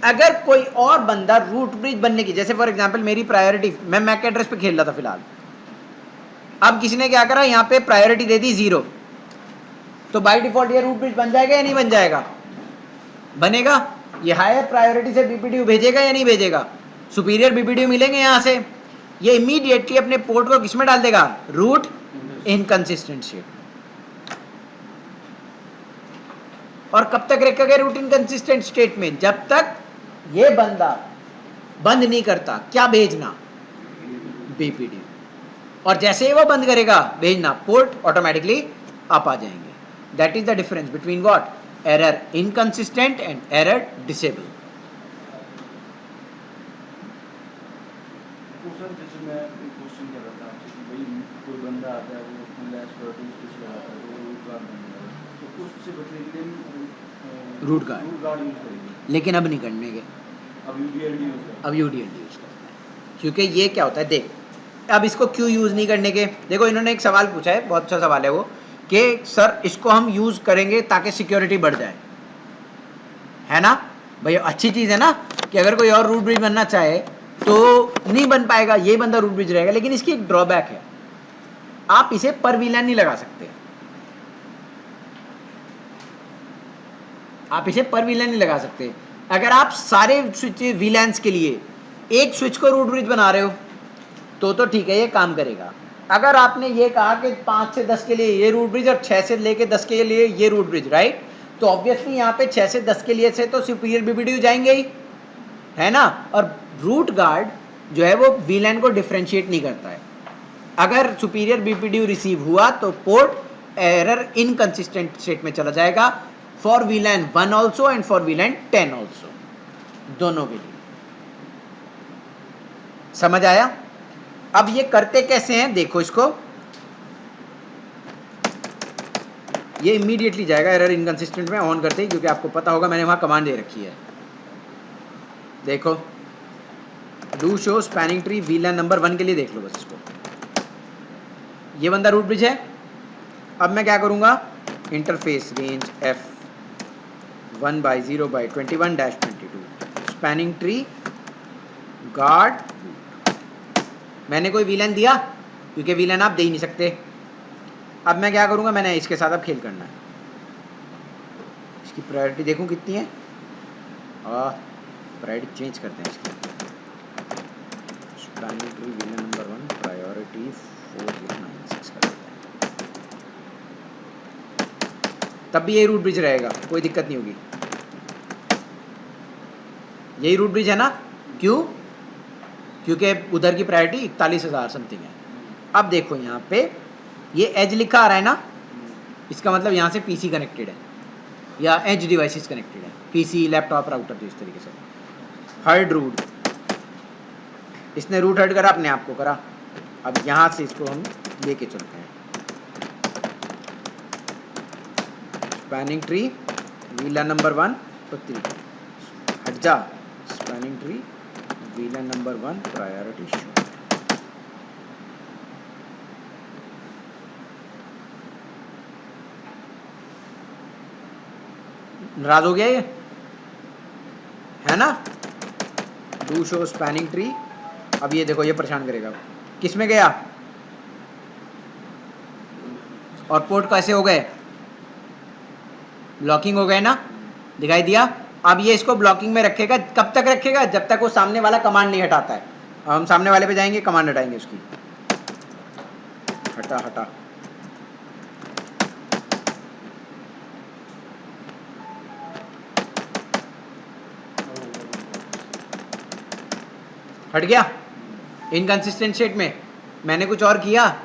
अगर कोई और बंदा रूट ब्रिज बनने की, जैसे फॉर एग्जांपल मेरी प्रायोरिटी, मैं मैक एड्रेस पे खेल रहा था फिलहाल, अब किसी ने क्या करा, यहां पे प्रायोरिटी दे दी 0, तो बाय डिफॉल्ट ये रूट ब्रिज बन जाएगा या नहीं बन जाएगा? बनेगा। ये हायर प्रायोरिटी से बीपीडीयू भेजेगा या नहीं भेजेगा? सुपीरियर बीपीडीयू मिलेंगे यहां से, ये इमीडिएटली अपने पोर्ट को किसमें डाल देगा? Root inconsistent state. और कब तक रखेगा रूट इनकंसिस्टेंट स्टेट में? जब तक ये बंदा बंद नहीं करता क्या भेजना? बीपीडीयू। और जैसे ही वो बंद करेगा भेजना, पोर्ट ऑटोमेटिकली अप आ जाएंगे। That is the difference between what? Error inconsistent and error disable. तो सर जैसे मैं एक क्वेश्चन कर रहा था आपसे कि भाई कोई बंदा आता है, वो लैश प्रोटीन कुछ लगाता है, तो वो रूट गार्ड बन जाएगा, तो उससे बचने के लिए रूट गार्ड यूज करेंगे, लेकिन अब नहीं करने के, अब यूडीएलडी यूज करेंगे। अब यूडीएलडी यूज करना है। क्योंकि ये क्या होता है, देख अब इसको क्यों यूज नहीं करने के? देखो इन्होंने एक सवाल पूछा है, बहुत अच्छा सवाल है वो, कि सर इसको हम यूज करेंगे ताकि सिक्योरिटी बढ़ जाए, है ना भाई? अच्छी चीज है ना कि अगर कोई और रूट ब्रिज बनना चाहे तो नहीं बन पाएगा, ये बंदा रूट ब्रिज रहेगा। लेकिन इसकी एक ड्रॉबैक है, आप इसे पर वीलैन नहीं लगा सकते। आप इसे पर वीलैन नहीं लगा सकते। अगर आप सारे स्विच वीलैंस के लिए एक स्विच को रूट ब्रिज बना रहे हो तो ठीक है, ये काम करेगा। अगर आपने ये कहा कि 5 से 10 के लिए ये रूट ब्रिज और 6 से लेके 10 के लिए ये रूट ब्रिज, राइट, तो ऑब्वियसली यहाँ पे 6 से 10 के लिए से तो सुपीरियर बीपीडीयू जाएंगे ही, है ना। और रूट गार्ड जो है वो वीलैन को डिफरेंशिएट नहीं करता है। अगर सुपीरियर बीपीडीयू रिसीव हुआ तो पोर्ट एरर इनकंसिस्टेंट स्टेट में चला जाएगा, for वीलैन 1 also and for वीलैन 10 also, दोनों के लिए। समझ आया? अब ये करते कैसे हैं, देखो इसको, ये इमीडिएटली जाएगा एरर इनकंसिस्टेंट में ऑन करते ही, क्योंकि आपको पता होगा मैंने वहां कमांड दे रखी है। देखो do show spanning tree VLAN number 1 के लिए देख लो बस इसको। ये बंदा रूट ब्रिज है। अब मैं क्या करूंगा, interface range f1/0/21-22 spanning tree guard. मैंने कोई वीलैन दिया, क्योंकि वीलैन आप दे ही नहीं सकते। अब मैं क्या करूंगा, मैंने इसके साथ अब खेल करना है। इसकी प्रायोरिटी देखूं कितनी है, प्रायोरिटी चेंज करते हैं इसकी। Spanning tree VLAN number 1 priority 4096 कर देते हैं। तब भी यही रूट ब्रिज रहेगा, कोई दिक्कत नहीं होगी। यही रूट ब्रिज है ना, क्यों? क्योंकि उधर की प्रायोरिटी 41,000 समथिंग है। अब देखो यहाँ पे ये एज लिखा आ रहा है ना, इसका मतलब यहाँ से पीसी कनेक्टेड है या एज डिवाइसेस कनेक्टेड है, पीसी लैपटॉप राउटर। तो इस तरीके से हर्ड रूट, इसने रूट हर्ड करा, अपने आप को करा। अब यहाँ से इसको हम लेके चलते हैं। स्पैनिंग ट्री वीलैन नंबर 1 तो 3 हट जा, spanning tree VLAN number 1 priority show. नाराज हो गया ये, है ना? Do show spanning tree. अब ये देखो, ये परेशान करेगा। किस में गया? और पोर्ट कैसे हो गए? ब्लॉकिंग हो गए ना, दिखाई दिया? अब ये इसको ब्लॉकिंग में रखेगा, कब तक रखेगा? जब तक वो सामने वाला कमांड नहीं हटाता है। अब हम सामने वाले पे जाएंगे, कमांड हटाएंगे उसकी। हटा हटा, हट गया। इनकंसिस्टेंट स्टेट में मैंने कुछ और किया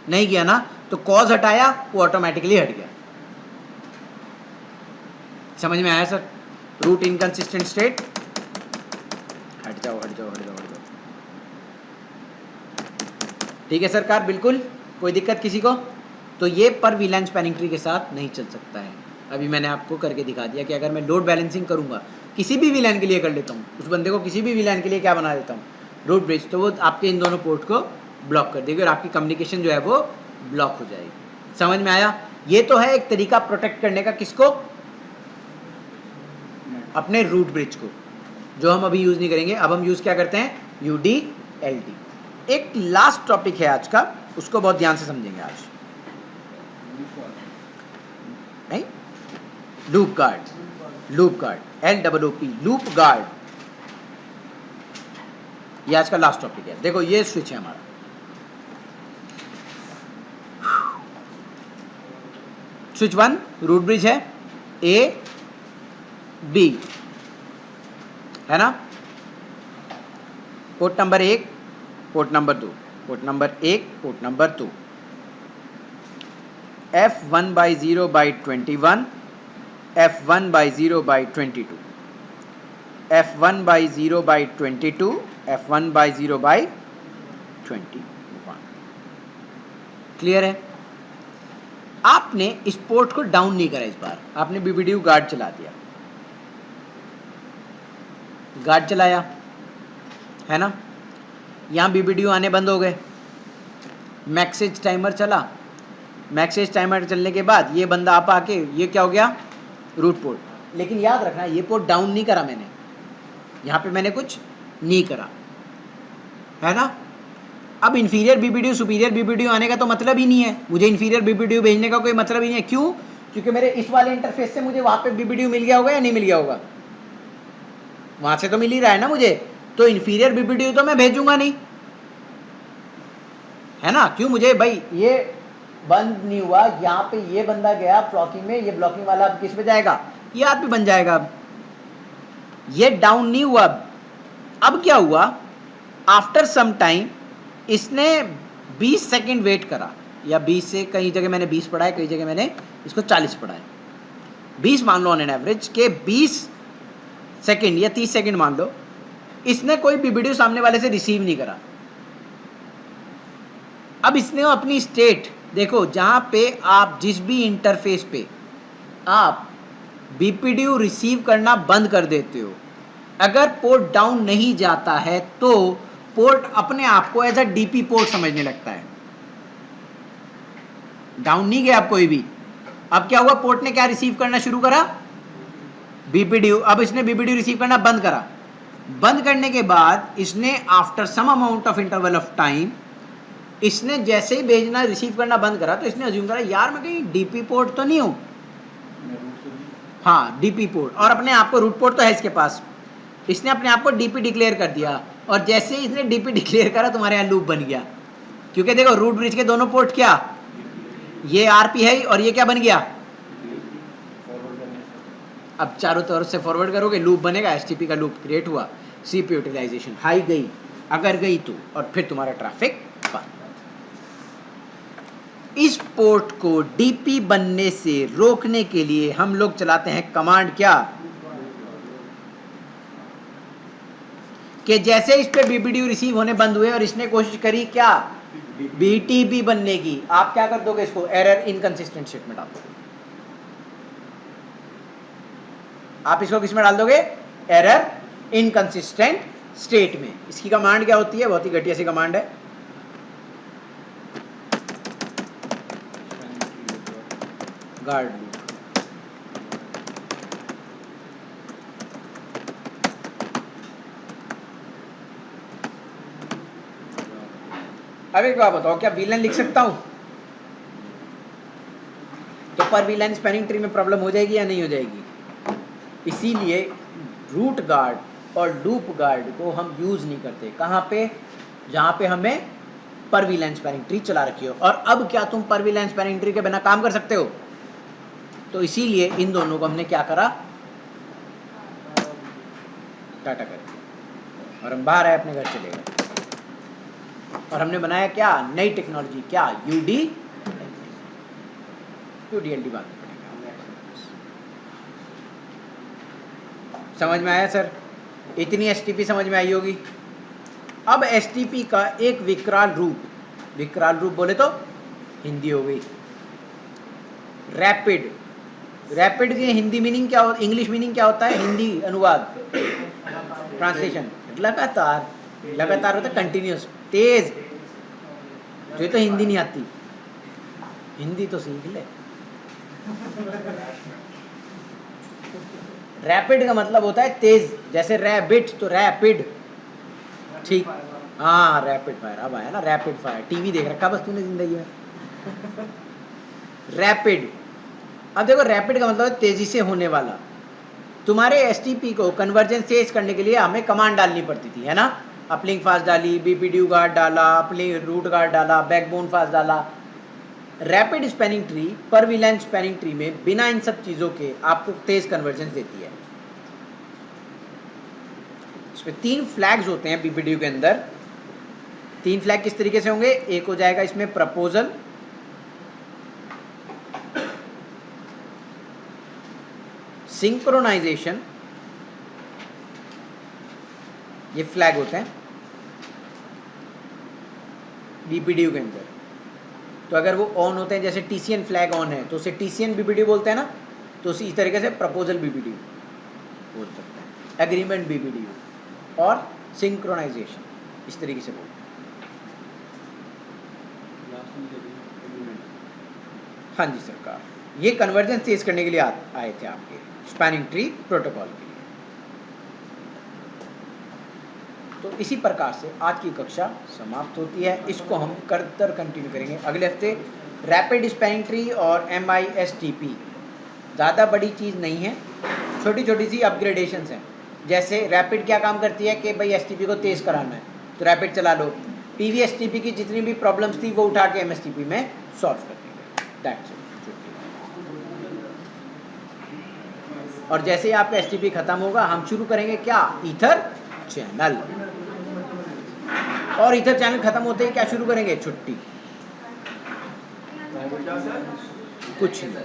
नहीं किया ना, तो कॉज हटाया, वो ऑटोमेटिकली हट गया। समझ में आया सर? रूट इनकंसिस्टेंट स्टेट, हट जाओ हट जाओ हट जाओ हट जाओ। ठीक है सरकार, बिल्कुल कोई दिक्कत किसी को? तो ये पर वीलैन स्पैनिंग ट्री के साथ नहीं चल सकता है। अभी मैंने आपको करके दिखा दिया कि अगर मैं लोड बैलेंसिंग करूंगा, किसी भी वीलैन के लिए कर लेता हूँ, उस बंदे को किसी भी वीलैन के लिए क्या बना देता हूँ, रूट ब्रिज, तो वो आपके इन दोनों पोर्ट को ब्लॉक कर देगी और आपकी कम्युनिकेशन जो है वो ब्लॉक हो जाएगी। समझ में आया? ये तो है एक तरीका प्रोटेक्ट करने का। किसको? अपने रूट ब्रिज को, जो हम अभी यूज नहीं करेंगे। अब हम यूज क्या करते हैं? UDLT। एक लास्ट टॉपिक है आज का, उसको बहुत ध्यान से समझेंगे आज। नहीं, loop guard, loop guard, LOOP, loop guard, ये आज का लास्ट टॉपिक है। देखो ये स्विच है हमारा, स्विच 1 रूट ब्रिज है, A B, है ना? Port number 1, port number 2, port number 1, port number 2, F1/0/21, F1/0/22, F1/0/22, F1/0/21। Clear है? आपने इस पोर्ट को डाउन नहीं करा, इस बार आपने BBDU गार्ड चला दिया, गार्ड चलाया, है ना? यहाँ BBDU आने बंद हो गए, मैक्सेज टाइमर चला, मैक्सेज टाइमर चलने के बाद ये बंदा आप आके, ये क्या हो गया? Root port. लेकिन याद रखना, ये पोर्ट डाउन नहीं करा मैंने, यहाँ पे मैंने कुछ नहीं करा, है ना? अब इन्फीरियर BBDU सुपीरियर BBDU आने का तो मतलब ही नहीं है, मुझे इन्फीरियर BBDU भेजने का कोई मतलब ही नहीं है। क्यों? क्योंकि मेरे इस वाले इंटरफेस से मुझे वहाँ पे BBDU मिल गया होगा या नहीं मिल गया होगा? वहाँ से तो मिल ही रहा है ना मुझे, तो इन्फीरियर BBDU तो मैं भेजूंगा नहीं, है ना? क्यों? मुझे भाई ये बंद नहीं हुआ, यहाँ पे ये बंदा गया ब्लॉकिंग में, ये ब्लॉकिंग वाला अब किस पे जाएगा? ये आप पे बन जाएगा। अब ये डाउन नहीं हुआ। अब क्या हुआ? आफ्टर सम टाइम इसने 20 सेकंड वेट करा, या 20 से, कई जगह मैंने 20 पढ़ा है, कई जगह मैंने इसको 40 पढ़ा है। 20 मान लो ऑन एन एवरेज के 20 सेकंड या 30 सेकंड मान लो, इसने कोई BBDU सामने वाले से रिसीव नहीं करा। अब इसने अपनी स्टेट देखो, जहां पे आप जिस भी इंटरफेस पे आप BBDU रिसीव करना बंद कर देते हो, अगर पोर्ट डाउन नहीं जाता है तो पोर्ट अपने आप को एज अ DP पोर्ट समझने लगता है। डाउन नहीं गया आप कोई भी। अब क्या हुआ? पोर्ट ने क्या रिसीव करना शुरू करा? BBDU। अब इसने BBDU रिसीव करना बंद करा। बंद करने के बाद इसने after some amount of interval of time, इसने जैसे ही भेजना रिसीव करना बंद करा, तो इसने अज्यूम करा यार मैं कहीं DP पोर्ट तो नहीं हूं। हाँ, DP पोर्ट, और अपने आप को रूट पोर्ट तो है इसके पास। इसने अपने आप को DP डिक्लेयर कर दिया, और जैसे ही इसने DP डिक्लेयर करा तुम्हारे यहाँ लूप बन गया। क्योंकि देखो रूट ब्रिज के दोनों पोर्ट क्या, ये RP है और ये क्या बन गया? अब चारों तरफ से फॉरवर्ड करोगे, लूप बनेगा, STP का लूप क्रिएट हुआ, CPU यूटिलाइजेशन हाई गई, अगर गई तो, और फिर तुम्हारा ट्रैफिक बंद। इस पोर्ट को DP बनने से रोकने के लिए हम लोग चलाते हैं कमांड, क्या कि जैसे इस पे BBDU रिसीव होने बंद हुए और इसने कोशिश करी क्या? BTB बनने की, आप क्या कर दोगे? इसको एरर इनकंसिस्टेंट स्टेट में डाल दोगे। आप इसको किस में डाल दोगे? एरर इनकंसिस्टेंट स्टेट में। इसकी कमांड क्या होती है? बहुत ही घटिया सी कमांड है, गार्ड लूप। अब एक बात बताओ, क्या वीलन लिख सकता हूँ? तो पर वीलन स्पैनिंग ट्री में प्रॉब्लम हो जाएगी या नहीं हो जाएगी? इसीलिए रूट गार्ड और लूप गार्ड को हम यूज नहीं करते। कहाँ पे? जहाँ पे हमें पर वीलन स्पैनिंग ट्री चला रखी हो। और अब क्या तुम पर वीलन स्पैनिंग ट्री के बिना काम कर सकते हो? तो इसीलिए इन दोनों को हमने क्या करा, टाटा कर दिया और हम बाहर आए, अपने घर चले गए। और हमने बनाया क्या? नई टेक्नोलॉजी। क्या? यूडीएलडी बात पड़ेगा। समझ में आया सर? इतनी एसटीपी समझ में आई होगी। अब एसटीपी का एक विकराल रूप बोले तो हिंदी हो गई रैपिड। रैपिड की हिंदी मीनिंग क्या होता है? इंग्लिश मीनिंग क्या होता है? हिंदी अनुवाद, ट्रांसलेशन लगातार होता है, कंटिन्यूस, तेज। जो तो हिंदी नहीं आती, हिंदी तो सीख ले। रैपिड का मतलब होता है तेज, जैसे रैबिट तो रैपिड, ठीक। हाँ रैपिड फायर, अब आया ना रैपिड फायर। टीवी देख रखा बस तूने जिंदगी में। रैपिड, अब देखो रैपिड का मतलब है तेजी से होने वाला। तुम्हारे एसटीपी को कन्वर्जेंस तेज करने के लिए हमें कमांड डालनी पड़ती थी, है ना? अपलिंक फास्ट डाली, बीपीडीयू गार्ड डाला, अपलिंक रूट गार्ड डाला, बैकबोन फास्ट डाला। रैपिड स्पैनिंग ट्री पर वीलन स्पैनिंग ट्री में बिना इन सब चीज़ों के आपको तेज कन्वर्जेंस देती है। इसमें 3 फ्लैग्स होते हैं बीपीडीयू के अंदर। 3 फ्लैग किस तरीके से होंगे? एक हो जाएगा इसमें प्रपोजल, सिंक्रोनाइजेशन, ये फ्लैग होते हैं बीपीडीयू के अंदर। तो अगर वो ऑन होते हैं, जैसे टीसीएन फ्लैग ऑन है तो उसे टीसीएन बीपीडीयू बोलते हैं ना, तो इसी तरीके से प्रपोजल बीपीडीयू बोल सकते हैं, एग्रीमेंट बीपीडीयू और सिंक्रोनाइजेशन, इस तरीके से बोलते हैं। हाँ जी सरकार, ये कन्वर्जेंस तेज करने के लिए आए थे आपके स्पैनिंग ट्री प्रोटोकॉल के लिए। तो इसी प्रकार से आज की कक्षा समाप्त होती है। इसको हम कर कंटिन्यू करेंगे अगले हफ्ते। रैपिड स्पैनिंग ट्री और MISTP ज़्यादा बड़ी चीज़ नहीं है, छोटी छोटी सी अपग्रेडेशंस हैं। जैसे रैपिड क्या काम करती है कि भाई STP को तेज़ कराना है तो रैपिड चला लो। PV-STP की जितनी भी प्रॉब्लम्स थी वो उठा के MSTP में सॉल्व कर देंगे। That's it. और जैसे ही आपका STP खत्म होगा हम शुरू करेंगे क्या? Ether channel. और ईथर चैनल खत्म होते ही क्या शुरू करेंगे? छुट्टी। कुछ नहीं।